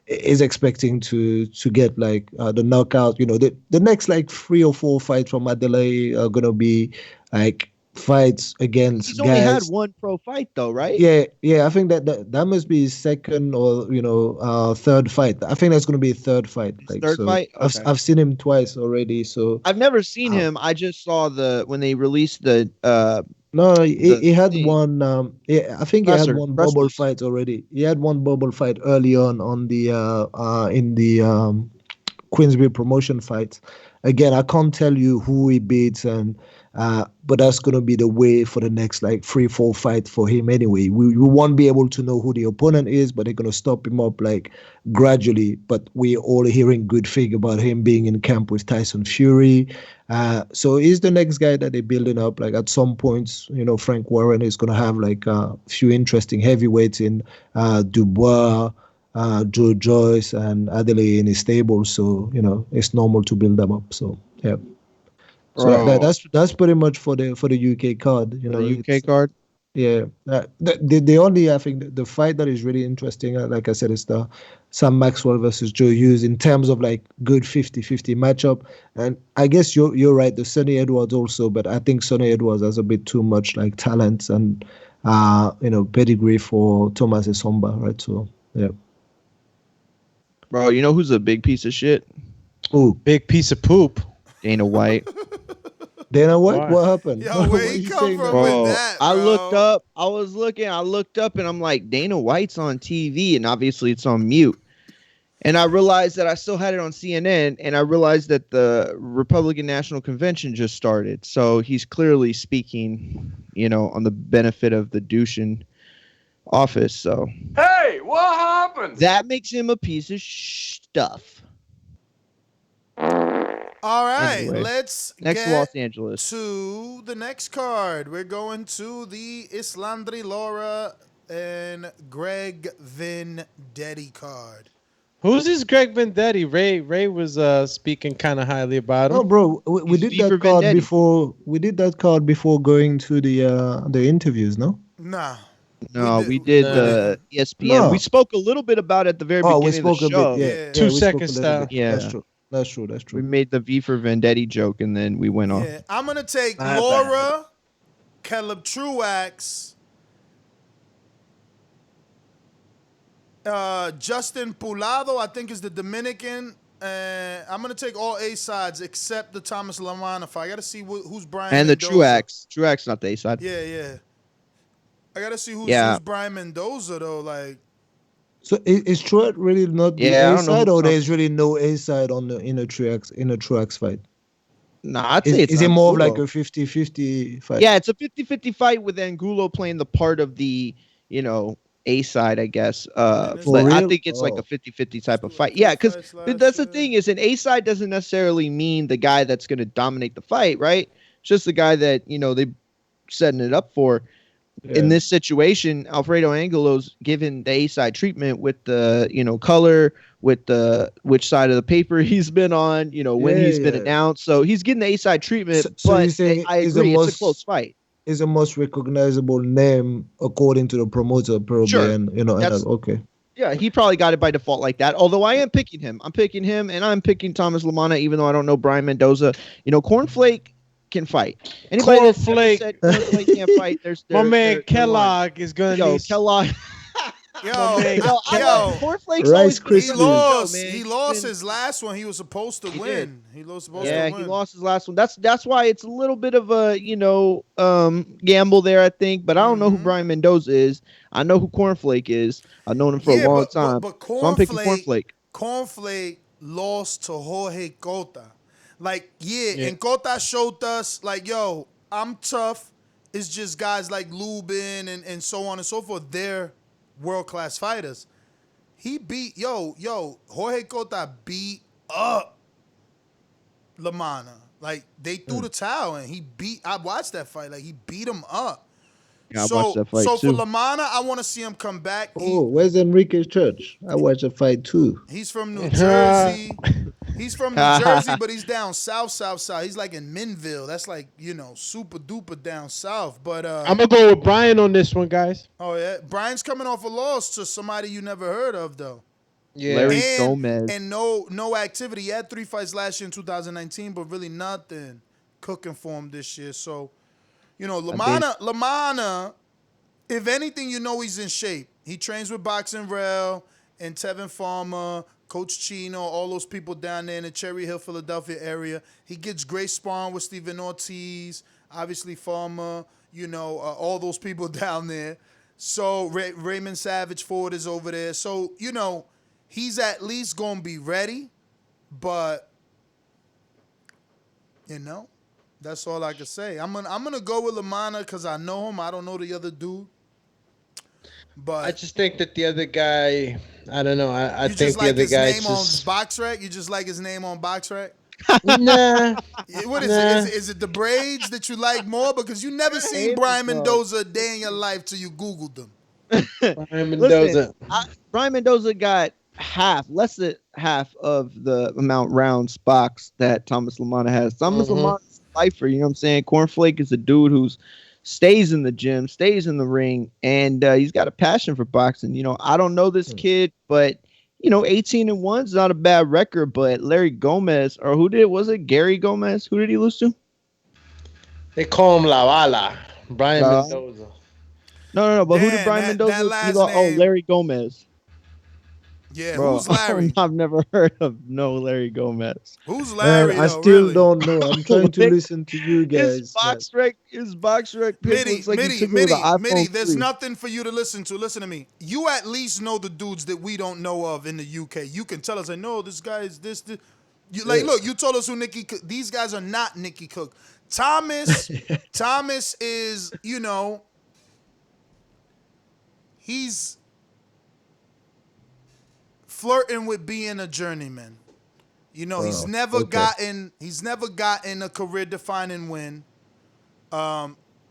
is expecting to get like the knockout. The next like 3 or 4 fights from Adeleye are gonna be like fights against He's only had one pro fight though, right? Yeah. I think that must be his second or third fight. I think that's gonna be a third fight. Fight. Okay. I've seen him twice already. So I've never seen him. I just saw when they released the. No, he had one. I think he had one bubble fight already. He had one bubble fight early on the in the Queensbury promotion fight. Again, I can't tell you who he beats, but that's gonna be the way for the next like 3-4 fights for him anyway. We won't be able to know who the opponent is, but they're gonna stop him up like gradually. But we're all hearing good thing about him being in camp with Tyson Fury. So he's the next guy that they're building up. Like at some points, Frank Warren is gonna have like a few interesting heavyweights in Dubois, Joe Joyce, and Adeleye in his stable. So it's normal to build them up. So yeah. So that's pretty much for the UK card. The UK card. Yeah. The only, I think the fight that is really interesting, like I said, is the Sam Maxwell versus Joe Hughes in terms of like good 50-50 matchup. And I guess you're right, the Sonny Edwards also, but I think Sonny Edwards has a bit too much like talent and pedigree for Thomas Essomba, right? So yeah. Bro, you know who's a big piece of shit? Ooh, big piece of poop. Dana White. Dana White? Why? What happened? Yo, where What he you come saying from now? with Bro, that, I bro? looked up. I looked up, and I'm like, Dana White's on TV, and obviously it's on mute. And I realized that I still had it on CNN, and I realized that the Republican National Convention just started. So he's clearly speaking, on the benefit of the Dushin office. So Hey, what happened? that makes him a piece of stuff. All right, Anyway, let's next get Los Angeles. to the next card. We're going to the Erislandy, Lara, and Greg Vendetti card. Who's this Greg Vendetti? Ray was speaking kind of highly about him. No, bro, we did Viktor that card Vendetti. before. We did that card before going to the interviews. No. Nah. No, we did the ESPN. No. We spoke a little bit about it at the very Oh, beginning we of spoke the a show. bit. Yeah. Yeah. 2 we spoke second a little style. bit. Yeah. That's true. That's true. That's We true. made the V for Vendetti joke, and then we went off. Yeah, I'm gonna take Not Lara, Caleb Truax, Justin Pulado, I think is the Dominican. I'm gonna take all A sides except the Thomas Lamana fight. I gotta see who's Brian And the Mendoza. Truax. Truax not the A side. Yeah. I gotta see who's Yeah. Brian Mendoza though. Like, So is Truax really not the Yeah, I A don't know side, who or Trump- there's really no A side on the in a Truax fight? Nah, I'd say it's Is it more of like Angulo. a 50-50 fight? Yeah, it's a 50-50 fight with Angulo playing the part of the, A side, I guess. For But I real? think it's like Oh. a 50-50 type of fight. Yeah, because Fights that's the last thing is an A side doesn't necessarily mean the guy that's going to dominate the fight, right? It's just the guy that, they setting it up for. In this situation, Alfredo Angulo's given the A side treatment with the, color, with the which side of the paper he's been on, when Yeah, he's been yeah. announced. So he's getting the A side treatment, So but you're saying I is the agree, it's a most- close fight. Is the most recognizable name according to the promoter, probably, Sure. and That's- okay. Yeah, he probably got it by default like that. Although I am picking him. I'm picking him, and I'm picking Thomas Lamana, even though I don't know Brian Mendoza. Cornflake can fight. Anybody that's ever Cornflake. said Cornflake can't fight, there's My man they're lying. Kellogg is gonna Yo, need Kellogg. yo, man, Yo, Cornflake's Rice always been a he good Krispies. lost. show, man. He He's lost been- his last one. He was supposed to He win. He was supposed Yeah, to win. he lost his last one. That's why it's a little bit of a gamble there, I think. But I don't know who Brian Mendoza is. I know who Cornflake is. I've known him for a long time. But So I'm picking Cornflake, Cornflake. Cornflake lost to Jorge Cota. And Cota showed us, like, yo, I'm tough. It's just guys like Lubin and so on and so forth. They're world-class fighters. He beat, Jorge Cota beat up Lamana. Like, they threw the towel, and I watched that fight. Like, he beat him up. Yeah, I watched that fight so too. for Lamana, I want to see him come back. Oh, where's Enrique's church? I watched a fight too. He's from New Jersey. He's from New Jersey, but he's down south. He's like in Minville. That's like, super duper down south. But I'm gonna go with Brian on this one, guys. oh yeah, Brian's coming off a loss to somebody you never heard of though. Yeah. Larry Gomez. And no activity. He had 3 fights last year in 2019, but really nothing cooking for him this year. So, Lamana, if anything, he's in shape. He trains with Boxing Rail and Tevin Farmer, Coach Chino, all those people down there in the Cherry Hill, Philadelphia area. He gets great sparring with Steven Ortiz, obviously Farmer, all those people down there. So Raymond Savage Ford is over there. So, he's at least going to be ready, but, that's all I can say. I'm gonna go with Lamana because I know him. I don't know the other dude. But I just think that the other guy, I don't know. I you think just the like other his guy's name on just BoxRec? You just like his name on BoxRec? nah. What is Nah. it? Is it the braids that you like more? Because you never seen Brian Mendoza a day in your life till you Googled them. Brian Mendoza. Listen, Brian Mendoza got less than half of the amount rounds box that Thomas Lamana has. Thomas Lamana's a lifer, you know what I'm saying? Cornflake is a dude who's stays in the gym, stays in the ring, and he's got a passion for boxing. I don't know this kid, but 18-1 is not a bad record. But Larry Gomez, or was it Gary Gomez? Who did he lose to? They call him La Bala. Brian Uh, Mendoza. No. But who did Damn, Brian that Mendoza? last He lost, name- Larry Gomez. Yeah, Bro, who's Larry? I've never heard of no Larry Gomez. Who's Larry? Man, I though, still really? don't know. I'm trying to listen to you His guys. man. box rec pick looks like he took it with an Mitty, iPhone there's 3. nothing for you to listen to. Listen to me. You at least know the dudes that we don't know of in the UK. You can tell us, I know this guy is this. You, like, look, you told us who Nicky Cook. These guys are not Nicky Cook. Thomas is, he's flirting with being a journeyman. He's never gotten a career defining win.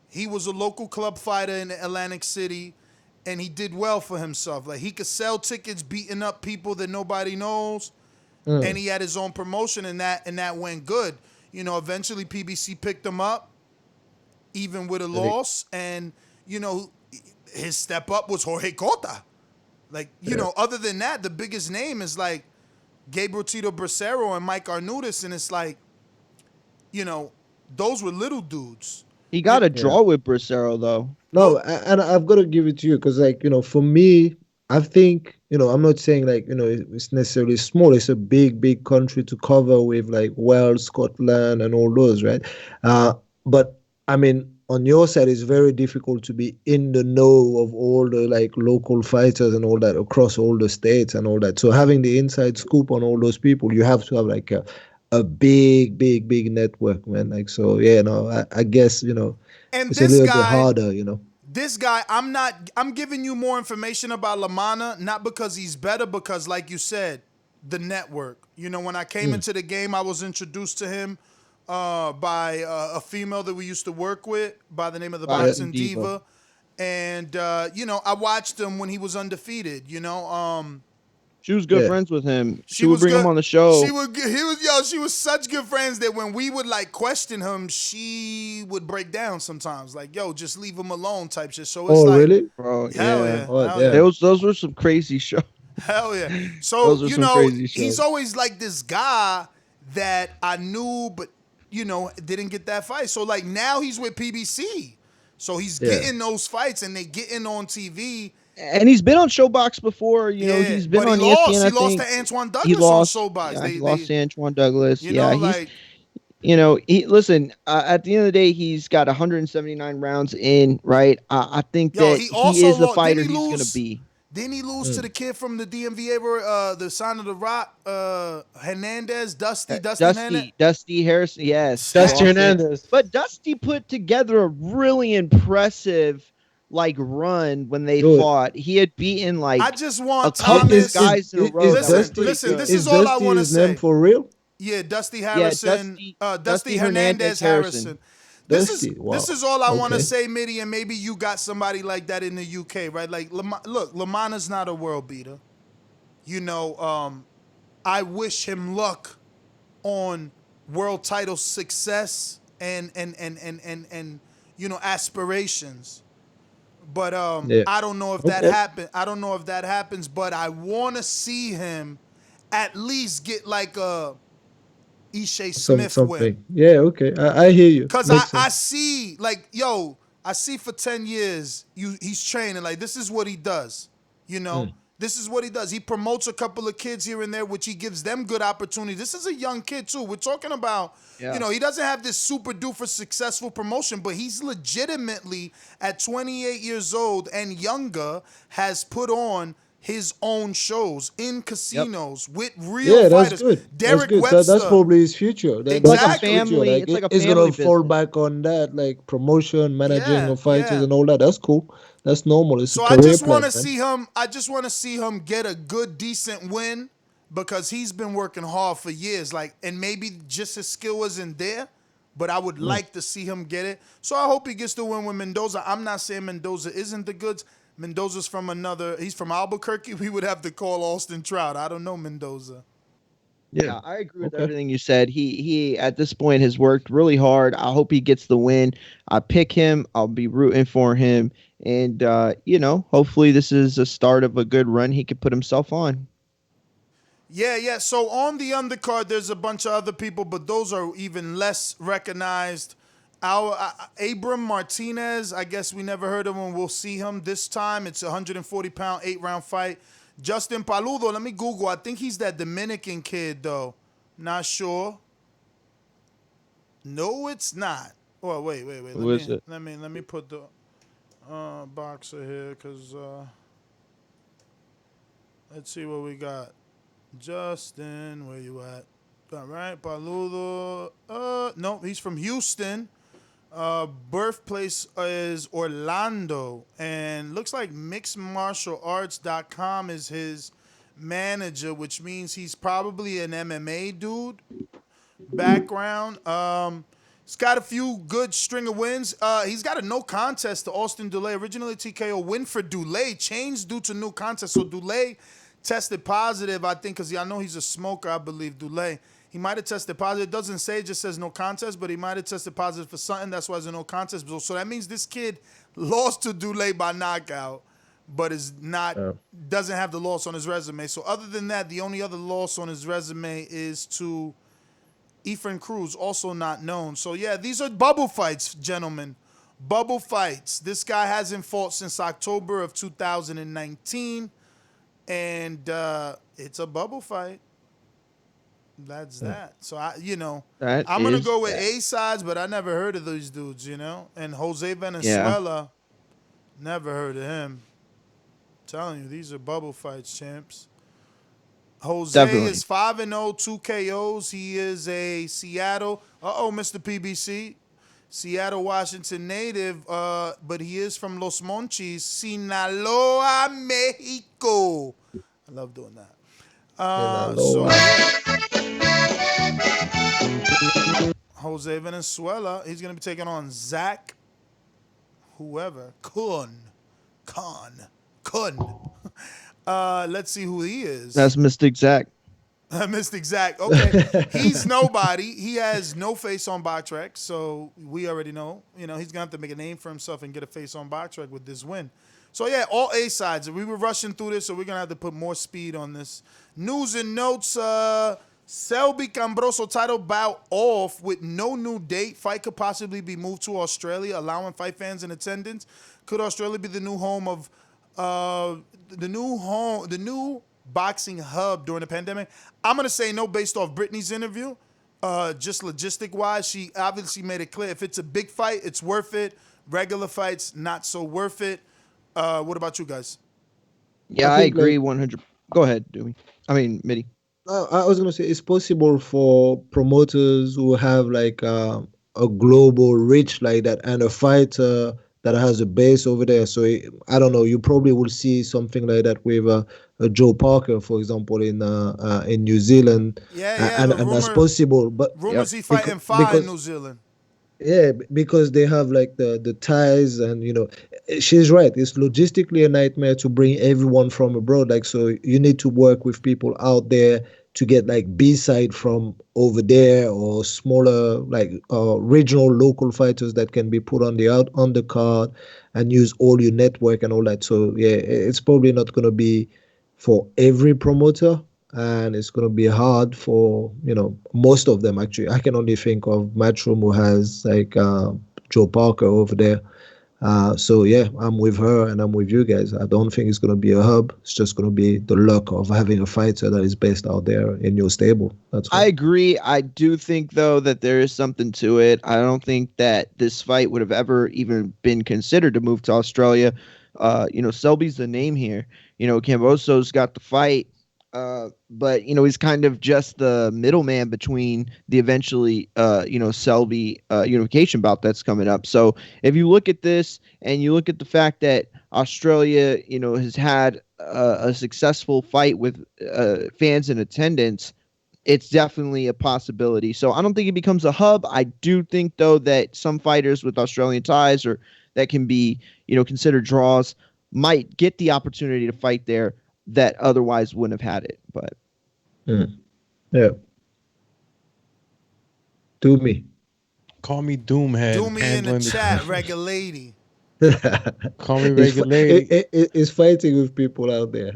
He was a local club fighter in Atlantic City, and he did well for himself. Like, he could sell tickets, beating up people that nobody knows, and he had his own promotion, and that went good. Eventually PBC picked him up, even with a loss, and his step up was Jorge Cota. Like, other than that, the biggest name is like Gabriel Tito Bracero and Mike Arnudis, and it's like, those were little dudes. He got a draw with Bracero, though. No, and I've got to give it to you because, like, for me, I think, I'm not saying, like, it's necessarily small. It's a big, big country to cover with, like, Wales, Scotland, and all those, right? But, I mean, on your side, it's very difficult to be in the know of all the, like, local fighters and all that across all the states and all that. So having the inside scoop on all those people, you have to have, like, a big, big, big network, man. Like, so, yeah, I guess, and it's a little bit harder, This guy, I'm giving you more information about Lamana, not because he's better, because, like you said, the network. When I came into the game, I was introduced to him by a female that we used to work with by the name of the Boxing Diva. And, I watched him when he was undefeated, She was good friends with him. She would bring him on the show. She was such good friends that when we would, like, question him, she would break down sometimes. Like, yo, just leave him alone type shit. So it's really? Bro, hell yeah. Oh, yeah. Those were some crazy shows. Hell yeah. So, he's always like this guy that I knew, but, didn't get that fight. So, like, now he's with PBC. So he's getting those fights, and they getting on TV. And he's been on Showbox before, he's been on ESPN. He lost to Antoine Douglas on Showbox. Yeah, he lost to Antoine Douglas. Listen, at the end of the day, he's got 179 rounds in, right? I think that he is the fighter he's going to be. Didn't he lose to the kid from the DMV area, the Sign of the Rock, Hernandez, Dusty Hernandez? Dusty Harrison, yes. Dusty Hernandez. But Dusty put together a really impressive run when they fought. He had beaten I just want a couple of guys in a row. Listen, this is all I want to say. Name for real? Yeah, Dusty Harrison, Dusty Hernandez Harrison. This is all I want to say, Mitty, and maybe you got somebody like that in the UK, right? Like, look, Lamana's not a world beater. I wish him luck on world title success and aspirations. But I don't know if that happen. I don't know if that happens, but I want to see him at least get like a Ishe Smith win. Yeah, okay. I hear you. Because I see, like, I see for 10 years he's training. Like, this is what he does. This is what he does. He promotes a couple of kids here and there, which he gives them good opportunities. This is a young kid, too. We're talking about, he doesn't have this super duper successful promotion, but he's legitimately, at 28 years old and younger, has put on his own shows in casinos with real fighters. That's good. Derek that's Webster. That's probably his future. Exactly. Like a family. It's like a he's family gonna fall business. back on that, like promotion, managing of fighters and all that. That's cool. That's normal. It's so a I career just want to plan, see him. I just want to see him get a good, decent win because he's been working hard for years. Like, and maybe just his skill wasn't there, but I would like to see him get it. So I hope he gets the win with Mendoza. I'm not saying Mendoza isn't the goods. Mendoza's from he's from Albuquerque. We would have to call Austin Trout. I don't know Mendoza. Yeah, I agree with everything you said. He at this point has worked really hard. I hope he gets the win. I pick him. I'll be rooting for him. And, hopefully this is a start of a good run he could put himself on. Yeah. So on the undercard, there's a bunch of other people, but those are even less recognized. Our Abram Martinez, I guess we never heard of him. We'll see him this time. It's a 140-pound, 8-round fight. Justin Paludo, let me Google. I think he's that Dominican kid, though. Not sure. No, it's not. Oh, wait. Who is it? Let me put the boxer here, because let's see what we got. Justin, where you at? All right, Paludo. No, he's from Houston. Birthplace is Orlando, and looks like mixedmartialarts.com is his manager, which means he's probably an MMA dude. Background. He's got a few good string of wins. He's got a no contest to Austin Dulé. Originally TKO win for Dulé, changed due to no contest. So Dulé tested positive, I think, because I know he's a smoker, I believe, Dulé. He might have tested positive. It doesn't say, it just says no contest, but he might have tested positive for something. That's why it's a no contest. So that means this kid lost to Dulé by knockout, but doesn't have the loss on his resume. So other than that, the only other loss on his resume is to Efren Cruz, also not known. So yeah, these are bubble fights, gentlemen. Bubble fights. This guy hasn't fought since October of 2019, and it's a bubble fight. That's that. So I'm gonna go with A sides, but I never heard of these dudes, And Jose Venezuela, never heard of him. I'm telling you, these are bubble fights, champs. Jose is 5-0, 2 KOs. He is a Seattle. Mr. PBC, Seattle, Washington native, but he is from Los Monchis, Sinaloa, Mexico. I love doing that. Jose Venezuela, he's going to be taking on Zach, whoever, Kun. Let's see who he is. That's Mystic Zach. Mystic Zach. Okay. He's nobody. He has no face on BoxRec, so we already know. He's going to have to make a name for himself and get a face on BoxRec with this win. So, yeah, all A sides. We were rushing through this, so we're going to have to put more speed on this. News and notes. Selby Cambroso title bout off with no new date. Fight could possibly be moved to Australia, allowing fight fans in attendance. Could Australia be the new home of the new boxing hub during the pandemic? I'm going to say no based off Brittany's interview. Just logistic-wise, she obviously made it clear. If it's a big fight, it's worth it. Regular fights, not so worth it. What about you guys? Yeah, I agree 100. Go ahead, Dewey. Mitty. I was gonna say it's possible for promoters who have like a global reach like that and a fighter that has a base over there. So I don't know. You probably will see something like that with a Joe Parker, for example, in New Zealand. And that's possible. But rumors he fighting fire in New Zealand. Yeah, because they have like the ties, and she's right. It's logistically a nightmare to bring everyone from abroad. Like, so you need to work with people out there to get like B-side from over there, or smaller like regional local fighters that can be put on the card and use all your network and all that. So yeah, it's probably not going to be for every promoter. And it's going to be hard for, most of them, actually. I can only think of Matchroom, who has, like, Joe Parker over there. So, yeah, I'm with her and I'm with you guys. I don't think it's going to be a hub. It's just going to be the luck of having a fighter that is based out there in your stable. That's all. I agree. I do think, though, that there is something to it. I don't think that this fight would have ever even been considered to move to Australia. Selby's the name here. Camboso's got the fight. But he's kind of just the middleman between the eventually Selby unification bout that's coming up. So if you look at this and you look at the fact that Australia has had a successful fight with fans in attendance, it's definitely a possibility. So I don't think it becomes a hub. I do think, though, that some fighters with Australian ties or that can be considered draws might get the opportunity to fight there that otherwise wouldn't have had it. But yeah, Doomy. Call me Doomhead. Doomy in the chat, regular lady. Call me regular lady. It's fighting with people out there.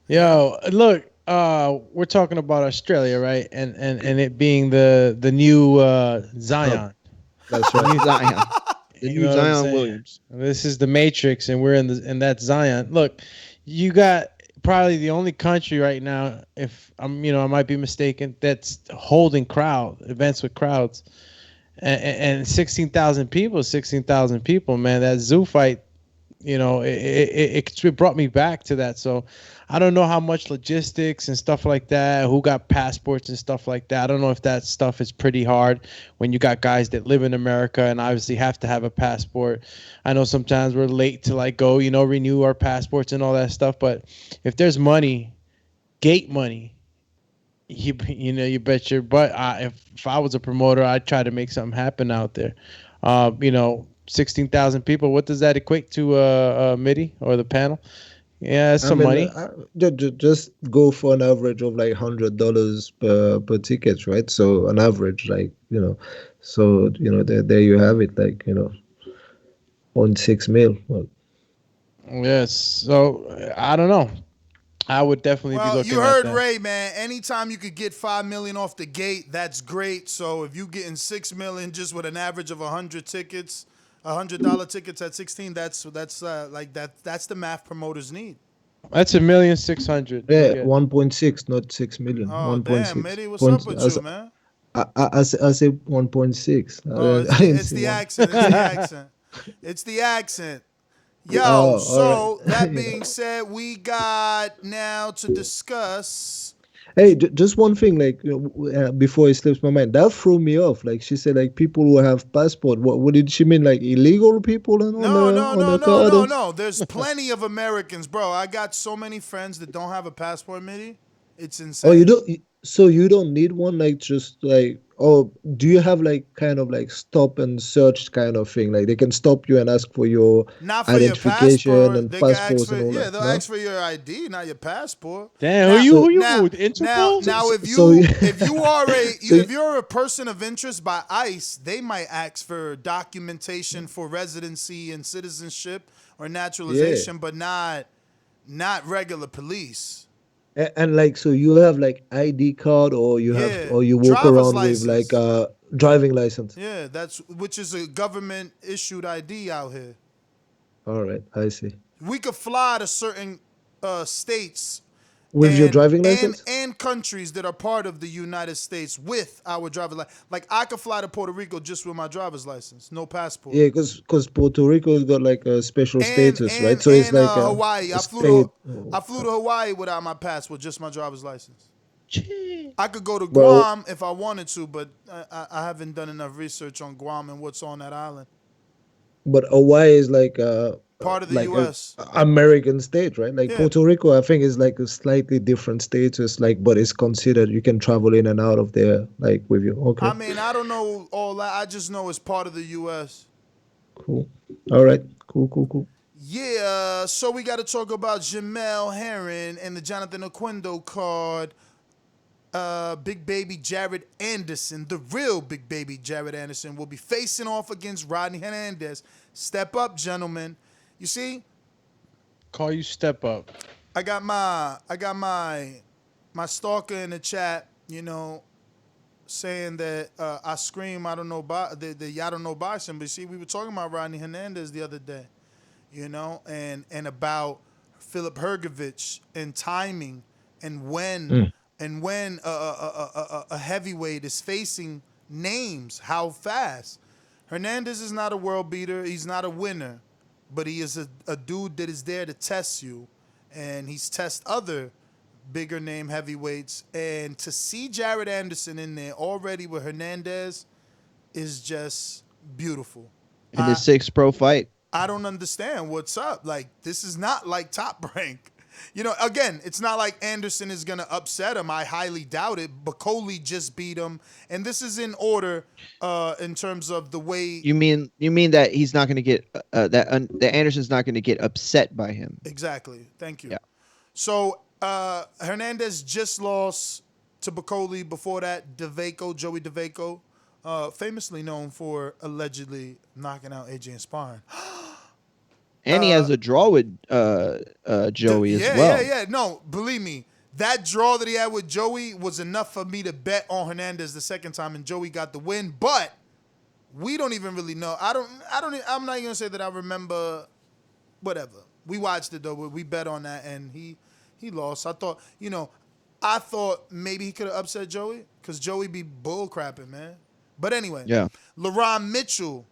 Yo, look, we're talking about Australia, right? And it being the new Zion. That's right, Zion. The new Zion Williams. This is the Matrix, and we're in that Zion. Look, you got probably the only country right now, if I might be mistaken, that's holding events with crowds, and 16,000 people, man. That zoo fight, it brought me back to that. So I don't know how much logistics and stuff like that, who got passports and stuff like that. I don't know if that stuff is pretty hard when you got guys that live in America and obviously have to have a passport. I know sometimes we're late to go, renew our passports and all that stuff. But if there's money, gate money, you bet your butt. If I was a promoter, I'd try to make something happen out there. 16,000 people. What does that equate to, Mitty or the panel? Yeah, that's some money. Just go for an average of like $100 per ticket, right? So an average, there you have it, 0.6 mil. Well, yes. So I don't know. I would definitely be looking at that. You heard Ray, man. Anytime you could get $5 million off the gate, that's great. So if you getting $6 million just with an average of 100 tickets. $100 tickets at 16. That's the math promoters need. That's $1,600,000. Yeah, 1.6, not 6 million. Oh 1.6. damn, Mitty, what's up with you, man? I said 1.6. It's the accent. It's the accent. It's the accent. Yo, so right. That being said, we got now to discuss. Hey, just one thing, before it slips my mind, that threw me off. She said, people who have passport. What did she mean? Illegal people? No. There's plenty of Americans, bro. I got so many friends that don't have a passport, Mitty. It's insane. Oh, you don't? So you don't need one? Do you have stop and search kind of thing? They can stop you and ask for your identification and passports and all that. They'll ask for your ID, not your passport. Damn, who you Interpol? Now, if you're a person of interest by ICE, they might ask for documentation for residency and citizenship or naturalization, but not regular police. And so you have ID card, or you have, or you walk around license. With driving license. Yeah, which is a government issued ID out here. All right, I see. We could fly to certain states with your driving license and countries that are part of the United States with our driver's license. I could fly to Puerto Rico just with my driver's license, no passport. Yeah, because Puerto Rico's got a special status, right? So it's Hawaii. I flew to Hawaii without my passport, just my driver's license. I could go to Guam if I wanted to, but I haven't done enough research on Guam and what's on that island. But Hawaii is part of the U.S. American state, right? Puerto Rico, I think, is a slightly different status, but it's considered you can travel in and out of there, with you. Okay. I mean, I don't know all that. I just know it's part of the U.S. Cool. All right. Cool. Yeah. So we got to talk about Jamel Herring and the Jonathan Oquendo card. Big Baby Jared Anderson, the real Big Baby Jared Anderson, will be facing off against Rodney Hernandez. Step up, gentlemen. You see? Call you step up. I got my stalker in the chat, saying that I scream, I don't know boxing, but see, we were talking about Rodney Hernandez the other day, and about Philip Hergovich and timing and when a heavyweight is facing names, how fast. Hernandez is not a world beater. He's not a winner, but he is a dude that is there to test you, and he's test other bigger name heavyweights. And to see Jared Anderson in there already with Hernandez is just beautiful. In his sixth pro fight. I don't understand what's up. This is not like Top Rank. Again, it's not like Anderson is going to upset him. I highly doubt it. Bacoli just beat him. And this is in order in terms of the way... You mean that he's not going to get... that Anderson's not going to get upset by him. Exactly. Thank you. Yeah. So, Hernandez just lost to Bacoli. Before that, Joey DeVaco, famously known for allegedly knocking out AJ in sparring. And he has a draw with Joey as well. Yeah. No, believe me, that draw that he had with Joey was enough for me to bet on Hernandez the second time, and Joey got the win. But we don't even really know. I'm not even gonna say that I remember. Whatever. We watched it though. We bet on that, and he he lost. I thought maybe he could have upset Joey because Joey be bull crapping, man. But anyway, Yeah. LaRon Mitchell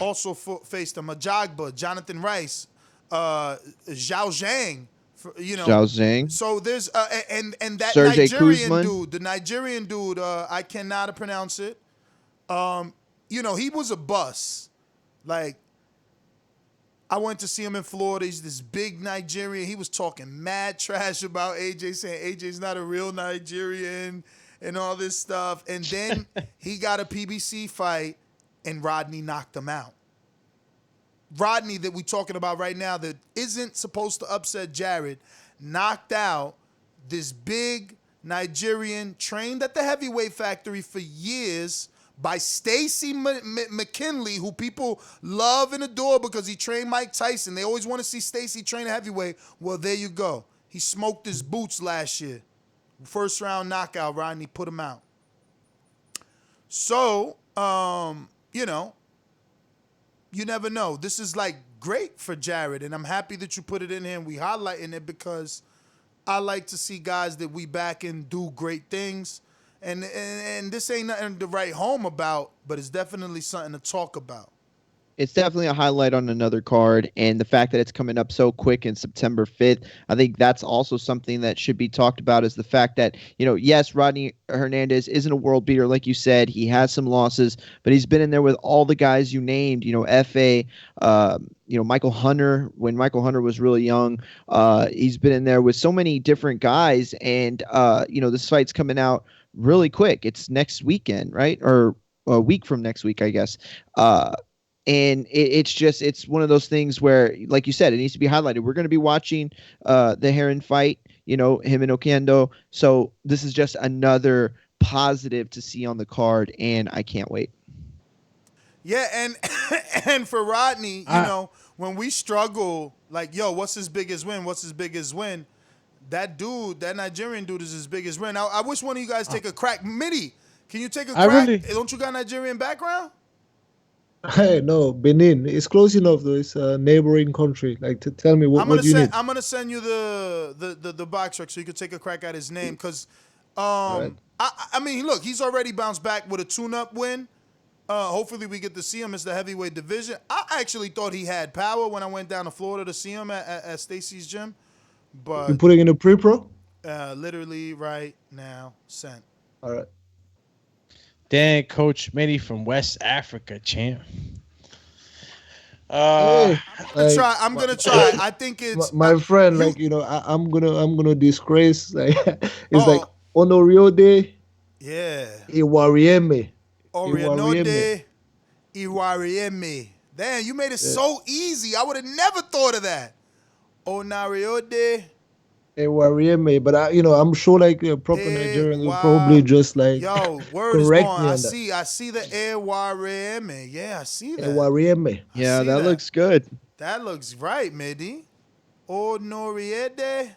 also faced him. Ajagba, Jonathan Rice, Zhao Zhang. Zhao Zhang. So there's and that Sergey Nigerian Kuzman. dude, the Nigerian dude, I cannot pronounce it. He was a bust. Like, I went to see him in Florida. He's this big Nigerian. He was talking mad trash about AJ, saying AJ's not a real Nigerian and all this stuff. And then he got a PBC fight, and Rodney knocked him out. Rodney that we're talking about right now that isn't supposed to upset Jared knocked out this big Nigerian trained at the heavyweight factory for years by Stacy McKinley, who people love and adore because he trained Mike Tyson. They always want to see Stacy train a heavyweight. Well, there you go. He smoked his boots last year. First round knockout, Rodney put him out. So, you never know. This is like great for Jared, and I'm happy that you put it in here and we highlighting it because I like to see guys that we back and do great things. And this ain't nothing to write home about, but it's definitely something to talk about. It's definitely a highlight on another card, and the fact that it's coming up so quick in September 5th, I think that's also something that should be talked about is the fact that, yes, Rodney Hernandez isn't a world beater, like you said. He has some losses, but he's been in there with all the guys you named, F.A., Michael Hunter, when Michael Hunter was really young. He's been in there with so many different guys, and, this fight's coming out really quick. It's next weekend, right? Or a week from next week, I guess. And it's one of those things where, like you said, it needs to be highlighted. We're going to be watching the Heron fight, him and Oquendo. So this is just another positive to see on the card, and I can't wait. Yeah, and for Rodney, when we struggle, like, what's his biggest win? What's his biggest win? That Nigerian dude is his biggest win. I wish one of you guys take a crack. Mitty, can you take a crack? Don't you got Nigerian background? Hey, no, Benin. It's close enough though. It's a neighboring country. Like, tell me what you need. I'm gonna send you the box rec so you can take a crack at his name because, right. I mean, look, he's already bounced back with a tune-up win. Hopefully we get to see him as the heavyweight division. I actually thought he had power when I went down to Florida to see him at Stacy's gym. But you putting in a pre-pro? Literally right now, sent. All right. Dan, Coach Mitty from West Africa, champ. I'm gonna try. I think it's my friend. I'm gonna disgrace. Like Honorio Day. Yeah. Iwarieme. Orianode Iwarieme. Damn, you made it so easy. I would have never thought of that. Onariode. Iwarieme, but I'm sure like proper Nigerians will probably just like correct me on that. I see the Iwarieme. Yeah, I see that. Iwarieme. Yeah, that looks good. That looks right, Midi. Onoriede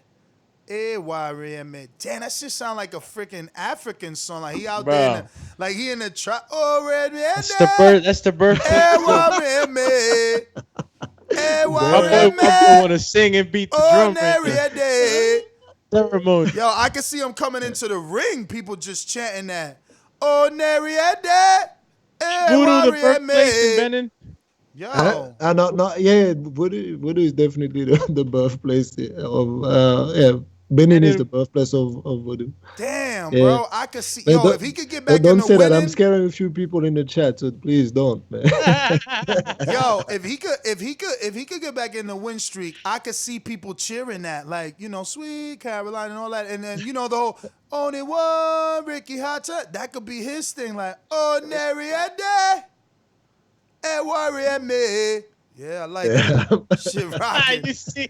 Iwarieme. Damn, that shit sound like a freaking African song. Like he out there, he in the trap. That's the bird. Iwarieme. I want to sing and beat the drum. Ceremony. Yo, I can see him coming into the ring. People just chanting that. Oh, Nariade. Voodoo, the birthplace in Benin. Yo. Voodoo is definitely the birthplace of Benin is the birthplace of Voodoo. Damn, bro. I could see. Yo, if he could get back in the don't say winning, that. I'm scaring a few people in the chat, so please don't, man. Yo, if he could get back in the win streak, I could see people cheering that, like, Sweet Caroline and all that, and then the whole only one Ricky Hata. That could be his thing, like ordinary a day, and worry at me. Yeah, I like that. Shit rocking. You see?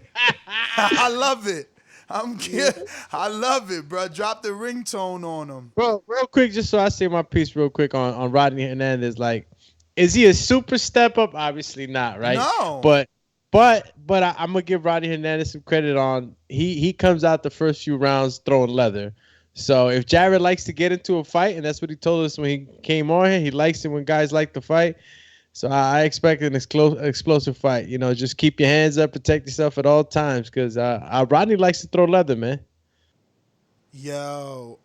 I love it. I love it, bro. Drop the ringtone on him. Bro, real quick, just so I say my piece real quick on Rodney Hernandez. Like, is he a super step up? Obviously not, right? No. But I'm gonna give Rodney Hernandez some credit on he comes out the first few rounds throwing leather. So if Jared likes to get into a fight, and that's what he told us when he came on here, he likes it when guys like to fight. So I expect an explosive fight. You know, just keep your hands up, protect yourself at all times, because Rodney likes to throw leather, man. Yo,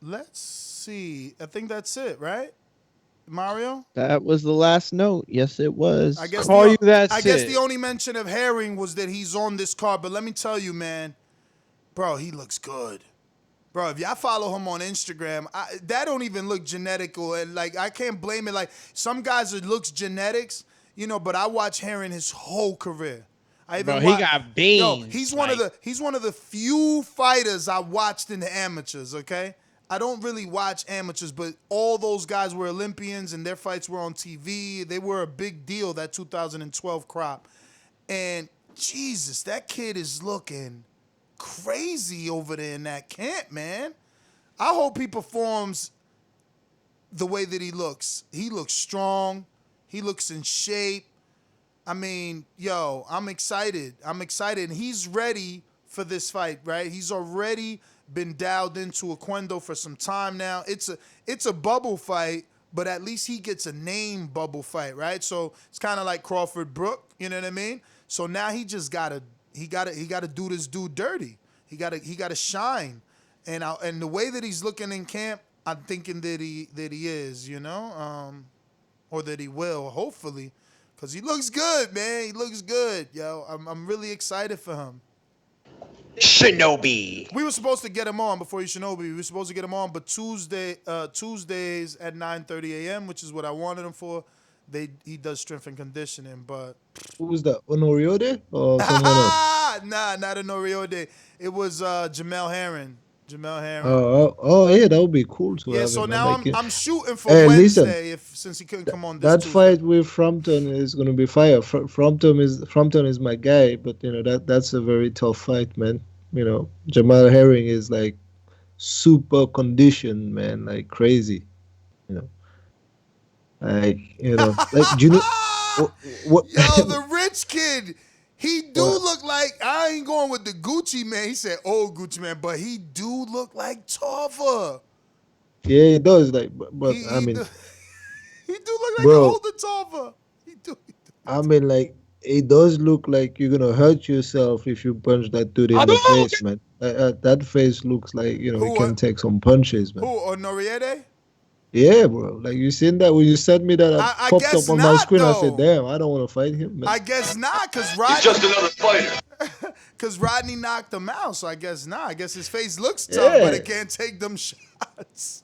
let's see. I think that's it, right, Mario? That was the last note. Yes, it was. I guess the only mention of Herring was that he's on this card. But let me tell you, man, bro, he looks good. Bro, if y'all follow him on Instagram, that don't even look genetical. And, like, I can't blame it. Like, some guys, it looks genetics, you know, but I watch Herring his whole career. He got beans. Yo, he's one of the few fighters I watched in the amateurs, okay? I don't really watch amateurs, but all those guys were Olympians and their fights were on TV. They were a big deal, that 2012 crop. And, Jesus, that kid is looking crazy over there in that camp, man. I hope he performs the way that he looks. He looks strong. He looks in shape. I mean, yo, I'm excited. And he's ready for this fight, right? He's already been dialed into Oquendo for some time now. It's a bubble fight, but at least he gets a name bubble fight, right? So it's kind of like Crawford Brook, you know what I mean? So now he just gotta do this dude dirty. He gotta shine, and the way that he's looking in camp, I'm thinking that he is, you know, or that he will, hopefully, because he looks good, man. He looks good, yo. I'm really excited for him. Shinobi. We were supposed to get him on before Shinobi. We were supposed to get him on, but Tuesdays at 9:30 a.m., which is what I wanted him for. He does strength and conditioning, but who was that? Onoriode or someone else? Nah, not Onoriode. It was Jamel Herring. Oh, yeah, that would be cool to have. Yeah, so him. now I'm shooting for Wednesday since he couldn't come on this Tuesday. Fight with Frampton is going to be fire. Frampton is my guy, but you know that's a very tough fight, man. You know, Jamal Herring is like super conditioned, man, like crazy. You know, like do you know what? Yo, the rich kid. He do look like, I ain't going with the Gucci man. He said old Gucci man, but he do look like Tova. Yeah, he does. Like, but I mean, he do look like an older Tova. He do. I mean, like, it does look like you're gonna hurt yourself if you punch that dude in the face, man. That face looks like, you know, he can take some punches, man. Who, Noriega? Yeah, bro. Like, you seen that when you sent me that? I popped up on my screen. I said, "Damn, I don't want to fight him." Man. I guess not, cause Rodney. He's just another fighter. Cause Rodney knocked him out, so I guess not. I guess his face looks tough, but it can't take them shots.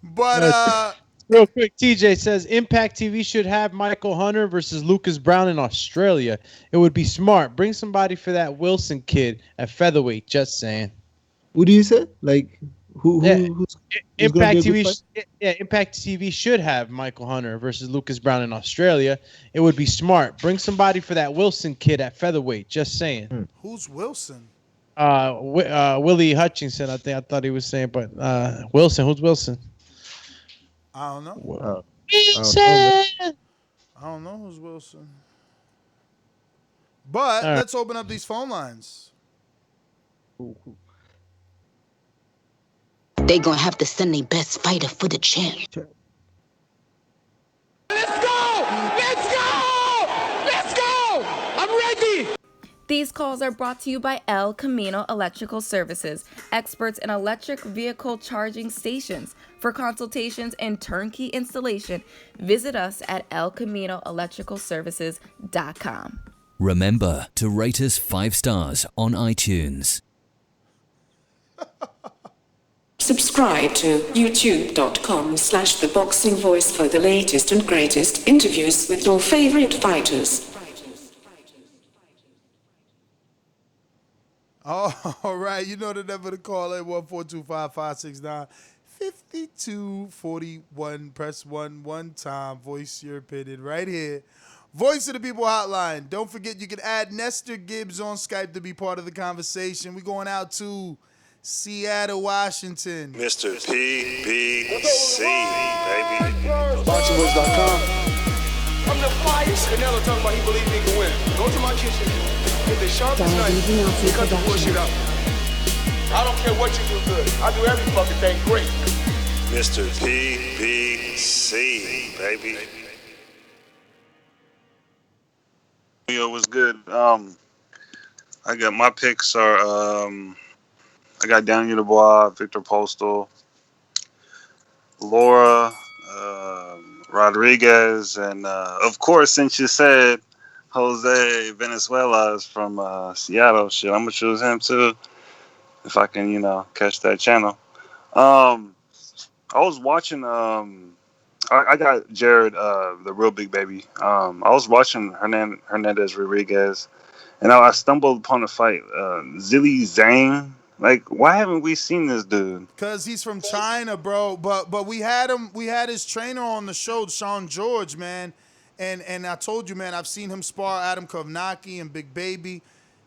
But real quick, TJ says Impact TV should have Michael Hunter versus Lucas Brown in Australia. It would be smart. Bring somebody for that Wilson kid at featherweight. Just saying. What do you say? Like. Impact TV should have Michael Hunter versus Lucas Brown in Australia. It would be smart. Bring somebody for that Wilson kid at featherweight. Just saying. Who's Wilson? Willy Hutchinson. I thought he was saying, but Wilson. Who's Wilson? I don't know. Wilson. I don't know who's Wilson. But let's open up these phone lines. They gonna have to send their best fighter for the champ. Let's go! I'm ready! These calls are brought to you by El Camino Electrical Services, experts in electric vehicle charging stations. For consultations and turnkey installation, visit us at elcaminoelectricalservices.com. Remember to rate us 5 stars on iTunes. Subscribe to youtube.com/theboxingvoice for the latest and greatest interviews with your favorite fighters. Oh, all right. You know the number to call in, 1-425-569-5241. Press 1 time. Voice your opinion right here. Voice of the People hotline. Don't forget you can add Nestor Gibbs on Skype to be part of the conversation. We're going out to Seattle, Washington. Mr. PBC, baby. BoxingVoice.com. I'm the finest. Canelo talking about he believes he can win. Go to my kitchen. Get the sharpest knife. And cut the bullshit out. I don't care what you do good. I do every fucking thing great. Mr. PBC, baby. Yo, what's good? I got my picks are I got Daniel Dubois, Viktor Postol, Lara, Rodriguez, and of course, since you said Jose Venezuela is from Seattle, shit, I'm gonna choose him too if I can, catch that channel. I was watching. I got Jared, the real big baby. I was watching Hernandez Rodriguez, and I stumbled upon a fight. Zili Zhang. Like, why haven't we seen this dude? Cause he's from China, bro. But we had him. We had his trainer on the show, Sean George, man. And I told you, man, I've seen him spar Adam Kovnacki and Big Baby.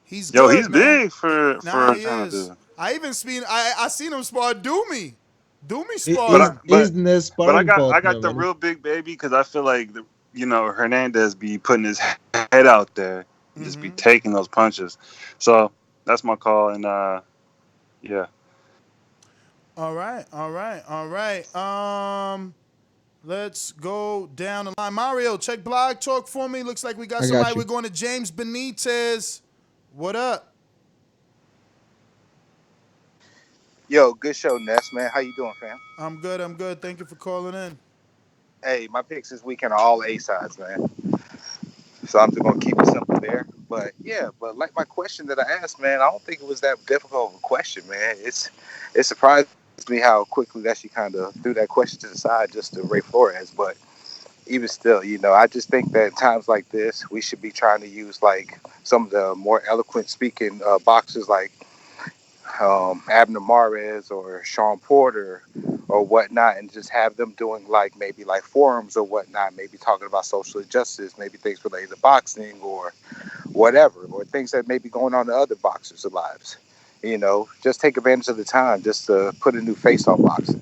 He's good, He's man. big for Nah, a he China is. dude. I even seen him spar Doomy. Doomy He sparred him. is the sparring I got partner, the man. real big baby because I feel like Hernandez be putting his head out there, just be taking those punches. So that's my call, and yeah. All right. Let's go down the line. Mario, check Blog Talk for me. Looks like we got somebody. We're going to James Benitez. What up? Yo, good show, Ness, man. How you doing, fam? I'm good. Thank you for calling in. Hey, my picks this weekend are all A-sides, man. So I'm just going to keep it simple there. But, yeah, like my question that I asked, man, I don't think it was that difficult of a question, man. It surprised me how quickly that she kind of threw that question to the side just to Ray Flores. But even still, I just think that times like this, we should be trying to use, like, some of the more eloquent speaking boxers like Abner Mares or Sean Porter or whatnot, and just have them doing maybe forums or whatnot, maybe talking about social injustice, maybe things related to boxing or whatever, or things that may be going on in other boxers' lives. Just take advantage of the time just to put a new face on boxing.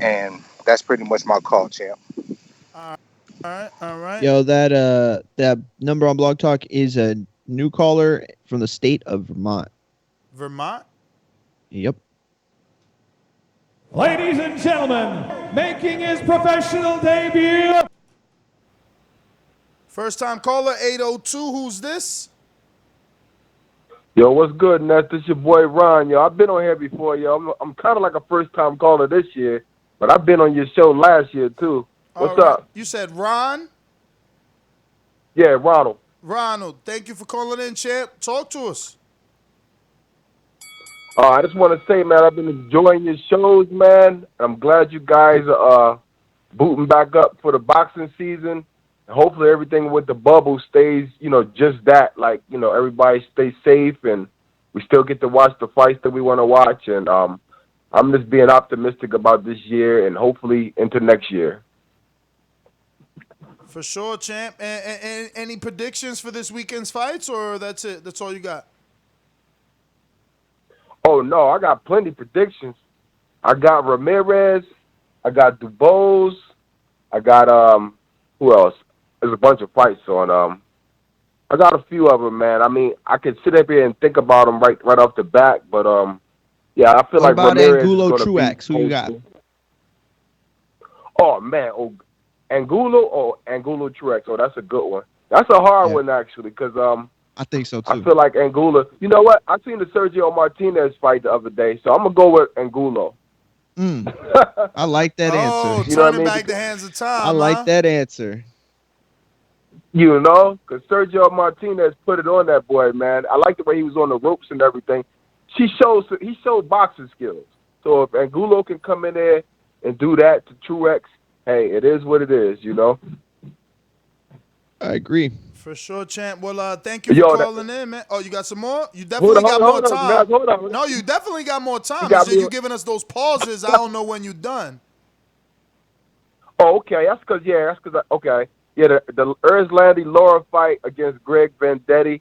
And that's pretty much my call, champ. All right. Yo, that number on Blog Talk is a new caller from the state of Vermont. Vermont? Yep. Ladies and gentlemen, making his professional debut. First time caller, 802. Who's this? Yo, what's good, Ness? This your boy Ron, yo. I've been on here before, yo. I'm kind of like a first-time caller this year, but I've been on your show last year, too. What's up? You said Ron? Yeah, Ronald. Ronald, thank you for calling in, champ. Talk to us. I just want to say, man, I've been enjoying your shows, man. I'm glad you guys are booting back up for the boxing season. Hopefully everything with the bubble stays, just that. Everybody stays safe and we still get to watch the fights that we want to watch. And I'm just being optimistic about this year and hopefully into next year. For sure, champ. And any predictions for this weekend's fights, or that's it? That's all you got? Oh, no, I got plenty of predictions. I got Ramirez. I got Dubois. I got, who else? There's a bunch of fights on. I got a few of them, man. I mean, I could sit up here and think about them right off the bat, but, yeah, I feel like Ramirez Angulo is going Truex? Who you got? Oh, man. Angulo Truex. Oh, that's a good one. That's a hard one, actually, because, I think so, too. I feel like Angulo. You know what? I seen the Sergio Martinez fight the other day, so I'm going to go with Angulo. I like that answer. You know what I mean? Back the hands of time. I like that answer. Because Sergio Martinez put it on that boy, man. I like the way he was on the ropes and everything. He showed boxing skills. So if Angulo can come in there and do that to Truex, hey, it is what it is, I agree. For sure, champ. Well, thank you for calling in, man. Oh, you got some more? You definitely got more time. Hold on. No, you definitely got more time. It's just you giving us those pauses. I don't know when you're done. Oh, okay. That's because, okay. Yeah, the Erislandy Lara fight against Greg Vendetti.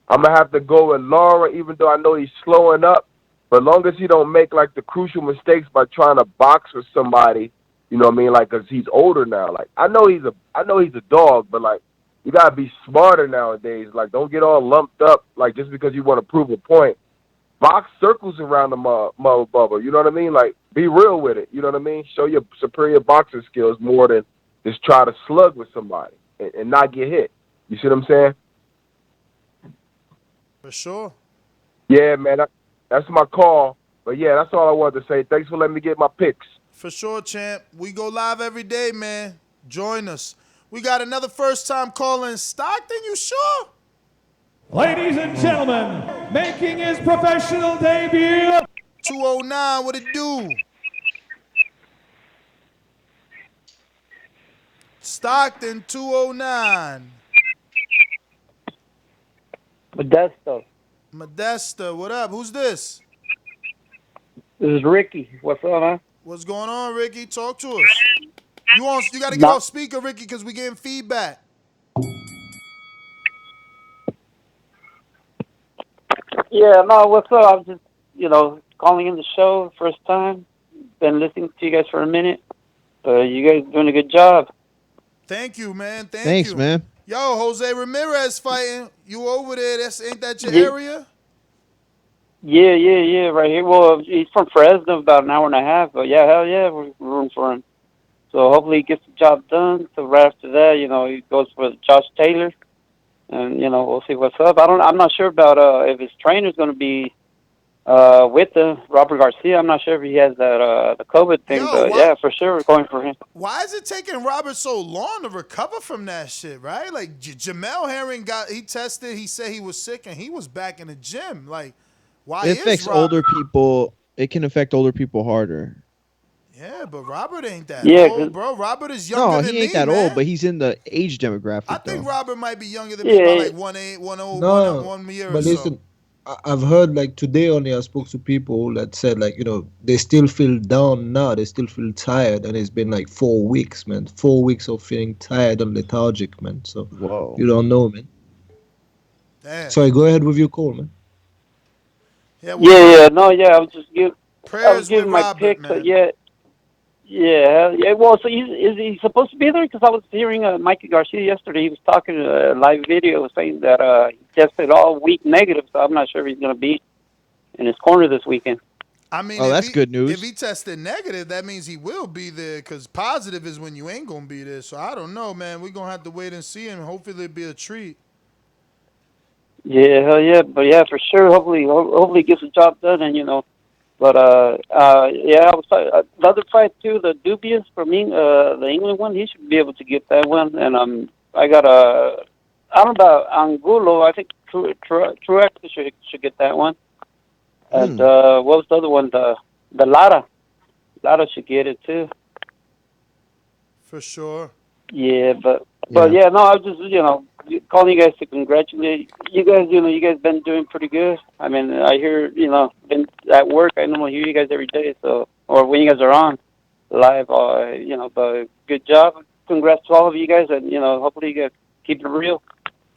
I'm going to have to go with Lara, even though I know he's slowing up. But as long as he don't make, the crucial mistakes by trying to box with somebody, you know what I mean? Because he's older now. I know he's a dog, but, you got to be smarter nowadays. Don't get all lumped up, just because you want to prove a point. box circles around the mother bubble. You know what I mean? Like, be real with it. You know what I mean? Show your superior boxing skills more than just try to slug with somebody and not get hit. You see what I'm saying? For sure. Yeah, man. That's my call. But yeah, that's all I wanted to say. Thanks for letting me get my picks. For sure, champ. We go live every day, man. Join us. We got another first-time caller in Stockton. You sure? Ladies and gentlemen, making his professional debut. 209, what it do? Stockton, 209. Modesta, what up? Who's this? This is Ricky. What's up, man? What's going on, Ricky? Talk to us. You got to get off speaker, Ricky, because we're getting feedback. Yeah, no, what's up? I'm just, calling in the show first time. Been listening to you guys for a minute. You guys doing a good job. Thank you, man. Thanks, man. Yo, Jose Ramirez fighting. You over there? Ain't that your area? Yeah, right here. Well, he's from Fresno, about an hour and a half. But yeah, hell yeah, we're rooting for him. So hopefully he gets the job done. So right after that, he goes for Josh Taylor, and we'll see what's up. I'm not sure about if his trainer's going to be with Robert Garcia. I'm not sure if he has that the COVID thing, but yeah, for sure we're going for him. Why is it taking Robert so long to recover from that shit? Right? Like Jamel Herring he tested. He said he was sick, and he was back in the gym. Like, why? It affects older people. It can affect older people harder. Yeah, but Robert ain't that old, bro. Robert is younger than me, No, he ain't that old, but he's in the age demographic. I think Robert might be younger than me by like 1 year or so. Listen, I've heard like today only I spoke to people that said like, they still feel down now. They still feel tired. And it's been like 4 weeks, man. 4 weeks of feeling tired and lethargic, man. So you don't know, man. Damn. Sorry, go ahead with your call, man. I was just giving my Robert, pick. Man. Yeah. Well, so is he supposed to be there? Because I was hearing Mikey Garcia yesterday. He was talking a live video saying that he tested all week negative. So I'm not sure if he's going to be in his corner this weekend. I mean, that's good news. If he tested negative, that means he will be there. Because positive is when you ain't going to be there. So I don't know, man. We're going to have to wait and see, and hopefully it'll be a treat. Yeah, hell yeah. But yeah, for sure. Hopefully he gets the job done, and But I was the other fight too, the Dubois for me, the England one. He should be able to get that one. And I got I don't know about Angulo. I think Truex should get that one. And what was the other one? The Lara. Lara should get it too. For sure. Yeah, but yeah, no, I was just calling you guys to congratulate you guys. You guys been doing pretty good. I mean, I hear been at work. I normally hear you guys every day, or when you guys are on live. But good job. Congrats to all of you guys, and hopefully you guys keep it real.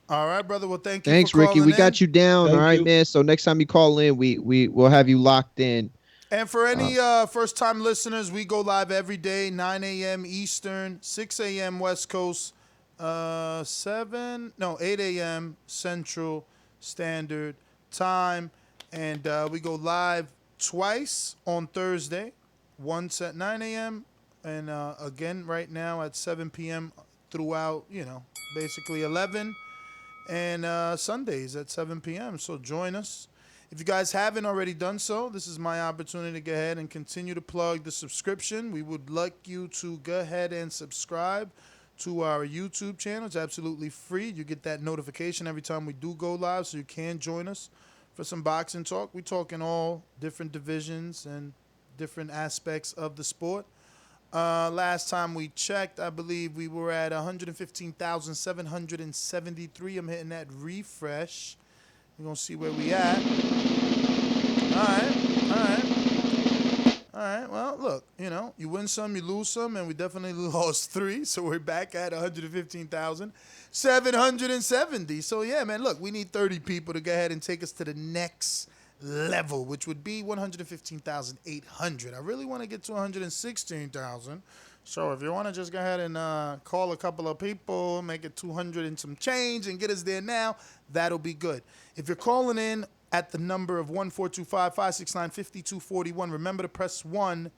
All right, brother. Well, thank you. Thanks, for Ricky. We in. got you down. Thank all right, you. man. So next time you call in, we'll have you locked in. And for any first-time listeners, we go live every day, 9 a.m. Eastern, 6 a.m. West Coast, 8 a.m. Central Standard Time. And we go live twice on Thursday, once at 9 a.m. and again right now at 7 p.m. throughout, basically 11 and Sundays at 7 p.m. So join us. If you guys haven't already done so, this is my opportunity to go ahead and continue to plug the subscription. We would like you to go ahead and subscribe to our YouTube channel. It's absolutely free. You get that notification every time we do go live, so you can join us for some boxing talk. We talk in all different divisions and different aspects of the sport. Last time we checked, I believe we were at 115,773. I'm hitting that refresh. We're going to see where we at. All right. Well, look, you win some, you lose some, and we definitely lost 3. So we're back at 115,770. So, yeah, man, look, we need 30 people to go ahead and take us to the next level, which would be 115,800. I really want to get to 116,000. So if you want to just go ahead and call a couple of people, make it 200 and some change and get us there now, that'll be good. If you're calling in at the number of 1-425-569-5241. Remember to press 1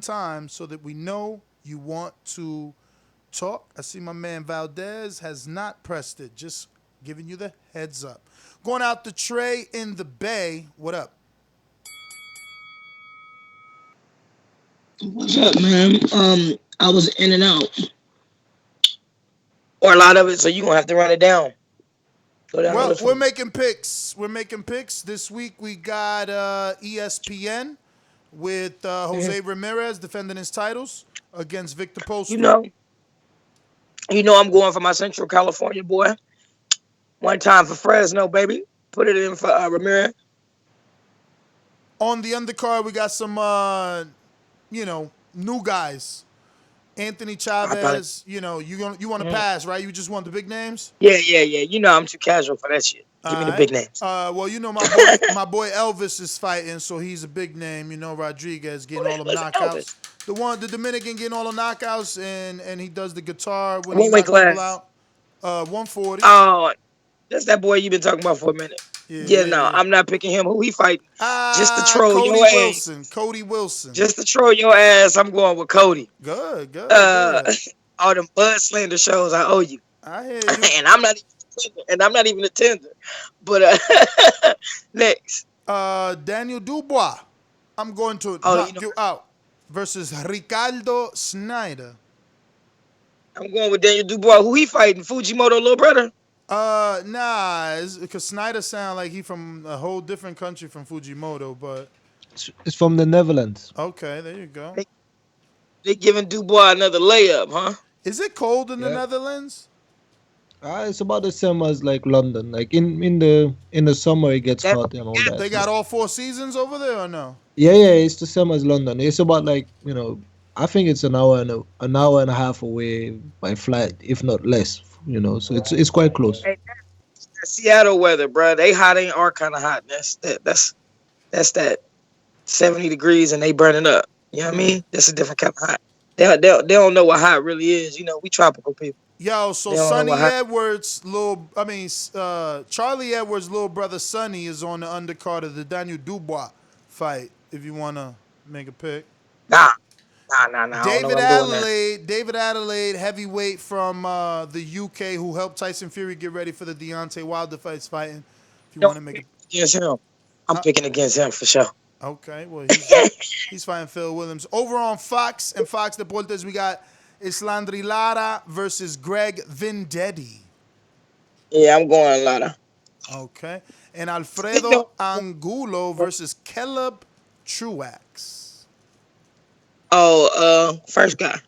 time so that we know you want to talk. I see my man Valdez has not pressed it. Just giving you the heads up. Going out to Trey in the Bay. What up? What's up, man? I was in and out, or a lot of it, so you gonna have to run it down. Well, we're making picks. This week we got ESPN with Jose Ramirez defending his titles against Viktor Postol. You know I'm going for my Central California boy. One time for Fresno, baby. Put it in for Ramirez. On the undercard, we got some, new guys. Anthony Chavez, you want to pass, right? You just want the big names? Yeah. You know I'm too casual for that shit. Give me the big names. Well, my boy Elvis is fighting, so he's a big name. Rodriguez getting all the knockouts. Elvis? The Dominican getting all the knockouts, and he does the guitar when What he weight knocks people class? out. 140. Oh, that's that boy you've been talking about for a minute. Yeah. I'm not picking him. Who he fighting? Just to troll Cody your Wilson. ass. Cody Wilson. Just to troll your ass, I'm going with Cody. Good. All them Bud Slander shows I owe you. I hear you. and I'm not even a tender. But next. Daniel Dubois. I'm going to knock you out versus Ricardo Snijders. I'm going with Daniel Dubois. Who he fighting? Fujimoto little brother? Nah, because Snijders sound like he from a whole different country from Fujimoto, but it's from the Netherlands. Okay, there you go. They giving Dubois another layup, huh? Is it cold in the Netherlands? It's about the same as like London. Like in the summer it gets hot and all that. They got all 4 seasons over there or no? Yeah, it's the same as London. It's about like I think it's an hour and a half away by flight, if not less. So it's quite close. Hey, that's Seattle weather, bro. They hot ain't our kind of hot. That's that 70 degrees and they burning up. You know what I mean? That's a different kind of hot. They don't know what hot really is. We tropical people. Yo, so Charlie Edwards' little brother Sonny is on the undercard of the Daniel Dubois fight. If you want to make a pick. Nah. David Adeleye, heavyweight from the UK, who helped Tyson Fury get ready for the Deontay Wilder fights fighting. If you want to make it against him, I'm picking against him for sure. Okay, well he's fighting Phill Williams. Over on Fox and Fox Deportes, we got Erislandy Lara versus Greg Vendetti. Yeah, I'm going Lara. Okay, and Alfredo Angulo versus Caleb Truax. Oh, first guy.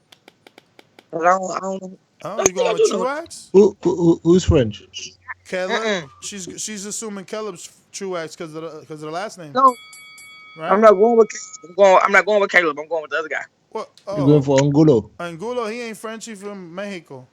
I don't know. Oh, you going with Truax? Who's French? Caleb. She's assuming Caleb's Truax because of the last name. No, right? I'm not going with Caleb. I'm not going with Caleb. I'm going with the other guy. What? You're going for Angulo. Angulo, he ain't French. He's from Mexico.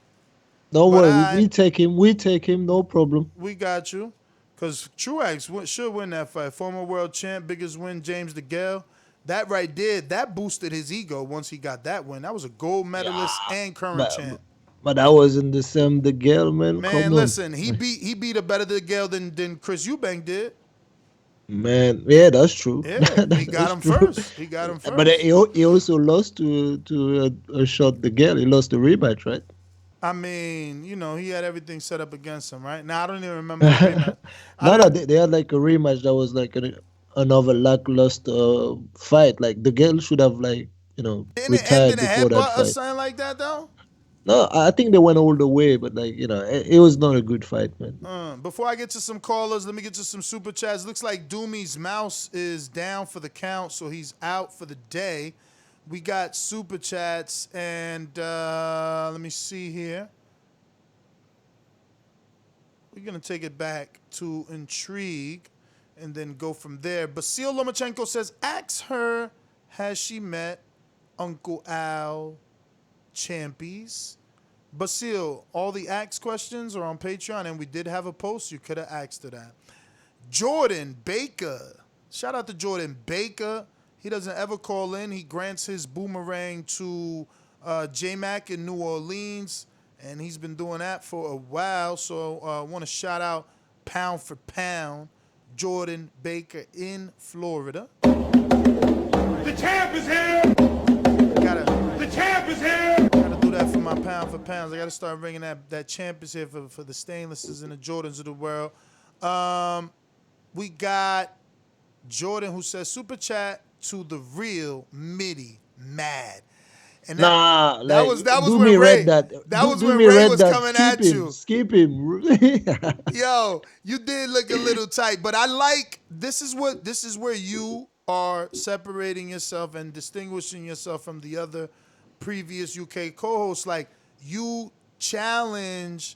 Don't worry, we take him. We take him. No problem. We got you. Because Truax should win that fight. Former world champ, biggest win, James DeGale. That right there, that boosted his ego once he got that win. That was a gold medalist and current champ. But that wasn't the same DeGale, man. Man, listen, he beat a better DeGale than Chris Eubank did. Man, yeah, that's true. Yeah, he got him first. But he also lost to a shot DeGale. He lost the rematch, right? I mean, he had everything set up against him, right? Now, I don't even remember the rematch. They had like a rematch that was like another lackluster fight. Like the girl should have retired before that fight. Or something like that though. No, I think they went all the way, but it was not a good fight, man. Before I get to some callers, let me get to some super chats. Looks like Doomy's mouse is down for the count, so he's out for the day. We got super chats, and let me see here. We're gonna take it back to Intrigue. And then go from there. Basil Lomachenko says, ask her, has she met Uncle Al Champies? Basil, all the ask questions are on Patreon, and we did have a post. You could have asked her that. Jordan Baker. Shout out to Jordan Baker. He doesn't ever call in. He grants his boomerang to J-Mac in New Orleans, and he's been doing that for a while. So I want to shout out Pound for Pound. Jordan Baker in Florida. The champ is here. The champ is here. Gotta do that for my pound for pounds. I gotta start bringing that champ is here for the stainlesses and the Jordans of the world. We got Jordan who says super chat to the real Mitty Mad. And that was when Ray. That was when Ray was coming at you. Skip him. Yo, you did look a little tight, but I like this is where you are separating yourself and distinguishing yourself from the other previous UK co-hosts. Like you challenge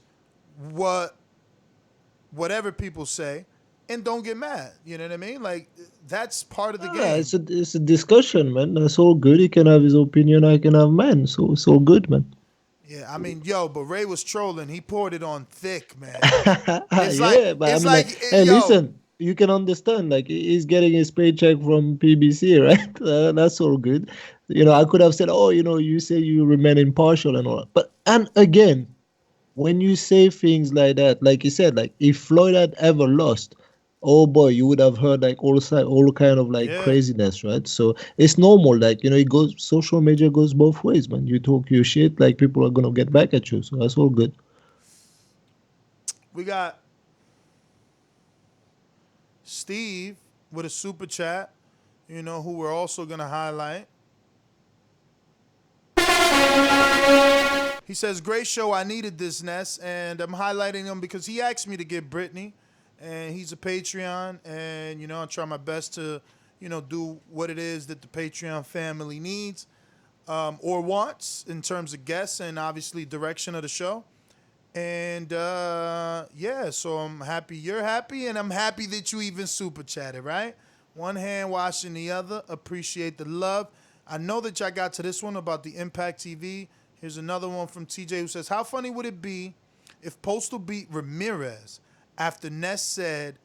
whatever people say and don't get mad. You know what I mean? Like that's part of the game. It's a discussion, man. That's all good. He can have his opinion. I can have mine. So it's all good, man. Yeah, I mean, but Ray was trolling. He poured it on thick, man. Listen, you can understand. Like he's getting his paycheck from PBC, right? That's all good. I could have said, you say you remain impartial and all that. But and again, when you say things like that, like you said, like if Floyd had ever lost, oh boy, you would have heard like all kind of like craziness, right? So it's normal, like it goes. Social media goes both ways, man. You talk your shit, like people are gonna get back at you. So that's all good. We got Steve with a super chat, who we're also gonna highlight. He says, "Great show. I needed this, Ness, and I'm highlighting him because he asked me to get Brittany." And he's a Patreon, and, I try my best to, do what it is that the Patreon family needs or wants in terms of guests and obviously direction of the show. And, so I'm happy you're happy, and I'm happy that you even super chatted, right? One hand washing the other. Appreciate the love. I know that y'all got to this one about the Impact TV. Here's another one from TJ who says, how funny would it be if Postol beat Ramirez after Ness said,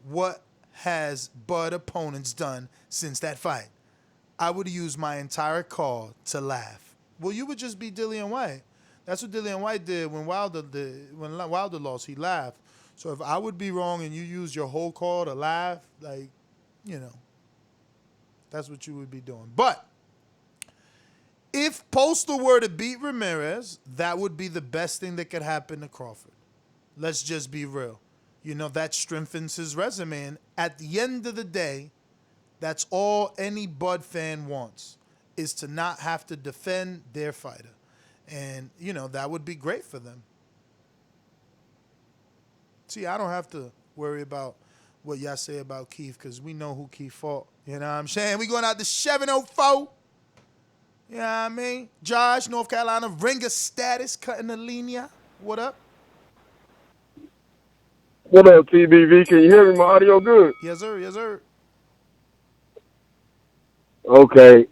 what has Bud opponents done since that fight? I would use my entire call to laugh. Well, you would just be Dillian White. That's what Dillian White did when Wilder lost. He laughed. So if I would be wrong and you use your whole call to laugh, like, that's what you would be doing. But if Postol were to beat Ramirez, that would be the best thing that could happen to Crawford. Let's just be real. That strengthens his resume. And at the end of the day, that's all any Bud fan wants, is to not have to defend their fighter. And, that would be great for them. See, I don't have to worry about what y'all say about Keith because we know who Keith fought. You know what I'm saying? We going out to 704. You know what I mean? Josh, North Carolina, ringer status, cutting the linea. What up? What up, TBV? Can you hear me? My audio good? Yes, sir. Yes, sir. Okay.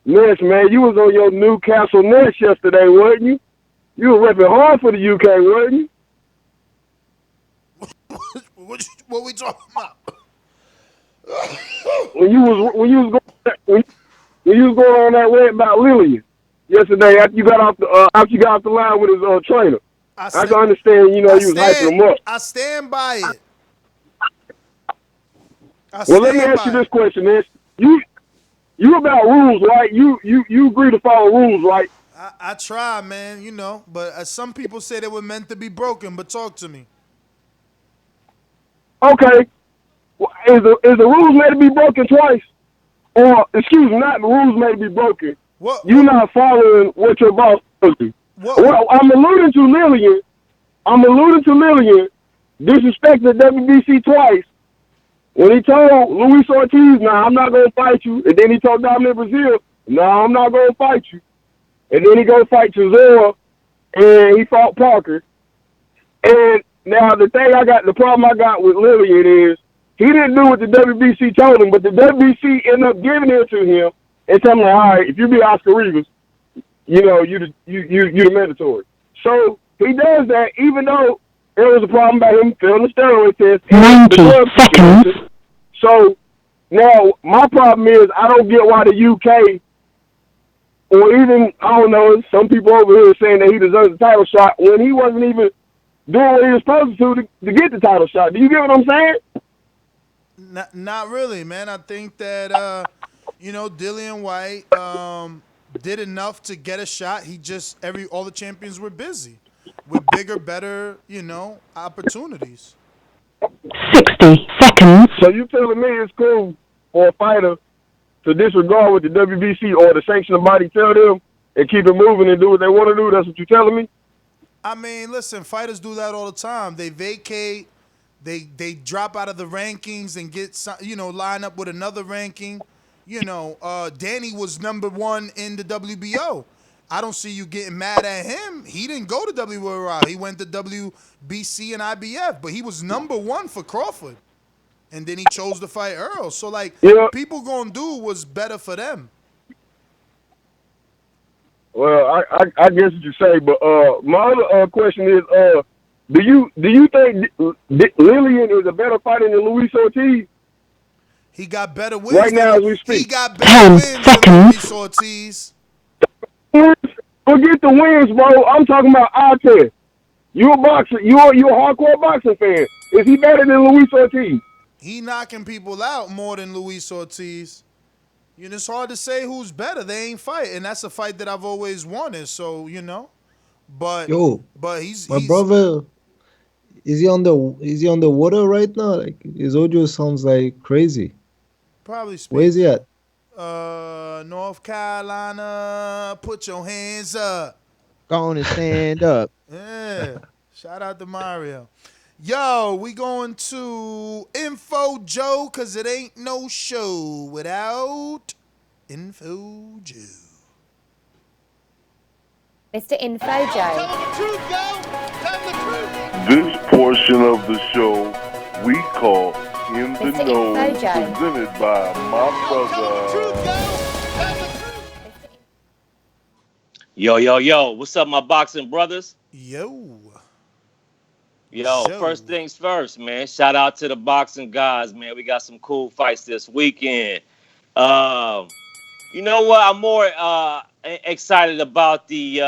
Ness, man, you was on your Newcastle Nets yesterday, wasn't you? You were repping hard for the UK, wasn't you? What we talking about? when you was going on that rant about Lillian yesterday after you got off the line with his trainer. I can understand, you was hyping him up. I stand by it. Well, let me ask you this question, man. You about rules, right? You agree to follow rules, right? I try, man, but some people say they were meant to be broken, but talk to me. Okay. Well, is the rules made to be broken twice? Or, excuse me, not the rules made to be broken. You're not following what your boss tells you. Well, I'm alluding to Lillian disrespected WBC twice when he told Luis Ortiz, "No, I'm not gonna fight you," and then he told Dominic Brazil, "No, I'm not gonna fight you," and then he go fight Chisora, and he fought Parker. And now the problem I got with Lillian is he didn't do what the WBC told him, but the WBC ended up giving it to him and telling him, "All right, if you be Oscar Rivas, you the mandatory." So he does that, even though there was a problem about him failing the steroid test. 90 seconds. So now my problem is I don't get why the UK, or even, I don't know, some people over here saying that he deserves a title shot when he wasn't even doing what he was supposed to get the title shot. Do you get what I'm saying? Not really, man. I think that Dillian White did enough to get a shot. He just all the champions were busy with bigger, better, opportunities. 60 seconds. So you telling me it's cool for a fighter to disregard what the WBC or the sanctioning body tell them and keep it moving and do what they want to do? That's what you're telling me? I mean, listen, fighters do that all the time. They vacate, they drop out of the rankings and get line up with another ranking. Danny was number 1 in the WBO. I don't see you getting mad at him. He didn't go to WBO. He went to WBC and IBF, but he was number 1 for Crawford. And then he chose to fight Earl. So, people gonna do what's better for them. Well, I guess what you say, but my other question is, do you think Lillian is a better fighter than Luis Ortiz? He got better wins. Right now as we speak. He got better wins than Luis Ortiz. Forget the wins, bro. I'm talking about eye test. You a boxer. You a hardcore boxing fan. Is he better than Luis Ortiz? He knocking people out more than Luis Ortiz. It's hard to say who's better. They ain't fighting. That's a fight that I've always wanted. So but he's my brother. Is he on the water right now? Like his audio sounds like crazy. Probably. Where is he at? North Carolina. Put your hands up. Go on and stand up. Yeah. Shout out to Mario. Yo, we going to Info Joe, because it ain't no show without Info Joe. Mr. Info Joe. This portion of the show we call In the Mr. Know, Info Joe. presented by my brother. Yo, what's up, my boxing brothers? Yo, first things first, man. Shout out to the boxing guys, man. We got some cool fights this weekend. You know what? I'm more excited about the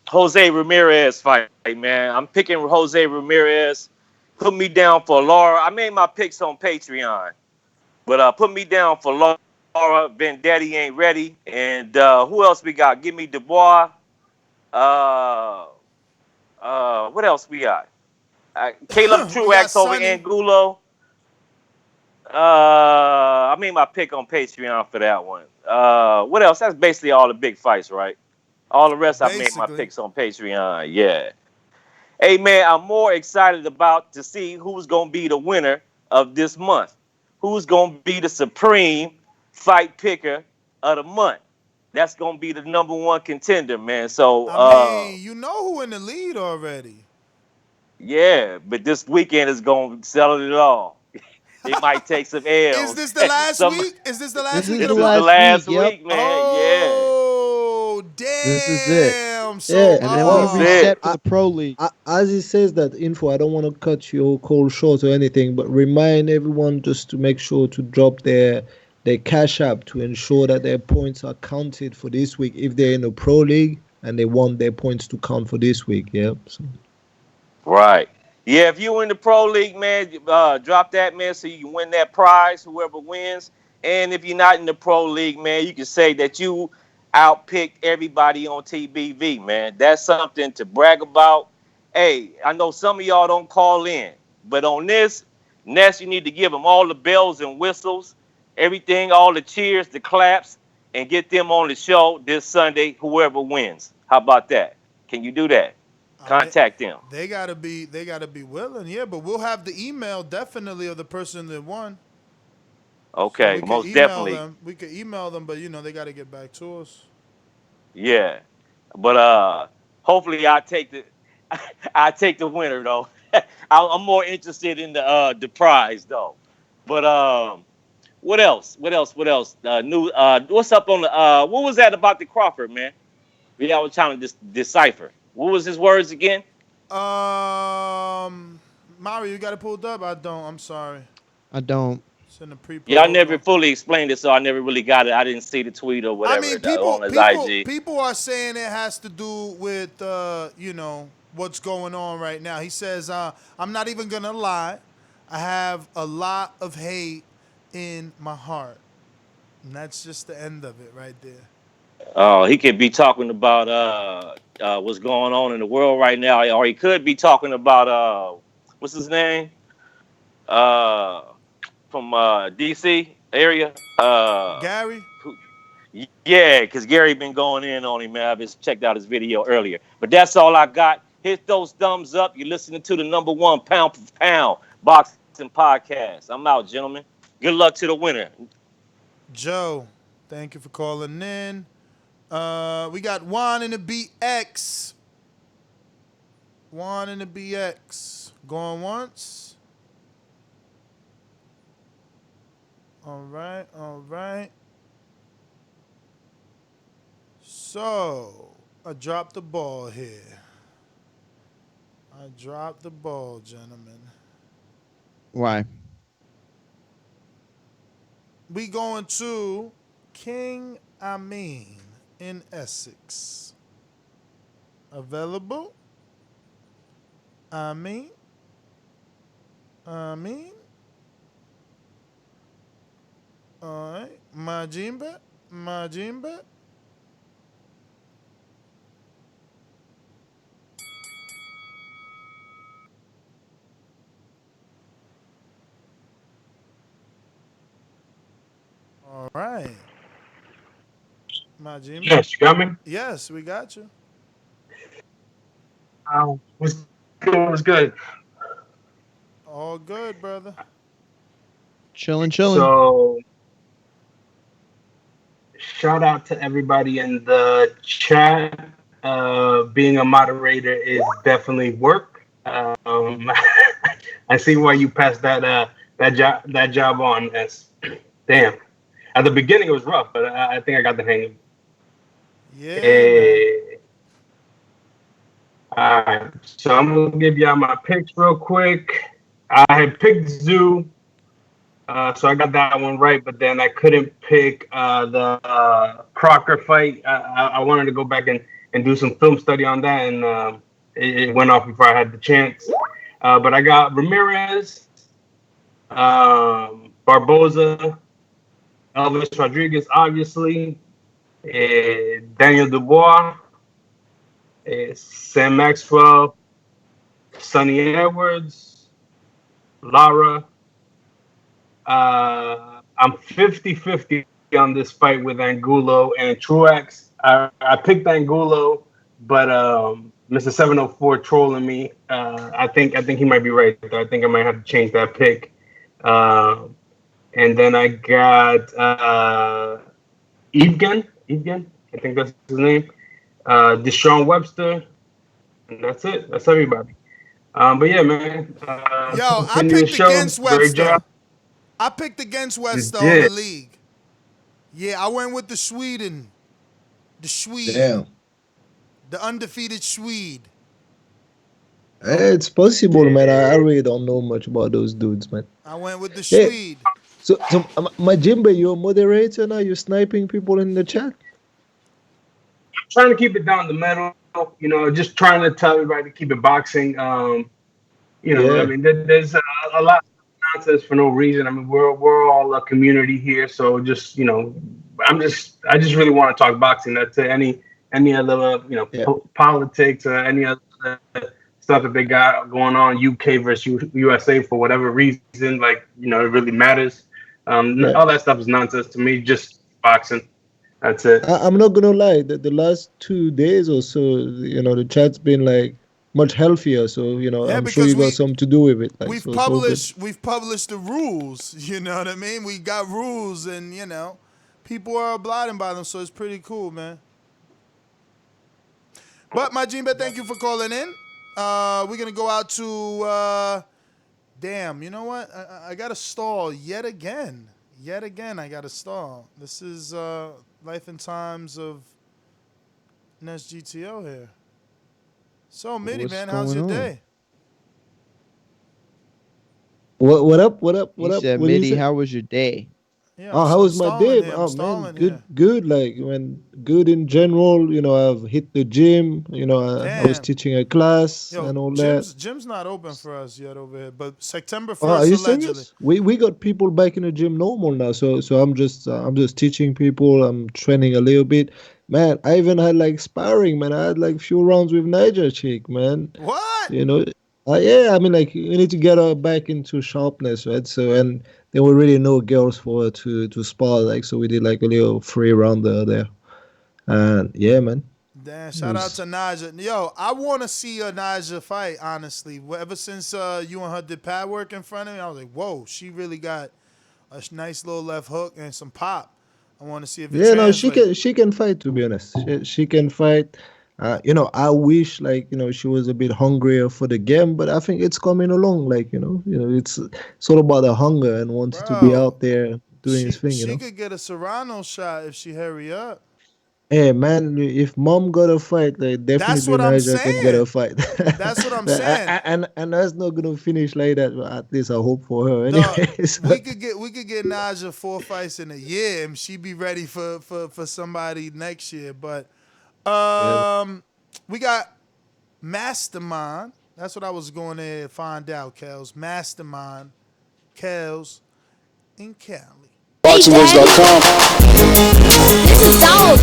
Jose Ramirez fight, man. I'm picking Jose Ramirez. Put me down for Lara. I made my picks on Patreon, but put me down for Lara. Vendetti ain't ready. And who else we got? Give me Dubois. What else we got? Caleb Truax over Angulo. I made my pick on Patreon for that one. What else? That's basically all the big fights, right? All the rest, I made my picks on Patreon. Yeah. Hey, man, I'm more excited to see who's going to be the winner of this month. Who's going to be the supreme fight picker of the month. That's going to be the number 1 contender, man. So, I mean, you know who in the lead already. Yeah, but this weekend is going to settle it all. It might take some L's. Is this the last week? Is this the last week? This is the last week, man. Oh, damn. This is it. So, and then we reset for the Pro League. As he says that info, I don't want to cut your call short or anything, but remind everyone just to make sure to drop their cash app to ensure that their points are counted for this week if they're in a Pro League and they want their points to count for this week. Yeah. So. Right. Yeah, if you're in the Pro League, man, drop that, man, so you can win that prize, whoever wins. And if you're not in the Pro League, man, you can say that you outpicked everybody on TBV, man. That's something to brag about. Hey, I know some of y'all don't call in, but on this, Ness, you need to give them all the bells and whistles, everything, all the cheers, the claps, and get them on the show this Sunday, whoever wins. How about that? Can you do that? Contact them. They gotta be willing, yeah. But we'll have the email definitely of the person that won. Okay, so most definitely. We could email them, but they gotta get back to us. Yeah, but hopefully I take the winner though. I'm more interested in the prize though. But what else? New what's up on the what was that about the Crawford, man? I was trying to decipher. What was his words again? Mario, you got it pulled up? I don't. I'm sorry. I don't. It's in the Y'all never fully explained it, so I never really got it. I didn't see the tweet or whatever. I mean, on his IG. People are saying it has to do with what's going on right now. He says, I'm not even gonna lie. I have a lot of hate in my heart. And that's just the end of it right there. Oh, he could be talking about what's going on in the world right now, or he could be talking about what's his name? Uh, from DC area. Gary? Yeah, because Gary been going in on him, man. I just checked out his video earlier. But that's all I got. Hit those thumbs up. You're listening to the #1 pound for pound boxing podcast. I'm out, gentlemen. Good luck to the winner. Joe, thank you for calling in. We got Juan in the BX. Juan in the BX. Going once. All right. So, I dropped the ball here. Gentlemen. Why? We going to King Amin in Essex. Available? Amin? All right. Majimba? All right. Majimba? Yes, you got me? Yes, we got you. What's good? All good, brother. Chilling. So, shout out to everybody in the chat. Being a moderator is definitely work. I see why you passed that job on. As damn. At the beginning, it was rough, but I think I got the hang of it. Yeah. All right, so I'm gonna give y'all my picks real quick. I had picked Zoo, so I got that one right, but then I couldn't pick the Crocker fight. I wanted to go back and do some film study on that, and it went off before I had the chance. But I got Ramirez, Barboza, Elvis Rodriguez, obviously, Daniel Dubois, Sam Maxwell, Sonny Edwards, Lara. I'm 50-50 on this fight with Angulo and Truax. I picked Angulo, but Mr. 704 trolling me. I think he might be right. I think I might have to change that pick. And then I got Evgen. I think that's his name. Deshaun Webster. And that's it. That's everybody. But yeah, man. Yo, I picked against Webster. I picked against Webster on the league. Yeah, I went with the Sweden. The Swede. Damn. The undefeated Swede. It's possible, man. I really don't know much about those dudes, man. I went with the Swede. So Majimba, you're a moderator now? You're sniping people in the chat? I'm trying to keep it down the middle. You know, just trying to tell everybody to keep it boxing. You know, I mean, there's a lot of nonsense for no reason. I mean, we're all a community here, so just, you know, I just really want to talk boxing. That's any other, you know, politics or any other stuff that they got going on, UK versus USA for whatever reason, like, you know, it really matters. All that stuff is nonsense to me. Just boxing. That's it. I'm not gonna lie. The last 2 days or so, you know, the chat's been like much healthier. So, you know, I'm sure you got something to do with it. Like, we've published the rules. You know what I mean? We got rules, and you know, people are abiding by them. So it's pretty cool, man. But Majimba, thank you for calling in. We're gonna go out to. Damn, you know what? I got to stall yet again. I got to stall. This is Life and Times of Nes GTO here. So, Mitty, man, how's your day? What up? He said, Mitty, how was your day? Yeah, Oh, how was my stalling day? here. I'm Oh man, stalling good, here. good. Like when good in general. I've hit the gym. I was Damn. teaching a class Yo, and all that. gym's not open for us yet over here, but September Oh, are 1st you allegedly. serious? We got people back in the gym normal now. So I'm just teaching people. I'm training a little bit. Man, I even had like sparring. Man, I had like few rounds with Niger chick. Man, What? you know. Yeah, I mean, like you need to get her back into sharpness, right? So and there were really no girls for her to spar. Like so, we did like a little free rounder there. And yeah, man. Damn, It shout out was to Naja. Yo, I want to see a Naja fight, honestly. Ever since you and her did pad work in front of me, I was like, whoa, she really got a nice little left hook and some pop. I want to see if it Yeah, no, she translates. can fight. To be honest, she can fight. I wish like she was a bit hungrier for the game, but I think it's coming along. Like it's all about the hunger and wants to be Bro, out there doing his thing. she could get a Serrano shot if she hurry up. Hey man, if mom got a fight, like That's definitely what I'm Niger can get a saying. fight. That's what I'm saying. And that's not gonna finish like that. But at least I hope for her. Dog, Anyways, we could get Naja 4 fights in a year, and she be ready for somebody next year. But yeah. we got Mastermind. That's what I was going to find out, Kels. Mastermind, Kels in Cali. BoxingWords.com. This is dog.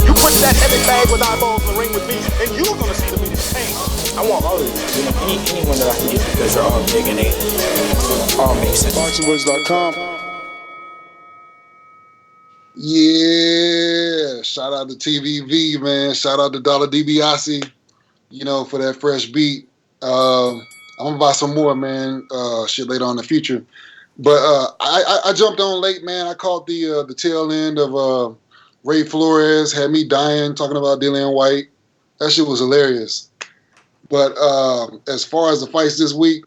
You put that heavy bag with eyeballs in the ring with me, and you're gonna see the biggest pain. I want all of them. Anyone that I can get because they're all big and they all make sense. BoxingWords.com. Yeah, shout out to TVV, man. Shout out to Dollar DiBiase, for that fresh beat. I'm gonna buy some more, man. Shit later on in the future. But I jumped on late, man. I caught the tail end of Ray Flores, had me dying talking about Dillian White. That shit was hilarious. But as far as the fights this week,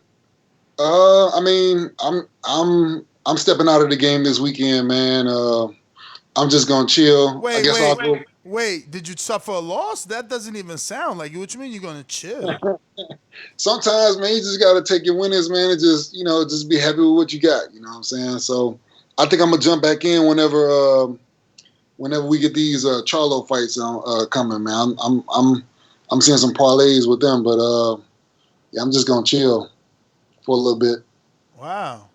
I mean, I'm stepping out of the game this weekend, man. I'm just gonna chill. Wait, did you suffer a loss? That doesn't even sound like it. What you mean you're gonna chill? Sometimes, man, you just gotta take your winnings, man, and just be happy with what you got. You know what I'm saying? So I think I'm gonna jump back in whenever we get these Charlo fights coming, man. I'm seeing some parlays with them, but yeah, I'm just gonna chill for a little bit. Wow.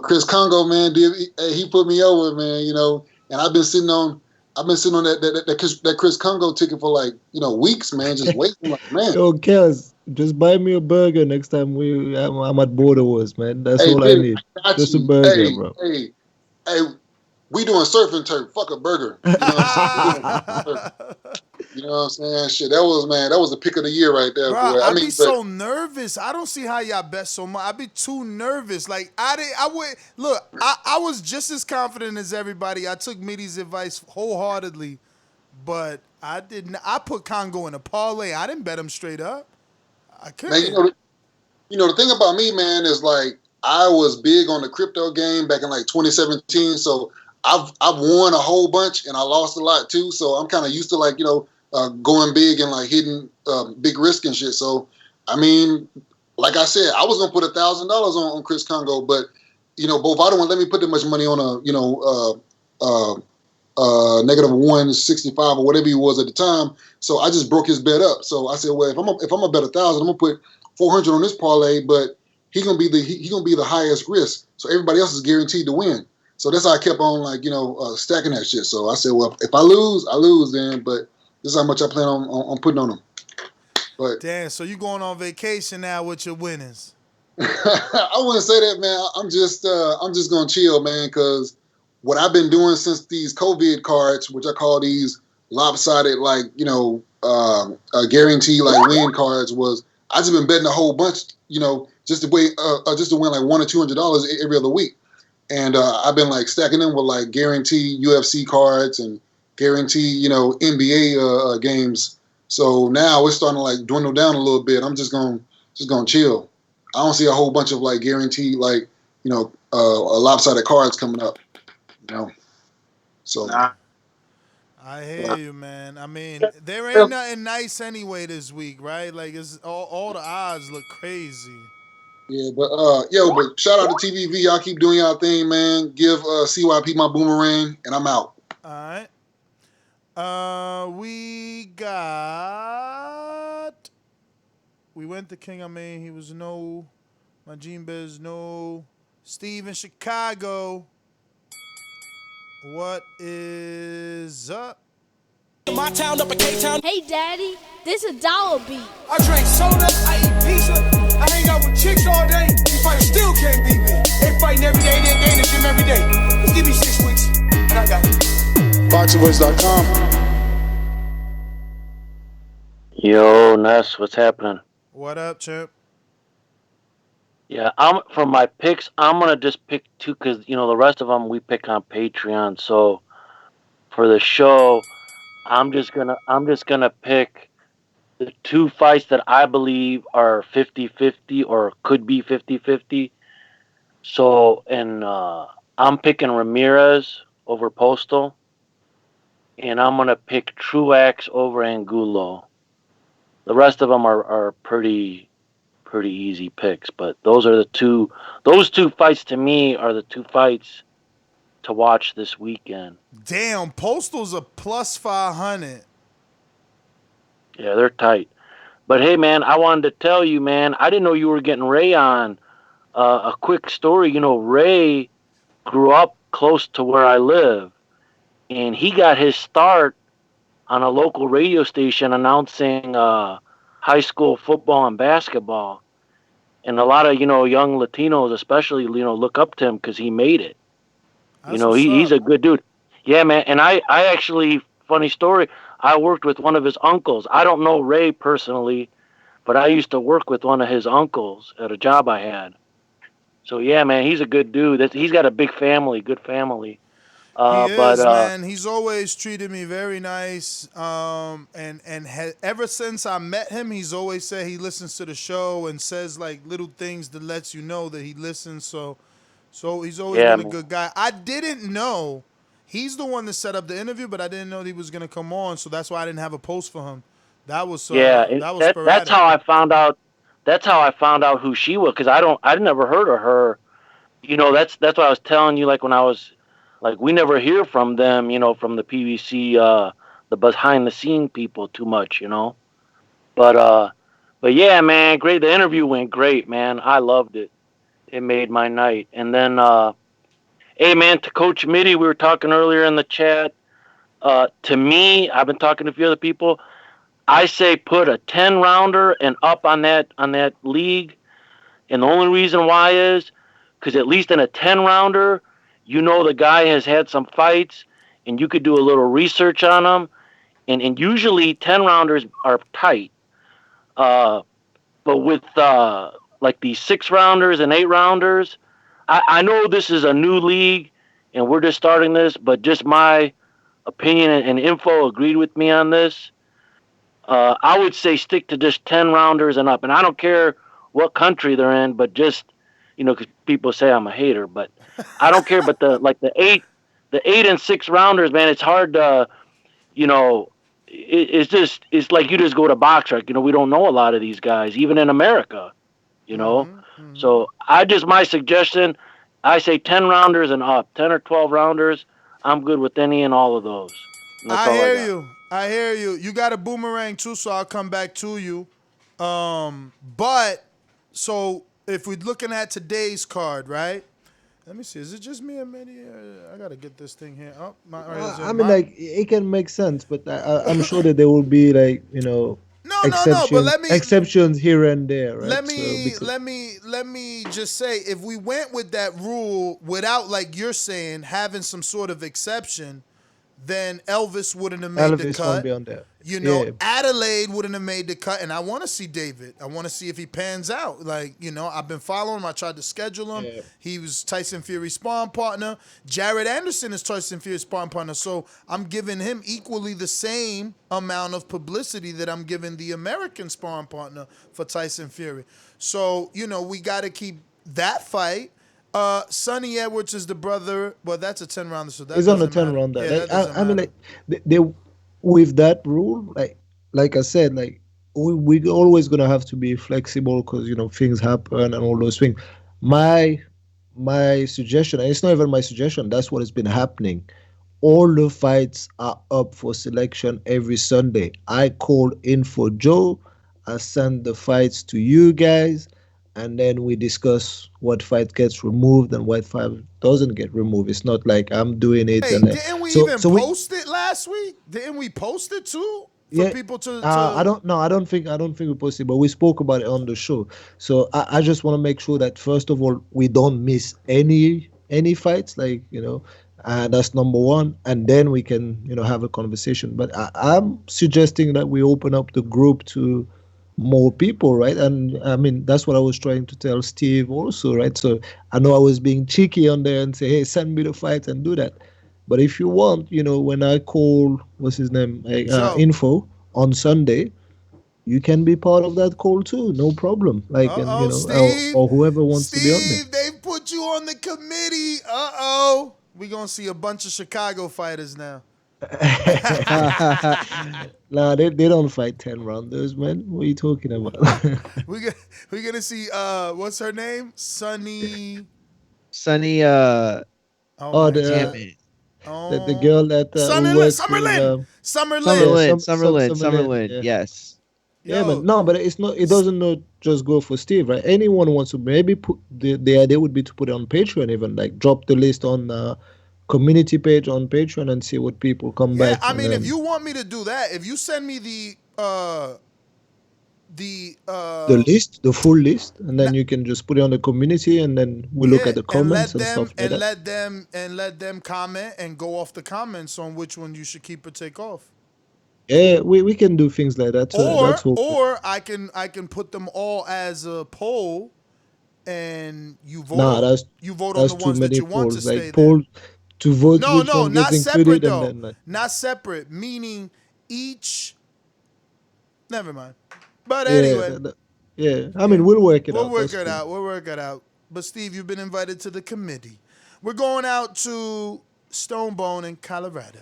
Chris Congo, man, he put me over, man. And I've been sitting on that Chris Congo ticket for weeks, man, just waiting. Like, man. Yo, Kels, just buy me a burger next time I'm at Border Wars, man. That's all I need. Just a burger, bro. Hey, we doing surf and turf. Fuck a burger. You know what I'm saying? You know what I'm saying? Shit, that was the pick of the year right there, Bro, boy. I be so nervous. I don't see how y'all bet so much. I be too nervous. Like I was just as confident as everybody. I took Mitty's advice wholeheartedly, but I didn't. I put Congo in a parlay. I didn't bet him straight up. I couldn't. Man, the thing about me, man, is like I was big on the crypto game back in 2017. So I've won a whole bunch and I lost a lot too. So I'm kind of used to going big and hitting big risk and shit. So I mean, like I said, I was gonna put $1,000 on Chris Congo, but Bovada wouldn't let me put that much money on a negative 165 or whatever he was at the time. So I just broke his bet up. So I said, well, if I'm gonna bet 1,000, I'm gonna put 400 on this parlay, but he's gonna be the highest risk. So everybody else is guaranteed to win. So that's how I kept on stacking that shit. So I said, well, if I lose, I lose then. But this is how much I plan on putting on them. But damn, so you going on vacation now with your winnings? I wouldn't say that, man. I'm just gonna chill, man, because what I've been doing since these COVID cards, which I call these lopsided, guarantee win cards, was I just been betting a whole bunch, just to win $100 or $200 every other week. And I've been stacking them with guarantee UFC cards and guarantee NBA games. So now it's starting to dwindle down a little bit. I'm just gonna chill. I don't see a whole bunch of guaranteed lopsided cards coming up. So I hear you, man. I mean, there ain't nothing nice anyway this week, right? It's all the odds look crazy. Yeah, but but shout out to TVV. Y'all keep doing y'all thing, man. Give CYP my boomerang, and I'm out. All right. We went to King. I mean, he was no. Majin Bez, no. Steve in Chicago. What is up? My town up in K-Town. Hey, Daddy, this is $1 beat. I drink soda, I eat pizza, I hang out with chicks all day. These fighters still can't beat me. They fighting every day, they gain the gym every day. Just give me 6 weeks, and I got it. welterweights.com. Yo, Ness, what's happening? What up, champ? Yeah, for my picks, I'm gonna just pick 2 because the rest of them we pick on Patreon. So for the show, I'm just gonna pick the 2 fights that I believe are 50-50 or could be 50-50. So, and I'm picking Ramirez over Postol, and I'm gonna pick Truax over Angulo. The rest of them are pretty easy picks, but those are the 2. Those 2 fights to me are the 2 fights to watch this weekend. Damn, Postol's a plus 500. Yeah, they're tight. But hey, man, I wanted to tell you, man, I didn't know you were getting Ray on. A quick story, Ray grew up close to where I live, and he got his start on a local radio station announcing high school football and basketball. And a lot of, young Latinos especially, look up to him because he made it. He's a good dude. Yeah, man. And I actually, funny story, I worked with one of his uncles. I don't know Ray personally, but I used to work with one of his uncles at a job I had. So, yeah, man, he's a good dude. He's got a big family, good family. Man. He's always treated me very nice. Ever since I met him, he's always said he listens to the show and says like little things that lets you know that he listens. So he's always been a good guy. I didn't know he's the one that set up the interview, but I didn't know he was gonna come on. So that's why I didn't have a post for him. That was sporadic. That's how I found out. That's how I found out who she was, because I'd never heard of her. That's what I was telling you. Like when I was. Like, we never hear from them, from the PVC, the behind-the-scene people too much, But yeah, man, great. The interview went great, man. I loved it. It made my night. And then, hey, man, to Coach Mitty, we were talking earlier in the chat. To me, I've been talking to a few other people. I say put a 10-rounder and up on that league. And the only reason why is because at least in a 10-rounder, the guy has had some fights, and you could do a little research on him. And usually 10-rounders are tight. But with like these 6-rounders and 8-rounders, I know this is a new league, and we're just starting this, but just my opinion and info agreed with me on this. I would say stick to just 10-rounders and up. And I don't care what country they're in, but just, because people say I'm a hater, but I don't care. But the 8 and 6-rounders, man, it's hard to, it's like you just go to box rec. We don't know a lot of these guys, even in America, Mm-hmm. So my suggestion, I say 10-rounders and up, 10 or 12-rounders. I'm good with any and all of those. I hear you. You got a boomerang too, so I'll come back to you. But so if we're looking at today's card, right? Let me see. Is it just me and Manny? I gotta get this thing here. Oh, it can make sense, but I'm sure that there will be exceptions here and there. Right? Let me just say, if we went with that rule without, like you're saying, having some sort of exception, then Elvis wouldn't have made the cut. Won't be on there. Adelaide wouldn't have made the cut, and I want to see David. I want to see if he pans out. I've been following him. I tried to schedule him. Yeah. He was Tyson Fury's sparring partner. Jared Anderson is Tyson Fury's sparring partner, so I'm giving him equally the same amount of publicity that I'm giving the American sparring partner for Tyson Fury. So, we got to keep that fight. Sonny Edwards is the brother, but that's a 10-rounder, so he's on a 10-rounder. Yeah, with that rule, like I said, we're always gonna have to be flexible because things happen and all those things. My suggestion, and it's not even my suggestion, that's what has been happening. All the fights are up for selection every Sunday. I call in for Joe. I send the fights to you guys, and then we discuss what fight gets removed and what fight doesn't get removed. It's not like I'm doing it. Hey, And didn't we even post it last week? Didn't we post it too? For people to I don't think we posted, but we spoke about it on the show. So I just want to make sure that first of all we don't miss any fights, and that's number one, and then we can have a conversation. But I'm suggesting that we open up the group to more people, right? And I mean that's what I was trying to tell Steve also, right? So I know I was being cheeky on there and say, hey, send me the fights and do that. But if you want, when I call, what's his name, info on Sunday, you can be part of that call too. No problem. Steve, or whoever wants to be on there. Steve, they put you on the committee. We're going to see a bunch of Chicago fighters now. Nah, they don't fight 10 rounders, man. What are you talking about? We're going to see, what's her name? Sunny. Damn it. The girl that Summerlin. Yes. Yeah, man. No, but it's not. It doesn't not just go for Steve, right? Anyone wants to maybe put the idea would be to put it on Patreon, even drop the list on community page on Patreon and see what people come back. I mean, if you want me to do that, if you send me the list, the full list, and then you can just put it on the community, and then we look at the comments and stuff like that. Let them comment and go off the comments on which one you should keep or take off. Yeah, we can do things like that. Or I can put them all as a poll, and you vote. You vote on the ones that you want to stay there. To vote. No, not separate though. Not separate, meaning each. Never mind. But anyway. I mean, we'll work it out. We'll work it out. But Steve, you've been invited to the committee. We're going out to Stonebone in Colorado.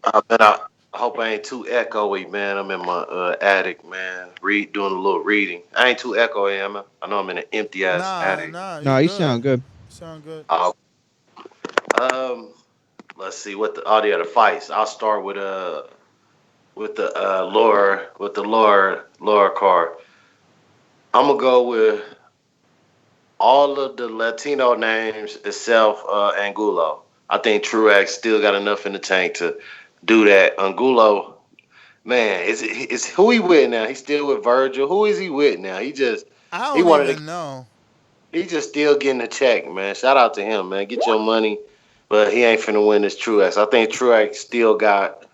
I hope I ain't too echoey, man. I'm in my attic, man. Doing a little reading. I ain't too echoey, am I? I know I'm in an empty ass attic. You sound good. Sound good. Let's see what the audio of the fights. I'll start with the Lara card. I'm gonna go with all of the Latino names except Angulo. I think Truex still got enough in the tank to do that. Angulo, man, is who he with now? He's still with Virgil. Who is he with now? I don't even know. He just still getting a check, man. Shout out to him, man. Get your money, but he ain't finna win this Truex. I think Truex still got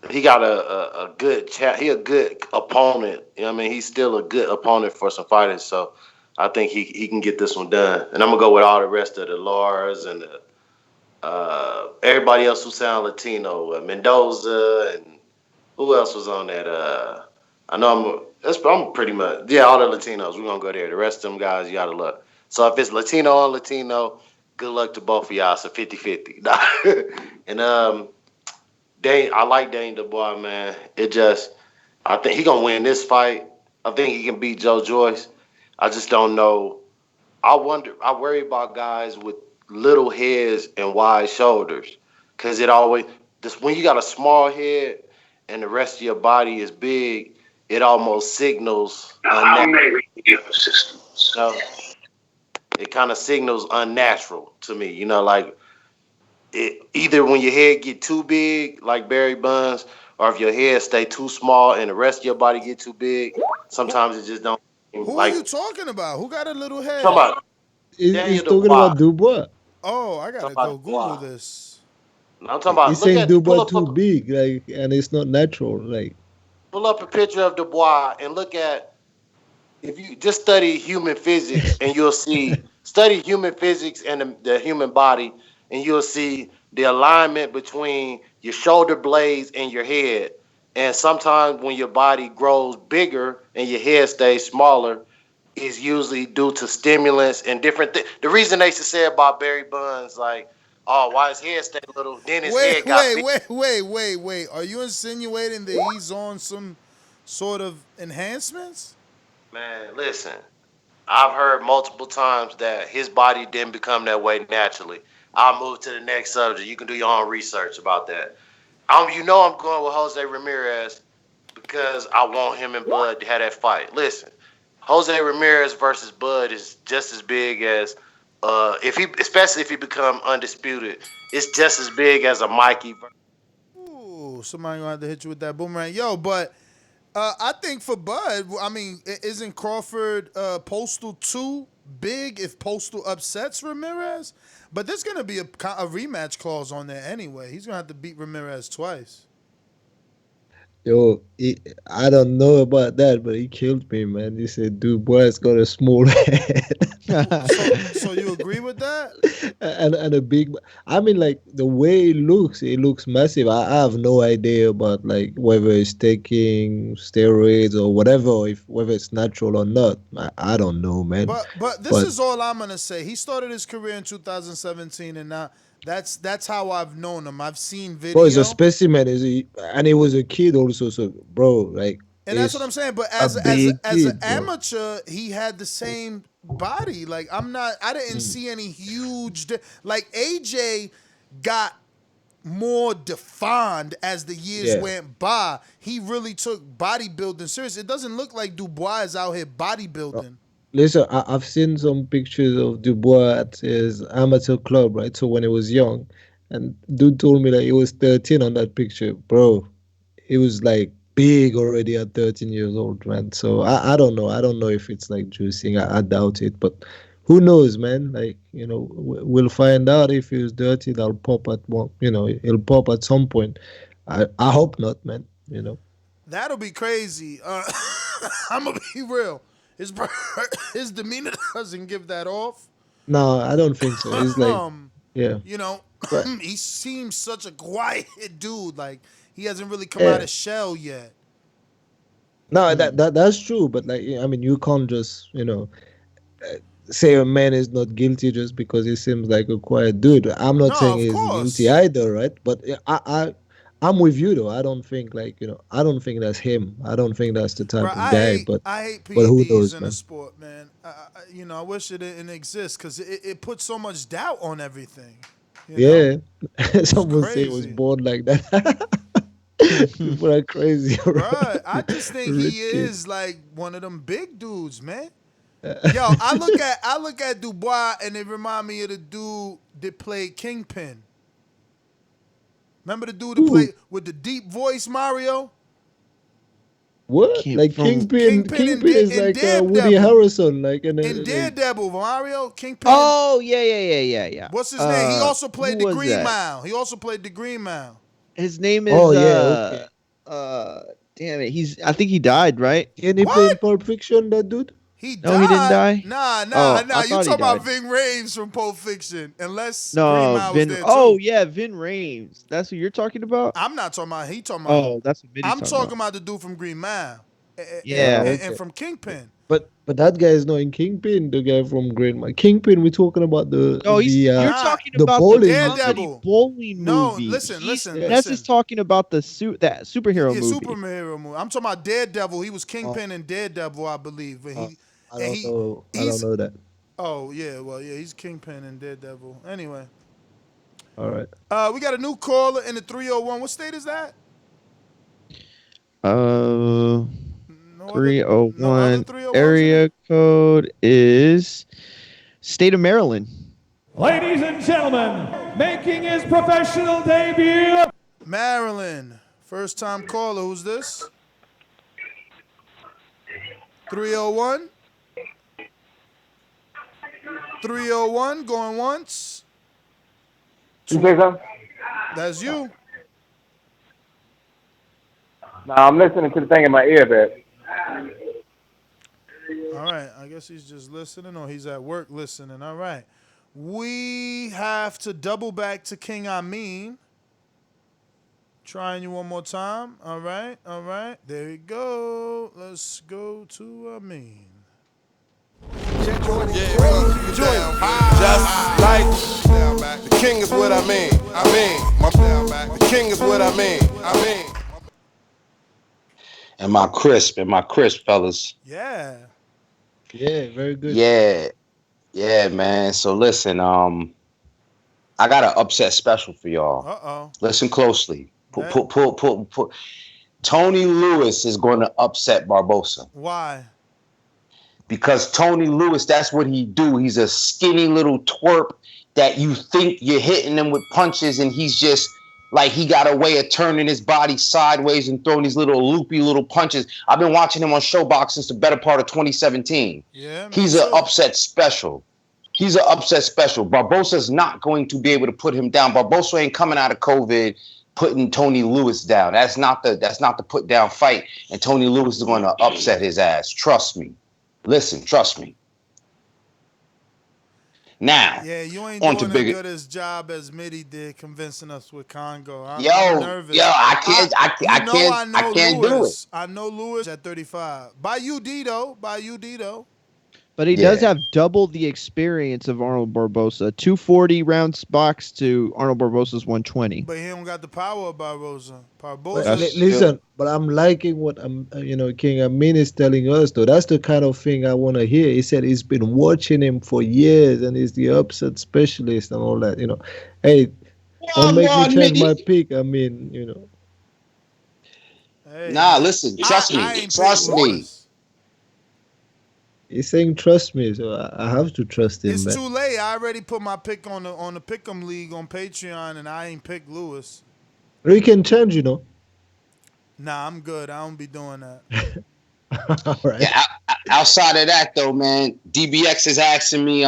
a good chat. He a good opponent. You know what I mean? He's still a good opponent for some fighters. So I think he can get this one done. And I'm gonna go with all the rest of the Laras and the everybody else who sound Latino, Mendoza, and who else was on that? I'm pretty much all the Latinos. We're gonna go there. The rest of them guys, you gotta look. So if it's Latino on Latino, good luck to both of y'all. So 50-50. And I like Dane Dubois, man. I think he gonna win this fight. I think he can beat Joe Joyce. I just don't know. I worry about guys with little heads and wide shoulders, because when you got a small head and the rest of your body is big, it almost signals unnatural. It kind of signals unnatural to me, either when your head get too big like Barry Bonds, or if your head stay too small and the rest of your body get too big, sometimes it just don't. Who are you talking about? Who got a little head? He's talking about Dubois. Oh, I gotta go Google this. I'm talking about. He's saying Dubois too big, and it's not natural. Pull up a picture of Dubois and look at. If you just study human physics, and you'll see study human physics and the human body, and you'll see the alignment between your shoulder blades and your head. And sometimes when your body grows bigger and your head stays smaller, is usually due to stimulants and different things. The reason they used to say about Barry Bonds, Oh, why his head stayed little? Then his head got big. Wait. Are you insinuating that he's on some sort of enhancements? Man, listen. I've heard multiple times that his body didn't become that way naturally. I'll move to the next subject. You can do your own research about that. I'm going with Jose Ramirez because I want him and Bud to have that fight. Listen, Jose Ramirez versus Bud is just as big as especially if he become undisputed, it's just as big as a Mikey. Ooh, somebody gonna have to hit you with that boomerang. Yo, but I think for Bud, I mean, isn't Crawford Postol too big if Postol upsets Ramirez? But there's gonna be a rematch clause on there anyway. He's gonna have to beat Ramirez twice. Yo, I don't know about that, but he killed me, man. He said Dubois got a small head. So you agree with that? and a big. I mean, like the way it looks massive. I have no idea about like whether it's taking steroids or whatever, or whether it's natural or not. I don't know, man. But this is all I'm gonna say. He started his career in 2017, and now. That's how I've known him. I've seen videos. Bro, he's a specimen, and he was a kid also. So, bro, like, and that's what I'm saying. But as an amateur, he had the same body. Like, I didn't see any huge. Like AJ got more defined as the years went by. He really took bodybuilding serious. It doesn't look like Dubois is out here bodybuilding. Listen, I've seen some pictures of Dubois at his amateur club, right? So when he was young, and dude told me that he was 13 on that picture. Bro, he was like big already at 13 years old, man. So I don't know. I don't know if it's like juicing. I doubt it. But who knows, man? Like, we'll find out if he was dirty. That'll pop at one, it'll pop at some point. I hope not, man, That'll be crazy. I'm going to be real. His demeanor doesn't give that off. No, I don't think so. He's like, yeah. He seems such a quiet dude. Like, he hasn't really come out of shell yet. No, that's true. But, like, I mean, you can't just, say a man is not guilty just because he seems like a quiet dude. I'm not saying he's guilty either, right? But I'm with you though. I don't think I don't think that's him. I don't think that's the type of guy. I hate PEDs who knows, in the sport, man. I wish it didn't exist because it puts so much doubt on everything. Someone say it was born like that. People are crazy, right? I just think he is like one of them big dudes, man. Yo, I look at Dubois and it remind me of the dude that played Kingpin. Remember the dude that played with the deep voice, Mario? What? Like Kingpin is like Woody Harrelson, like in Daredevil, Mario Kingpin. Oh yeah. What's his name? He also played the Green Mile. His name is. Damn it! I think he died, right? Can he play in Pulp Fiction? That dude. He died. No, he didn't die. Nah. You talking about Ving Rhames from Pulp Fiction? Unless Green Mile was there too. Oh yeah, Ving Rhames. That's what you're talking about. I'm not talking about. He talking about. Oh, that's what I'm talking about the dude from Green Mile. And from Kingpin. But that guy is not in Kingpin. The guy from Green Mile. Kingpin. We're talking about you're talking about bowling. The bowling movie. No, listen. That's just talking about that superhero movie. Superhero movie. I'm talking about Daredevil. He was Kingpin in Daredevil, I believe. I don't know that. Oh yeah, well yeah, he's Kingpin in Daredevil. Anyway. All right. We got a new caller in the 301. What state is that? 301. Area code is state of Maryland. Ladies and gentlemen, making his professional debut. Maryland. First time caller. Who's this? 301. 301 going once. You say something? That's you. No, I'm listening to the thing in my ear, babe. All right. I guess he's just listening or he's at work listening. All right. We have to double back to King Amin. Trying you one more time. All right. There you go. Let's go to Amin. Just Like, the king is what I mean. The king is what I mean. Am I crisp, fellas? Yeah. Yeah, very good. Yeah, man. So listen, I got an upset special for y'all. Uh-oh. Listen closely. Put. Tony Lewis is going to upset Barboza. Why? Because Tony Lewis, that's what he do. He's a skinny little twerp that you think you're hitting him with punches, and he's just like, he got a way of turning his body sideways and throwing these little loopy little punches. I've been watching him on Showbox since the better part of 2017. Yeah, he's an upset special. Barboza's not going to be able to put him down. Barboza ain't coming out of COVID putting Tony Lewis down. That's not the put down fight. And Tony Lewis is going to upset his ass. Trust me. Listen, trust me. Now, yeah, you ain't doing as good as job as Mitty did convincing us with Congo. I'm nervous. I can't do it. I know Lewis at 35. By UD though. But he does have double the experience of Arnold Barboza. 240 rounds boxed to Arnold Barboza's 120. But he don't got the power of Barboza. Listen, but I'm liking what King Amin is telling us though. That's the kind of thing I want to hear. He said he's been watching him for years and he's the upset specialist and all that. Hey, don't make me change my pick. I mean, Hey, listen, trust me. He's saying trust me, so I have to trust him. It's too late. I already put my pick on the Pick'em League on Patreon, and I ain't picked Lewis. We can change, Nah, I'm good. I don't be doing that. All right. Yeah, outside of that, though, man, DBX is asking me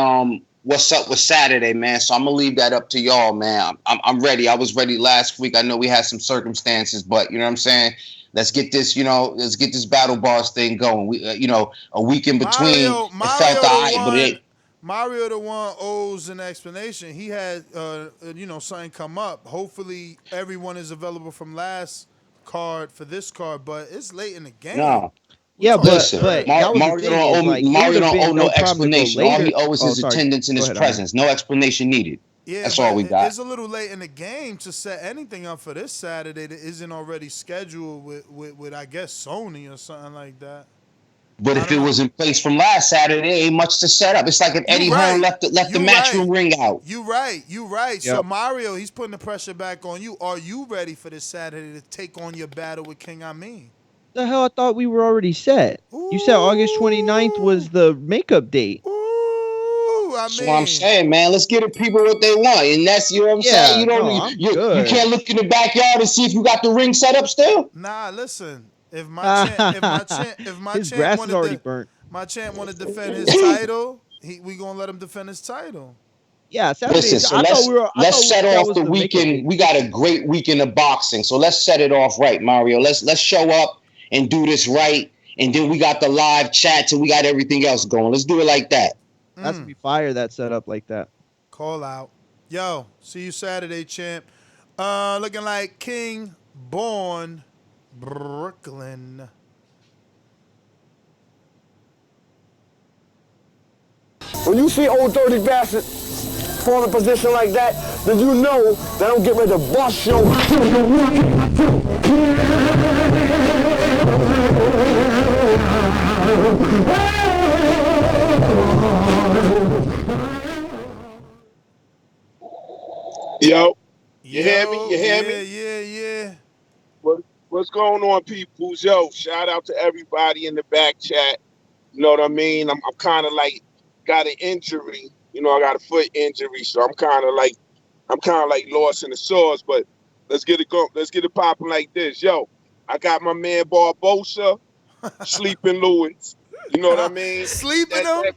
what's up with Saturday, man. So I'm gonna leave that up to y'all, man. I'm ready. I was ready last week. I know we had some circumstances, but you know what I'm saying. Let's get this, let's get this battle bars thing going. We, a week in between, it felt all right, but it. Mario, the one owes an explanation. He had, something come up. Hopefully, everyone is available from last card for this card, but it's late in the game. No. Yeah, listen, but Mario don't owe no explanation. All he owes is his attendance and his presence. No explanation needed. Yeah, that's all we got. It's a little late in the game to set anything up for this Saturday that isn't already scheduled with I guess Sony or something like that. But if it was in place from last Saturday, ain't much to set up. It's like if Eddie Hearn left the matchroom ring out. You right. Yep. So Mario, he's putting the pressure back on you. Are you ready for this Saturday to take on your battle with King Amin? The hell, I thought we were already set. You said August 29th was the makeup date. That's what I'm saying, man. Let's give the people what they want, and that's what I'm saying. You can't look in the backyard and see if you got the ring set up still. Nah, listen. If my champ want to defend his title, we gonna let him defend his title. Yeah, Saturday, listen. So let's set off the weekend. We got a great weekend of boxing, so let's set it off right, Mario. Let's show up and do this right, and then we got the live chats and we got everything else going. Let's do it like that. That's gonna be fire. That set up like that. Call out. Yo, see you Saturday, champ. Looking like King born Brooklyn. When you see old dirty bastard fall in a position like that, then you know that I'm getting ready to bust your. Yo, you hear me? You hear me? Yeah. What's going on, people? Yo, shout out to everybody in the back chat. You know what I mean? I'm kind of like got an injury. I got a foot injury, so I'm kind of like lost in the sauce. But let's get it going. Let's get it popping like this. Yo, I got my man Barboza, Sleeping Lewis. You know what I mean? Sleeping him.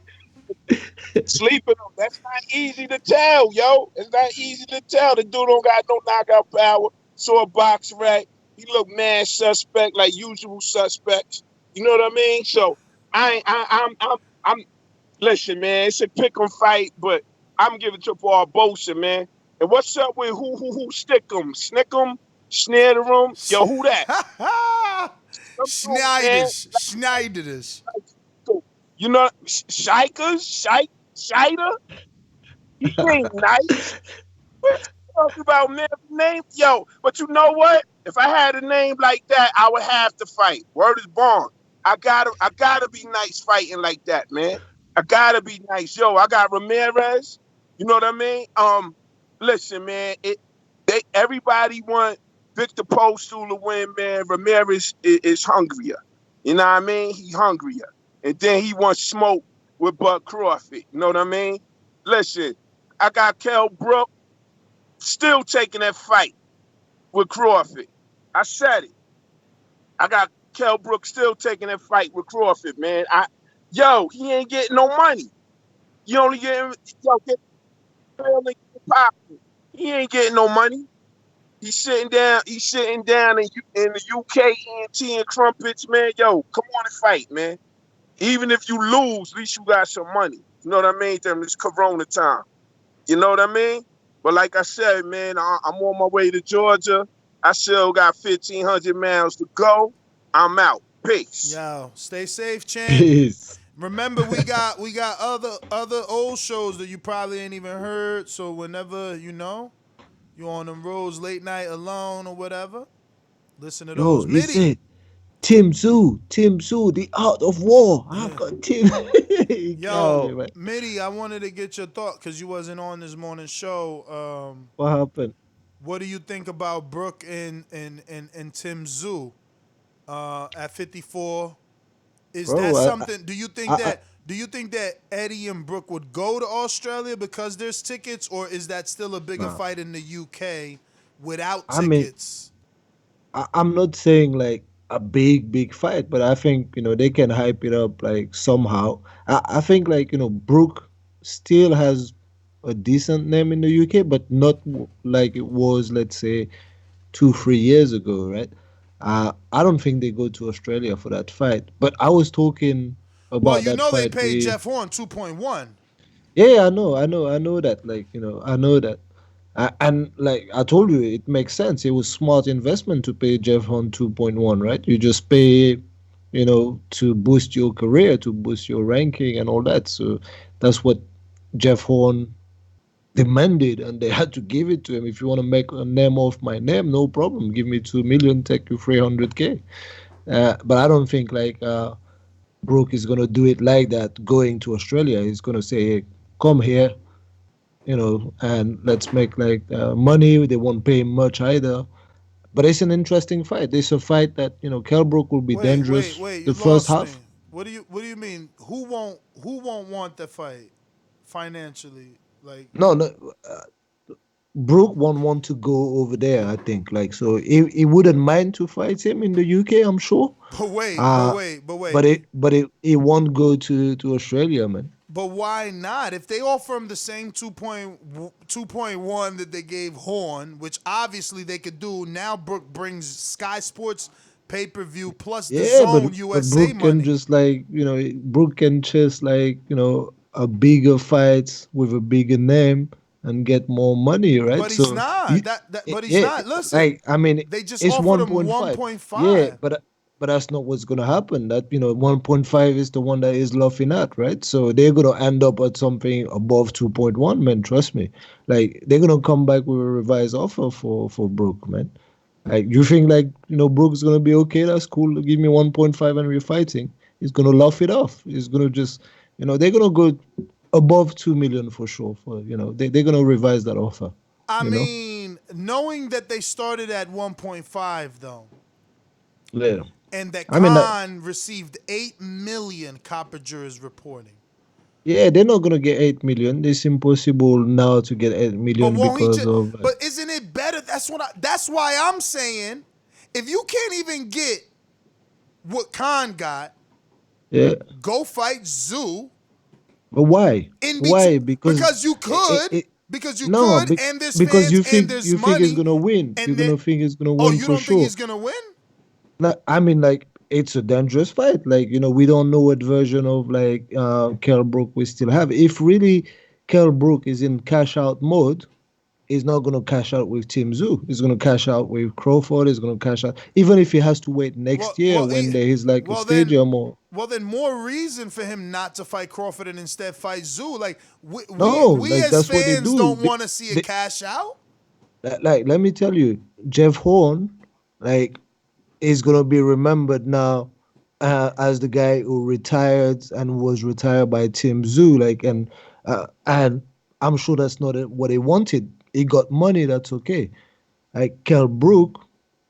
Sleeping him. That's not easy to tell, yo. It's not easy to tell. The dude don't got no knockout power. Saw a box rack. He look mad suspect, like usual suspects. You know what I mean? So I'm listen, man. It's a pick 'em fight, but I'm giving to Barboza, man. And what's up with who stick 'em, snick 'em, snare 'em? Yo, who that? Snijders. You know, Scheider? He ain't nice. What you talking about, man? Name, yo. But you know what? If I had a name like that, I would have to fight. Word is born. I gotta be nice fighting like that, man. I gotta be nice. Yo, I got Ramirez. You know what I mean? Listen, man. Everybody want Viktor Postol to win, man. Ramirez is hungrier. You know what I mean? He's hungrier. And then he wants smoke with Bud Crawford. You know what I mean? Listen, I got Kell Brook still taking that fight with Crawford. I said it. I got Kell Brook still taking that fight with Crawford, man. He ain't getting no money. You only get he ain't getting no money. He's sitting down in the UK ENT and crumpets, man. Yo, come on and fight, man. Even if you lose, at least you got some money. You know what I mean? Damn, it's Corona time. You know what I mean? But like I said, man, I'm on my way to Georgia. I still got 1,500 miles to go. I'm out. Peace. Yo, stay safe, champ. Peace. Remember, we got other old shows that you probably ain't even heard. So whenever you on them roads late night alone or whatever, listen to those. Listen, Tim Tszyu, the art of war. I've got Tim. Yo, Mitty, I wanted to get your thought because you wasn't on this morning show. What happened? What do you think about Brooke and Tim Tszyu at 54? Is that something? Do you think that Eddie and Brooke would go to Australia because there's tickets, or is that still a bigger fight in the UK without tickets? I'm not saying like a big fight, but I think they can hype it up like somehow. I think like Brooke still has a decent name in the UK, but not like it was, let's say, 2-3 years ago, right? I don't think they go to Australia for that fight. But I was talking about that fight. They paid Jeff Horn 2.1. Yeah, I know that. Like, I know that. And like I told you, it makes sense. It was smart investment to pay Jeff Horn 2.1, right? You just pay, to boost your career, to boost your ranking and all that. So that's what Jeff Horn demanded, and they had to give it to him. If you want to make a name off my name, no problem. Give me $2 million, take you $300K. But I don't think like Brooke is gonna do it like that. Going to Australia, he's gonna say, hey, "Come here, and let's make like money." They won't pay much either. But it's an interesting fight. It's a fight that Kell Brook will be dangerous. Wait, the first half. What do you mean? Who won't want the fight financially? Like no. Brooke won't want to go over there, I think. Like, so he wouldn't mind to fight him in the UK, I'm sure. But wait. But it won't go to Australia, man. But why not? If they offer him the same 2.1 that they gave Horn, which obviously they could do, now Brooke brings Sky Sports pay-per-view plus the Zone USA Brooke money. Can just like, Brooke can just like, a bigger fight with a bigger name and get more money, right? But he's not. But he's not. Listen, like, I mean, they just it's offered him 1.5. Yeah, but that's not what's gonna happen. That 1.5 is the one that is laughing at, right? So they're gonna end up at something above 2.1, man. Trust me. Like, they're gonna come back with a revised offer for Brooke, man. Like, you think like Brooke's gonna be okay? That's cool. Give me 1.5 and we're fighting. He's gonna laugh it off. He's gonna just they're gonna go above 2 million for sure. For they're gonna revise that offer. I mean, knowing that they started at 1.5 though, yeah, and that Khan received 8 million, Coppinger is reporting. Yeah, they're not gonna get 8 million. It's impossible now to get 8 million because of. But isn't it better? That's why I'm saying, if you can't even get what Khan got, go fight Tszyu. But why? Why? Because you could. And there's because fans you think and there's you money. think he's gonna win. You're gonna think he's gonna win for sure. Oh, you don't think he's gonna win? No, I mean, like, it's a dangerous fight. Like, we don't know what version of like Kell Brook we still have. If really Kell Brook is in cash out mode, he's not going to cash out with Team Zoo. He's going to cash out with Crawford. He's going to cash out, even if he has to wait next year when there is like a stadium or. Well, then more reason for him not to fight Crawford and instead fight Zoo. Like we like, as that's what they fans do. don't want to see a cash out. Like, let me tell you, Jeff Horn, like, is going to be remembered now as the guy who retired and was retired by Team Zoo. Like, and I'm sure that's not what he wanted. He got money, that's okay. Like, Kell Brook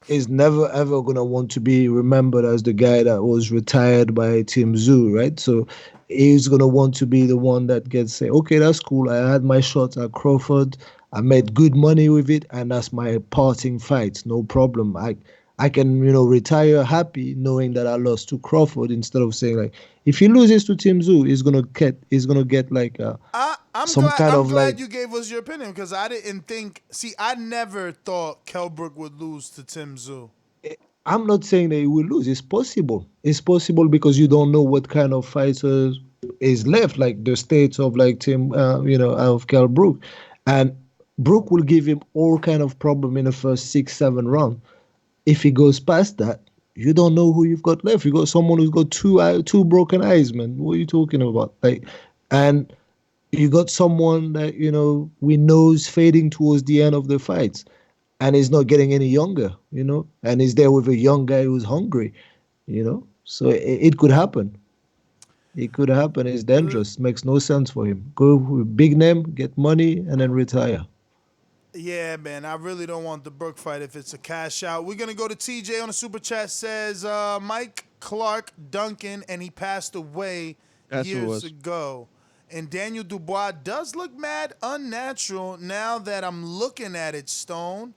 is never ever gonna want to be remembered as the guy that was retired by Team Zoo, right? So he's gonna want to be the one that gets say, okay, that's cool. I had my shot at Crawford. I made good money with it, and that's my parting fight. No problem. I can, retire happy knowing that I lost to Crawford instead of saying like, if he loses to Team Zoo, he's gonna get like I'm glad you gave us your opinion because I didn't think. See, I never thought Kell Brook would lose to Tim Zoo. I'm not saying that he will lose. It's possible. It's possible because you don't know what kind of fighter is left, like the state of like Tim, of Kell Brook, and Brook will give him all kind of problem in the first 6-7 rounds. If he goes past that, you don't know who you've got left. You got someone who's got two broken eyes, man. What are you talking about? Like, and you got someone that we know is fading towards the end of the fights, and he's not getting any younger, and he's there with a young guy who's hungry, So it could happen. It could happen. It's dangerous. Makes no sense for him. Go with big name, get money, and then retire. Yeah, man, I really don't want the Brook fight if it's a cash out. We're going to go to TJ on the Super Chat. Says Mike Clark Duncan, and he passed away years ago. And Daniel Dubois does look mad unnatural now that I'm looking at it, Stone.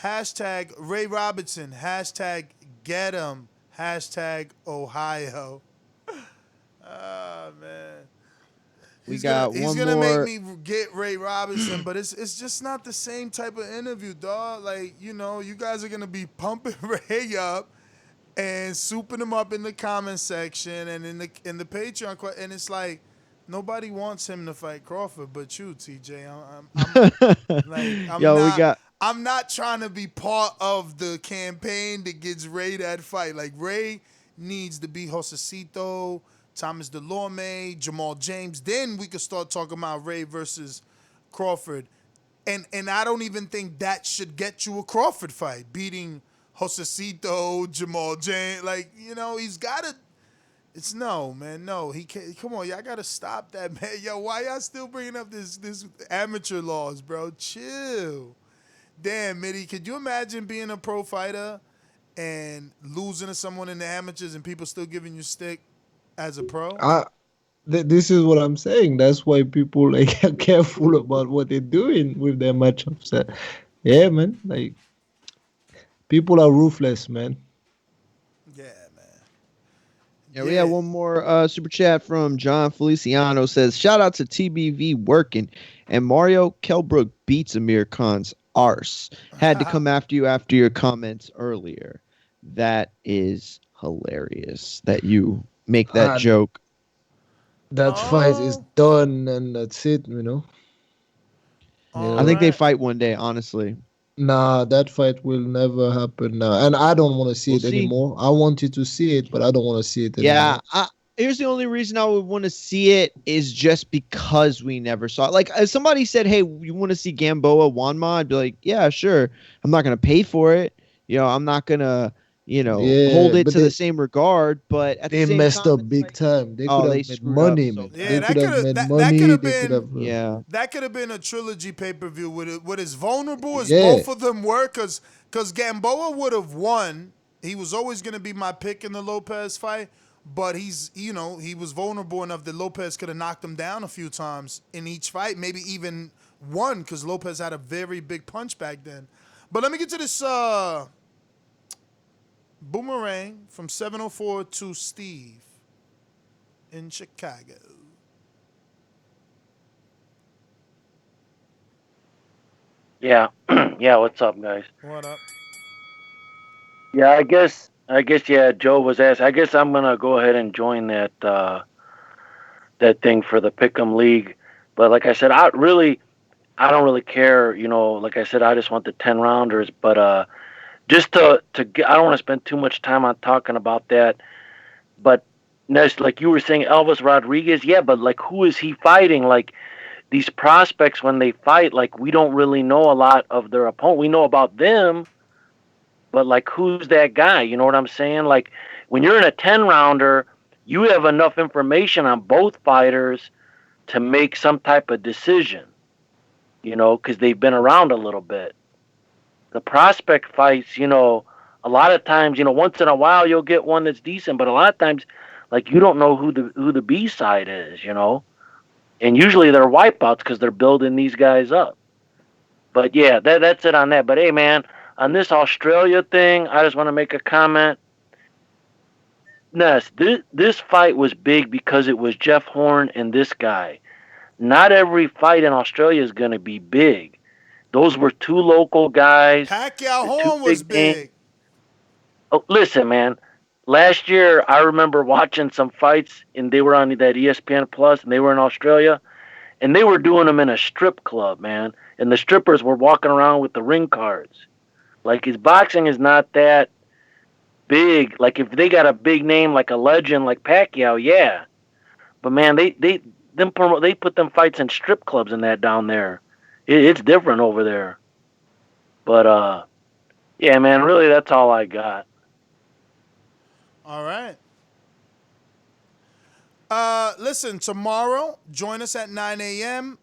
Hashtag Ray Robinson. Hashtag get him. Hashtag Ohio. Oh, man. He's gonna make me get Ray Robinson, but it's just not the same type of interview, dog. Like, you guys are gonna be pumping Ray up and souping him up in the comment section and in the Patreon, and it's like nobody wants him to fight Crawford, but you, TJ. I'm not trying to be part of the campaign that gets Ray that fight. Like, Ray needs to be Josecito, Thomas Delorme, Jamal James. Then we could start talking about Ray versus Crawford. And I don't even think that should get you a Crawford fight, beating Josecito, Jamal James. Like, he's got to. It's no, man, no. He can't. Come on, y'all got to stop that, man. Yo, why y'all still bringing up this amateur laws, bro? Chill. Damn, Mitty, could you imagine being a pro fighter and losing to someone in the amateurs and people still giving you stick as a pro? This is what I'm saying. That's why people are careful about what they're doing with their matchups. Yeah, man. Like, people are ruthless, man. Yeah, we have one more super chat from John Feliciano. Says, shout out to TBV working. And Mario Kell Brook beats Amir Khan's arse. Had to come after you after your comments earlier. That is hilarious that you make that joke. That fight is done and that's it, I think they fight one day, honestly. Nah, that fight will never happen now. And I don't want to see it anymore. I wanted to see it, but I don't want to see it anymore. Yeah, here's the only reason I would want to see it is just because we never saw it. Like, if somebody said, hey, you want to see Gamboa Wanma? I'd be like, yeah, sure. I'm not going to pay for it. I'm not going to, hold it to the same regard. But at the same time, they messed up big time. They could have made money, man. Yeah, they could have made money. That could have been a trilogy pay-per-view with as vulnerable as both of them were, because Gamboa would have won. He was always going to be my pick in the Lopez fight, but he was vulnerable enough that Lopez could have knocked him down a few times in each fight, maybe even won, because Lopez had a very big punch back then. But let me get to this boomerang from 704 to Steve in Chicago. Yeah. Yeah, what's up, guys? What up? Yeah, I guess yeah, Joe was asked. I guess I'm gonna go ahead and join that thing for the Pick'em League. But like I said, I don't really care. Like I said, I just want the 10 rounders. But just to get, I don't want to spend too much time on talking about that. But Ness, like you were saying, Elvis Rodriguez, yeah, but like who is he fighting? Like these prospects when they fight, like we don't really know a lot of their opponent. We know about them, but like who's that guy? You know what I'm saying? Like when you're in a 10 rounder, you have enough information on both fighters to make some type of decision, because they've been around a little bit. The prospect fights, a lot of times, once in a while you'll get one that's decent, but a lot of times, like you don't know who the B side is, and usually they're wipeouts because they're building these guys up. But yeah, that's it on that. But hey, man, on this Australia thing, I just want to make a comment. Ness, this fight was big because it was Jeff Horn and this guy. Not every fight in Australia is going to be big. Those were two local guys. Pacquiao Horn was big. Oh, listen, man. Last year, I remember watching some fights, and they were on that ESPN Plus, and they were in Australia, and they were doing them in a strip club, man. And the strippers were walking around with the ring cards. Like, his boxing is not that big. Like, if they got a big name like a legend like Pacquiao, yeah. But, man, they put them fights in strip clubs and that down there. It's different over there. But, yeah, man, really, that's all I got. All right. Listen, tomorrow, join us at 9 a.m.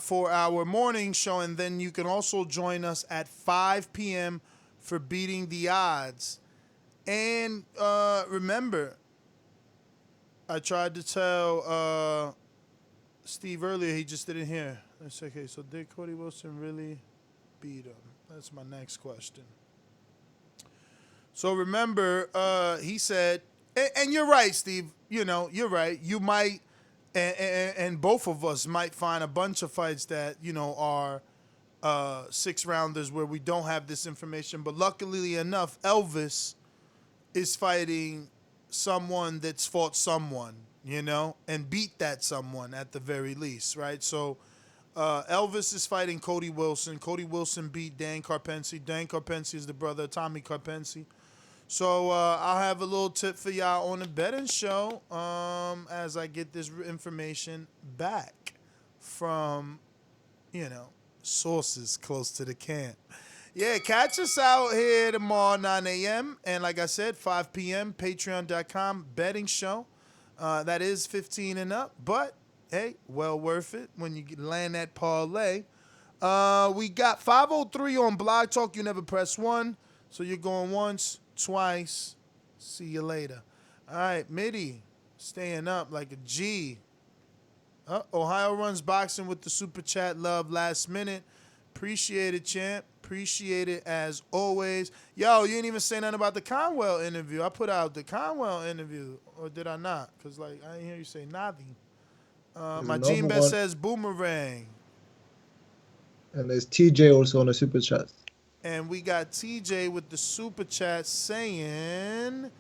For our morning show, and then you can also join us at 5 p.m. for Beating the Odds. And remember, I tried to tell Steve earlier, he just didn't hear. That's okay. So did Cody Wilson really beat him? That's my next question. So remember, he said, and you're right, Steve. You're right. You might, and both of us might find a bunch of fights that are 6-rounders where we don't have this information. But luckily enough, Elvis is fighting someone that's fought someone, and beat that someone at the very least, right? So Elvis is fighting Cody Wilson. Cody Wilson beat Dan Carpence. Dan Carpence is the brother of Tommy Carpence. So I'll have a little tip for y'all on the betting show as I get this information back from, sources close to the camp. Yeah, catch us out here tomorrow, 9 a.m. And like I said, 5 p.m., patreon.com, betting show. That is 15 and up, but, hey, well worth it when you land that parlay. We got 503 on Blog Talk. You never press 1, so you're going once, twice. See you later. All right, Mitty, staying up like a G. Ohio runs boxing with the super chat. Love last minute. Appreciate it, champ. Appreciate it as always. Yo, you didn't even say nothing about the Conwell interview. I put out the Conwell interview, or did I not? Because, I didn't hear you say nothing. My Gene Bet says boomerang. And there's TJ also on the super chat. And we got TJ with the super chat saying,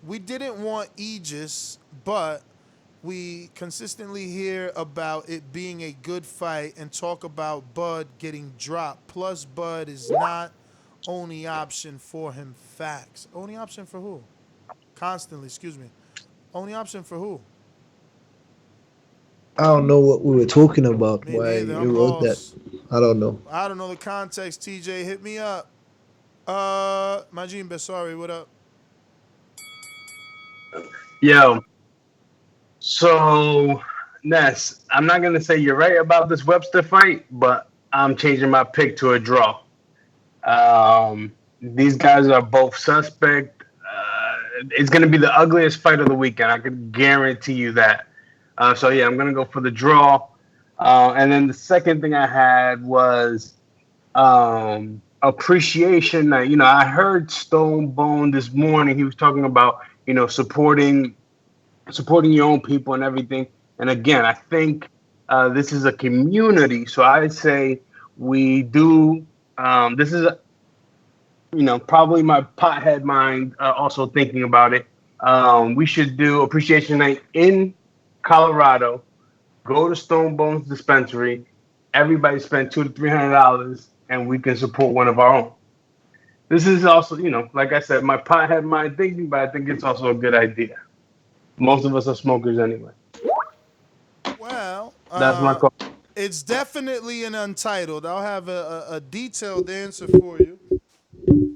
we didn't want Aegis, but we consistently hear about it being a good fight and talk about Bud getting dropped. Plus, Bud is not only option for him. Facts. Only option for who? Constantly, excuse me. Only option for who? I don't know what we were talking about. Me Why neither. you I'm wrote lost. that? I don't know. I don't know the context. TJ, hit me up. Majin Besari, what up? Yo. So, Ness, I'm not going to say you're right about this Webster fight, but I'm changing my pick to a draw. These guys are both suspect. It's going to be the ugliest fight of the weekend. I can guarantee you that. So, yeah, I'm going to go for the draw. And then the second thing I had was appreciation. I heard Stone Bone this morning. He was talking about, supporting your own people and everything. And again, I think this is a community. So I'd say we do. This is, probably my pothead mind also thinking about it. We should do Appreciation Night in Colorado. Go to Stone Bones Dispensary everybody spend $200 to $300, and we can support one of our own. This is also, like I said, my pot had my thinking, but I think it's also a good idea. Most of us are smokers anyway. Well, That's my call. it's definitely an Untitled. I'll have a detailed answer for you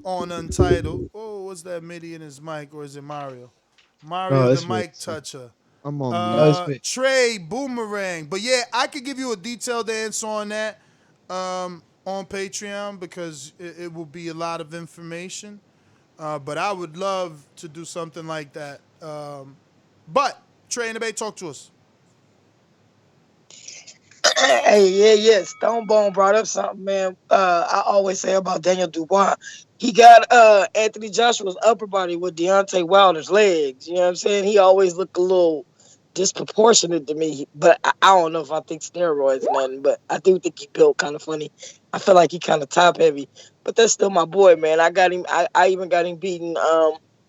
on Untitled. Oh, what's that MIDI in his mic, or is it Mario? Mario, No, the it's me. mic toucher. I'm on That's me. Trey Boomerang. But yeah, I could give you a detailed answer on that on Patreon because it will be a lot of information. But I would love to do something like that. But Trey and the Bay, talk to us. Hey, Stonebone brought up something, man. I always say about Daniel Dubois. He got Anthony Joshua's upper body with Deontay Wilder's legs. You know what I'm saying? He always looked a little disproportionate to me. But I don't know if I think steroids or nothing, but I do think he built kind of funny. I feel like he kind of top heavy. But that's still my boy, man. I got him. I even got him beating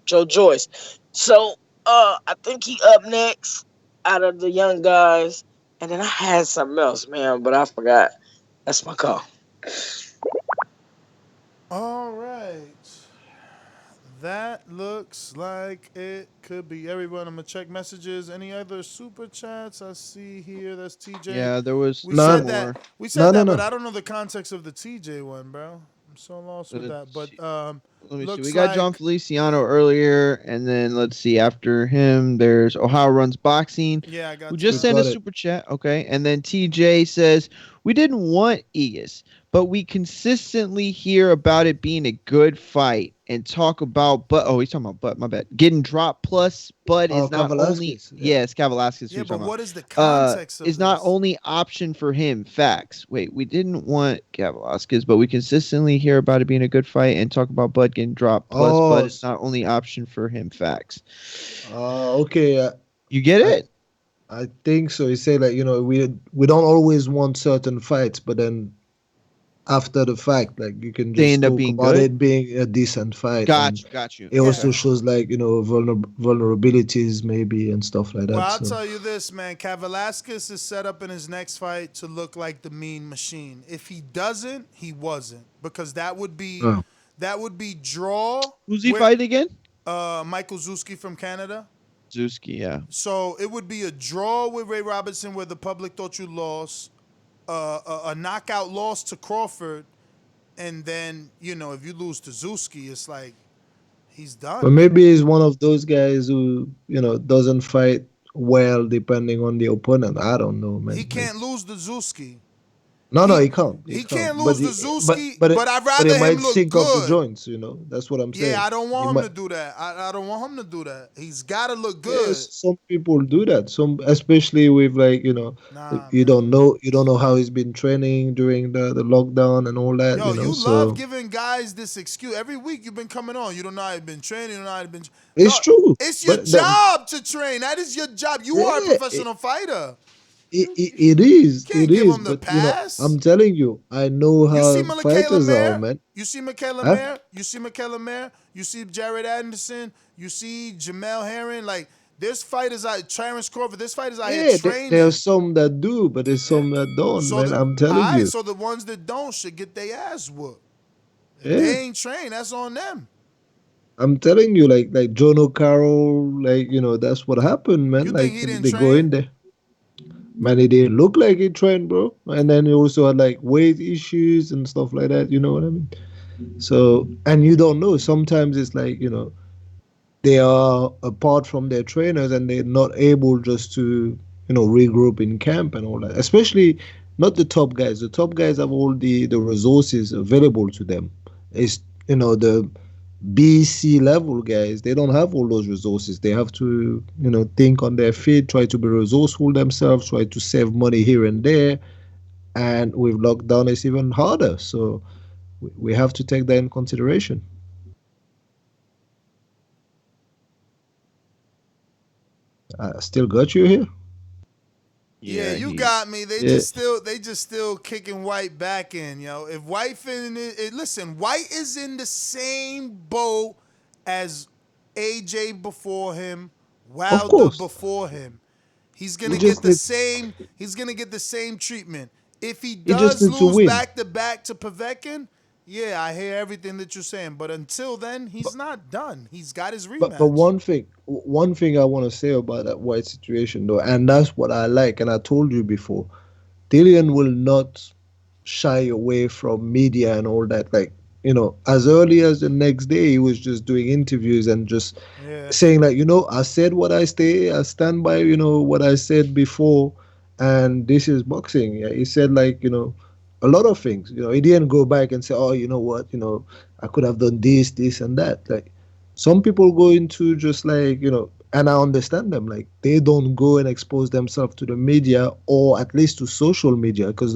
Joe Joyce. So I think he up next out of the young guys. And then I had something else, man, but I forgot. That's my call. All right. That looks like it could be everyone. I'm going to check messages. Any other super chats I see here? That's TJ. Yeah, there was We said more. that. We said that, but I don't know the context of the TJ one, bro. I'm so lost with that. But let me see. We got John Feliciano earlier, and then let's see. After him, there's Ohio Runs Boxing. Yeah, I got. Who just sent a super chat? Okay, and then TJ says we didn't want Egas, but we consistently hear about it being a good fight and talk about. But he's talking about Bud. My bad. Getting dropped plus Bud is not only. It's Kavalaskis. Yeah, but what is the context of is not only option for him. Facts. Wait, we didn't want Kavalaskis, but we consistently hear about it being a good fight and talk about Bud getting dropped plus Bud is not only option for him. Facts. Okay. You get it? I think so. You say like we don't always want certain fights, but then after the fact, like you can just talk about it being a decent fight. Got you. It also shows like vulnerabilities maybe and stuff like that. Well, I'll tell you this, man. Kavalaskis is set up in his next fight to look like the Mean Machine. If he doesn't, he wasn't, because that would be draw. Who's he fighting again? Michael Zuski from Canada. Zuski, yeah. So it would be a draw with Ray Robinson where the public thought you lost, a knockout loss to Crawford, and then, if you lose to Zuski, it's like he's done. But maybe he's one of those guys who, doesn't fight well depending on the opponent. I don't know, man. He can't lose to Zuski. No, he can't. He can't lose to Zuski, but I'd rather he him might look sync good. up the joints, That's what I'm saying. Yeah, I don't want him to do that. I don't want him to do that. He's got to look good. Yes, some people do that. Some, especially with like, you don't know how he's been training during the lockdown and all that. Yo, you so love giving guys this excuse. Every week you've been coming on. You don't know how you've been training. You don't know how you've been. It's true. It's your job to train. That is your job. You are a professional fighter. It is. Can't give him the pass. I'm telling you, I know how fighters are, man. You see Michaela Mayer? You see Michaela Mayer? You see Jared Anderson? You see Jamel Herring? Like, there's fighters out, Terrence Crawford, there's fighters out here training. There's some that do, but there's some that don't, man. I'm telling you. So the ones that don't should get their ass whooped. If they ain't trained, that's on them. I'm telling you, like John O'Carroll, that's what happened, man. You like think he didn't they train? go in there. Man, it didn't look like he trained, bro. And then he also had like weight issues and stuff like that. You know what I mean? So, and you don't know. Sometimes it's like, they are apart from their trainers and they're not able just to, regroup in camp and all that. Especially not the top guys. The top guys have all the resources available to them. It's, the B, C level guys, they don't have all those resources. They have to, think on their feet, try to be resourceful themselves, try to save money here and there. And with lockdown, it's even harder. So we have to take that in consideration. I still got you here? Yeah, you got me. They just still kicking White back in, yo. If White listen, White is in the same boat as AJ before him, Wilder before him. He's gonna get the same. He's gonna get the same treatment. If he He just does needs to lose win. back-to-back to Povetkin, yeah, I hear everything that you're saying. But until then, he's not done. He's got his rematch. But one thing I want to say about that White situation though, and that's what I like, and I told you before, Dillian will not shy away from media and all that. Like, as early as the next day, he was just doing interviews and just saying like, I said what I stand by, what I said before, and this is boxing. Yeah, he said like, a lot of things. He didn't go back and say, oh, you know what, I could have done this, and that. Like, some people go into just like, and I understand them. Like, they don't go and expose themselves to the media, or at least to social media, because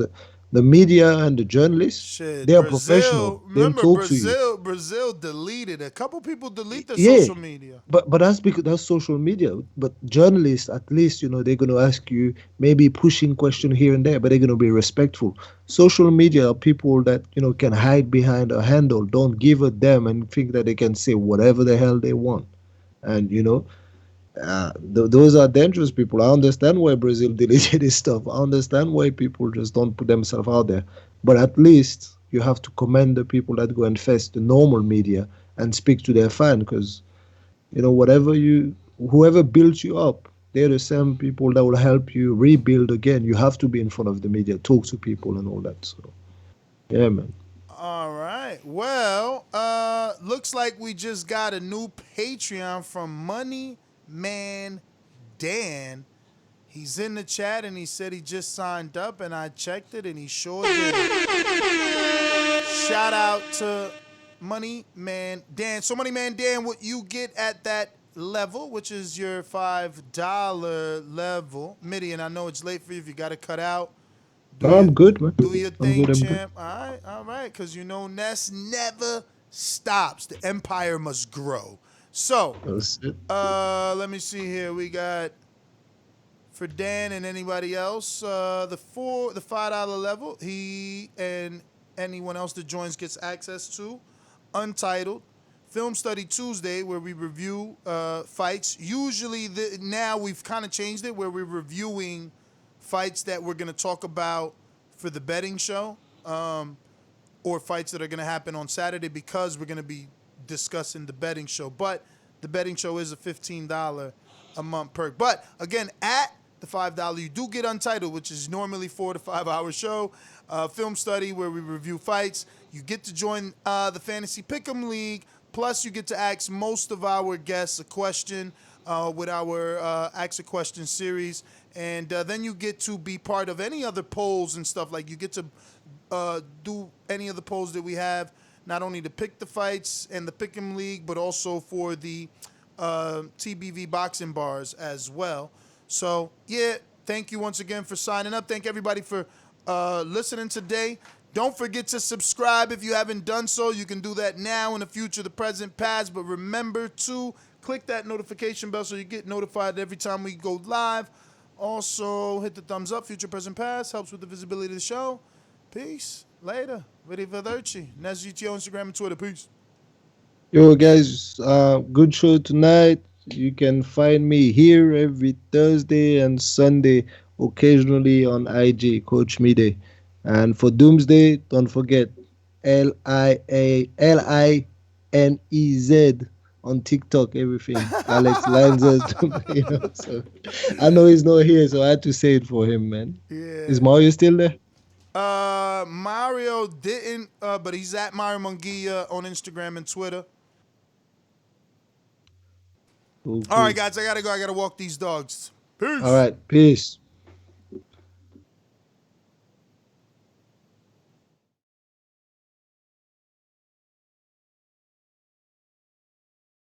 the media and the journalists, they are professional. They'll talk to you. Brazil deleted. A couple people delete their Yeah, social media. but that's because that's social media. But journalists, at least, they're gonna ask you maybe pushing question here and there, but they're gonna be respectful. Social media are people that can hide behind a handle, don't give a damn, and think that they can say whatever the hell they want. And those are dangerous people. I understand why Brazil deleted this stuff. I understand why people just don't put themselves out there. But at least you have to commend the people that go and face the normal media and speak to their fan, because whoever built you up, they're the same people that will help you rebuild again. You have to be in front of the media, talk to people and all that. So yeah, man. All right. Well, looks like we just got a new Patreon from Money Man Dan. He's in the chat and he said he just signed up, and I checked it and he sure did. Shout out to Money Man Dan. So Money Man Dan, what you get at that level, which is your $5 level. Midian, I know it's late for you if you got to cut out. I'm good, man. Do your thing, I'm champ. All right, because Ness never stops. The empire must grow. So, let me see here. We got, for Dan and anybody else, the $5 level, he and anyone else that joins gets access to Untitled Film Study Tuesday, where we review fights. Usually, now we've kind of changed it, where we're reviewing fights that we're going to talk about for the betting show, or fights that are going to happen on Saturday, because we're going to be discussing the betting show. But the betting show is a $15 a month perk. But again, at the $5, you do get Untitled, which is normally 4 to 5 hour show. Film Study, where we review fights. You get to join the Fantasy Pick'em League. Plus, you get to ask most of our guests a question with our Ask a Question series. And then you get to be part of any other polls and stuff. Like, you get to do any of the polls that we have, not only to pick the fights and the Pick'em League, but also for the TBV boxing bars as well. So, yeah, thank you once again for signing up. Thank everybody for listening today. Don't forget to subscribe if you haven't done so. You can do that now, in the future, the present, past. But remember to click that notification bell so you get notified every time we go live. Also, hit the thumbs up, future, present, past. Helps with the visibility of the show. Peace. Later. Vendetti. Next GTO, Instagram, and Twitter. Peace. Yo, guys, good show tonight. You can find me here every Thursday and Sunday, occasionally on IG, Coach Mide. And for Doomsday, don't forget LINEZ on TikTok, everything. Alex Lanzas, So I know he's not here, so I had to say it for him, man. Yeah. Is Mario still there? Mario didn't, but he's at Mario Munguia on Instagram and Twitter. Cool. All right, guys, I gotta go. I gotta walk these dogs. Peace. All right, peace.